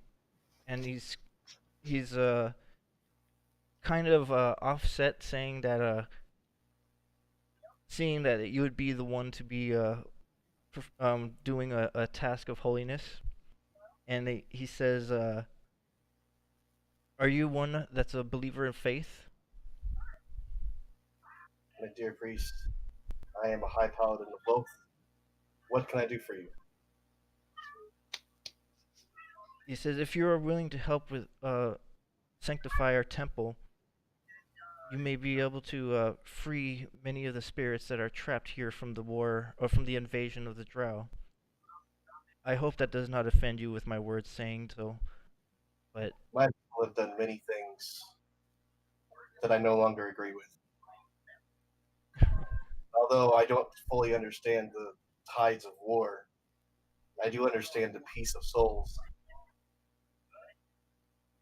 and he's kind of offset, saying that seeing that you would be the one to be doing a task of holiness, and he says, "Are you one that's a believer in faith?" My dear priest, I am a high paladin of both. What can I do for you? He says, "If you are willing to help with sanctify our temple, you may be able to free many of the spirits that are trapped here from the war or from the invasion of the Drow. I hope that does not offend you with my words saying so, but My people have done many things that I no longer agree with. Although I don't fully understand the tides of war, I do understand the peace of souls.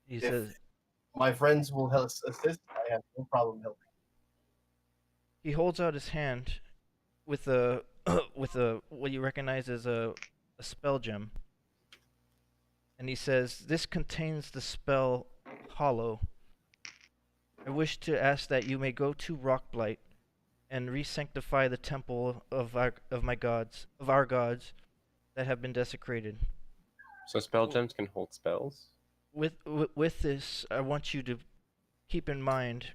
he If says my friends will assist, I have no problem helping. he holds out his hand with a with a what you recognize as a spell gem, and he says, "This contains the spell Hollow. I wish to ask that you may go to Rockblight and re-sanctify the temple of our gods that have been desecrated. So spell gems can hold spells? With this, I want you to keep in mind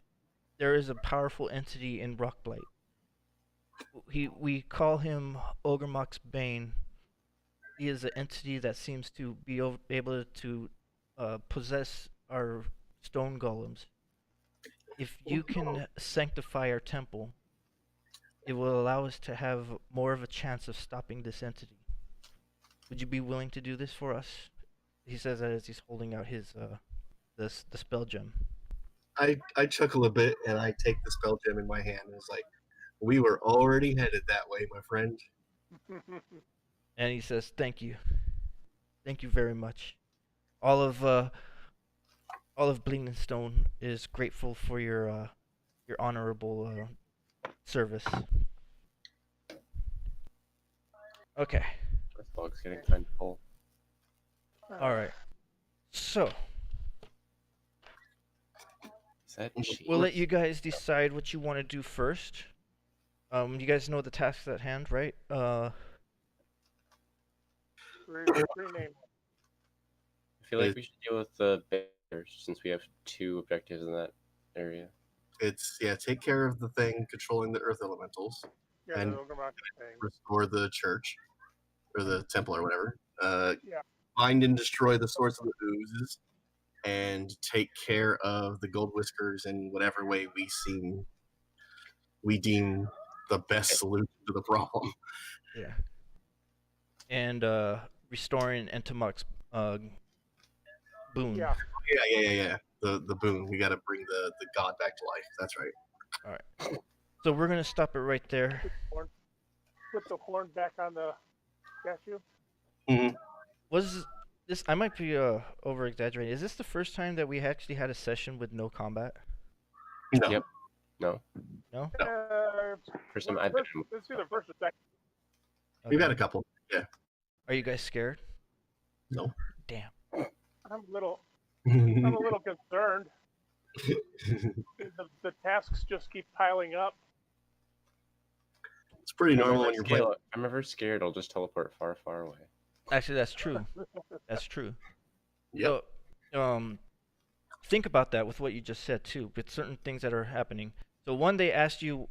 there is a powerful entity in Rockblight. We call him Ogremok's Bane. He is an entity that seems to be able to possess our stone golems. if you can sanctify our temple, it will allow us to have more of a chance of stopping this entity. Would you be willing to do this for us? He says that as he's holding out his the spell gem. I chuckle a bit and I take the spell gem in my hand and it's like, we were already headed that way, my friend. And he says, "Thank you very much. All of Blingdenstone is grateful for your honorable service." Okay. This log's getting kind of full. All right. So Is that cheese? we'll let you guys decide what you want to do first. You guys know the tasks at hand, right? Rename. I feel like we should deal with the bears since we have 2 objectives in that area. It's take care of the thing controlling the earth elementals, Yeah, And- those are my thing. restore the church or the temple or whatever. Yeah. Find and destroy the source of the oozes, and take care of the gold whiskers in whatever way we deem the best solution to the problem. Yeah. And restoring Entomuk's boon. Yeah. Yeah. The boon. We got to bring the god back to life. That's right. So we're gonna stop it right there. Put the horn back on the statue. Was this? I might be over exaggerating. Is this the first time that we actually had a session with no combat? No. Yep. No. No. First time I've been in. Let's do the first or second. We've had a Okay. couple. Are you guys scared? No. Damn. I'm a little concerned. The tasks just keep piling up. It's pretty I'm normal ever when you're playing. scared- I'm ever scared. I'll just teleport far, far away. Actually, that's true. That's true. Yep. So, think about that with what you just said too, with certain things that are happening. So one, they asked you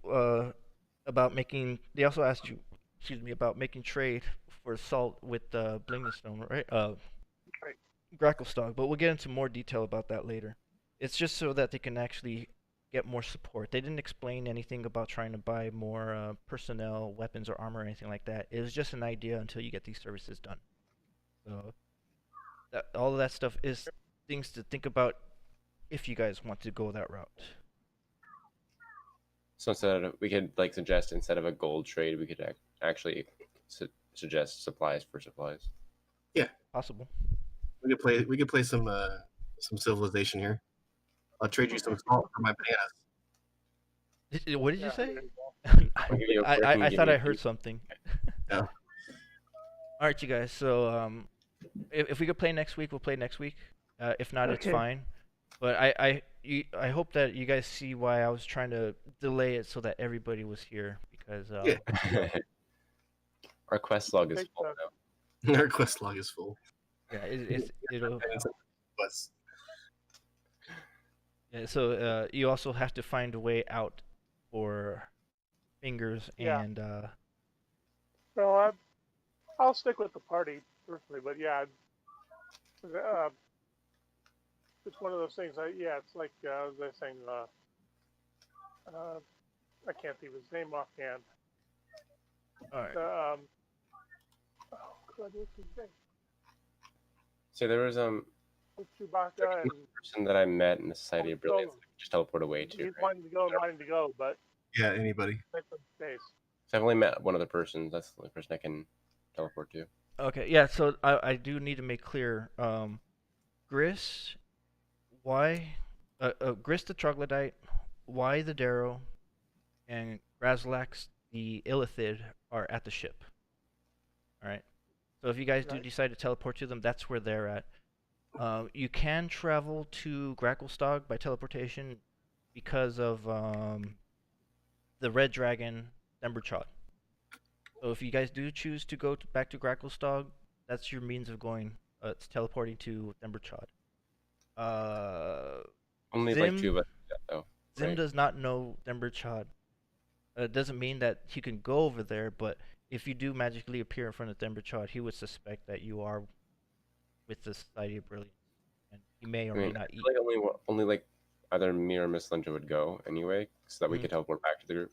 about making. They also asked you, about making trade for salt with Blingdenstone, right? Right. Gracklestog. But we'll get into more detail about that later. It's just so that they can actually get more support. They didn't explain anything about trying to buy more personnel, weapons, or armor, or anything like that. It was just an idea until you get these services done. So all of that stuff is things to think about if you guys want to go that route. So we could suggest instead of a gold trade, we could actually suggest supplies for supplies. Possible. We could play some civilization here. I'll trade you some salt for my bananas. What did you Yeah, say? there you go. I'll give you a quick I and thought give I you heard a- something. Yeah. All right, you guys. So if we could play next week, we'll play next week. If not, it's Okay. fine. But I hope that you guys see why I was trying to delay it so that everybody was here because Yeah. Our quest log is Take full the- now. Our quest log is full. it'll. But Yeah, so you also have to find a way out for fingers Yeah. and So I'll stick with the party personally, but yeah, it's one of those things. It's like I was saying. I can't think of his name offhand. all right. Oh God, what's his name? So there was It's Chewbacca, and person that I met in the Society of Oh, Brilliance that I could just teleport away to. he's Right? wanting to go, but yeah, anybody. make some space. So I've only met one other person. That's the only person I can teleport to. Okay, yeah, so I do need to make clear, Gris, Gris the Troglodyte, Y the Darrow, and Grazlax the Illithid are at the ship. Alright? So if you guys do Right. decide to teleport to them, that's where they're at. You can travel to Gracklestog by teleportation because of the Red Dragon Emberchod. So if you guys do choose to go back to Gracklestog, that's your means of going. It's teleporting to Emberchod. Only Zim- 2 of us do that, though. Zim Right. does not know Emberchod. It doesn't mean that he can go over there, but if you do magically appear in front of Emberchod, he would suspect that you are with the Society of Brilliance, and he may or I may mean, not I eat. feel like only either me or Miss Linda would go anyway, so that we Mhm. could teleport back to the group.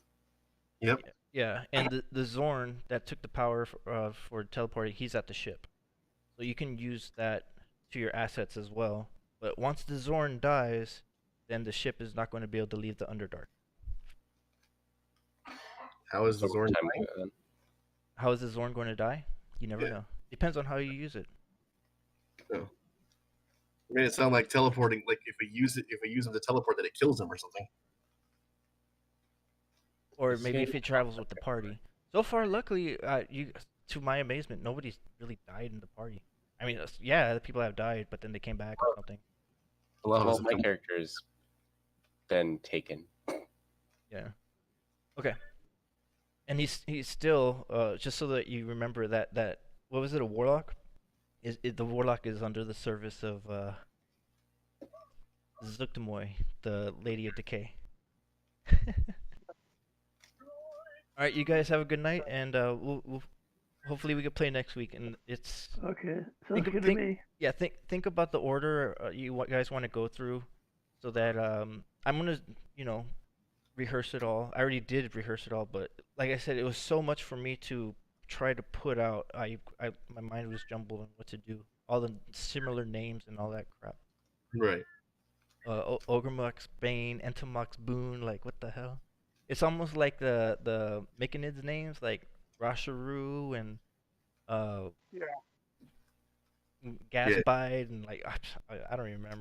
Yep. Yeah, and the Zorn that took the power for teleporting, he's at the ship. So you can use that to your assets as well. But once the Zorn dies, then the ship is not going to be able to leave the Underdark. How is the So Zorn what time dying? is it then? How is the Zorn going to die? You never Yeah. know. Depends on how you use it. Oh. I made it sound like teleporting. Like if we use him to teleport, that it kills him or something. Or Is maybe it- if it travels with the party. So far, luckily, to my amazement, nobody's really died in the party. I mean, yeah, the people have died, but then they came back or something. A lot of Well, us my have character's been taken. Yeah. Okay. And he's still just so that you remember that what was it, a warlock? The warlock is under the service of Zuggtmoy, the Lady of Decay. All right, you guys have a good night, and we'll hopefully we can play next week. And it's Okay, think sounds of- good think to me. yeah think about the order guys want to go through, so that I'm gonna rehearse it all. I already did rehearse it all, but like I said, it was so much for me to try to put out. My mind was jumbled on what to do. All the similar names and all that crap. right. Ogremux, Bane, Entomox, Boone. Like what the hell? It's almost like the Myconid's names, like Rasharu and Yeah. Gasbite and like I don't even remember.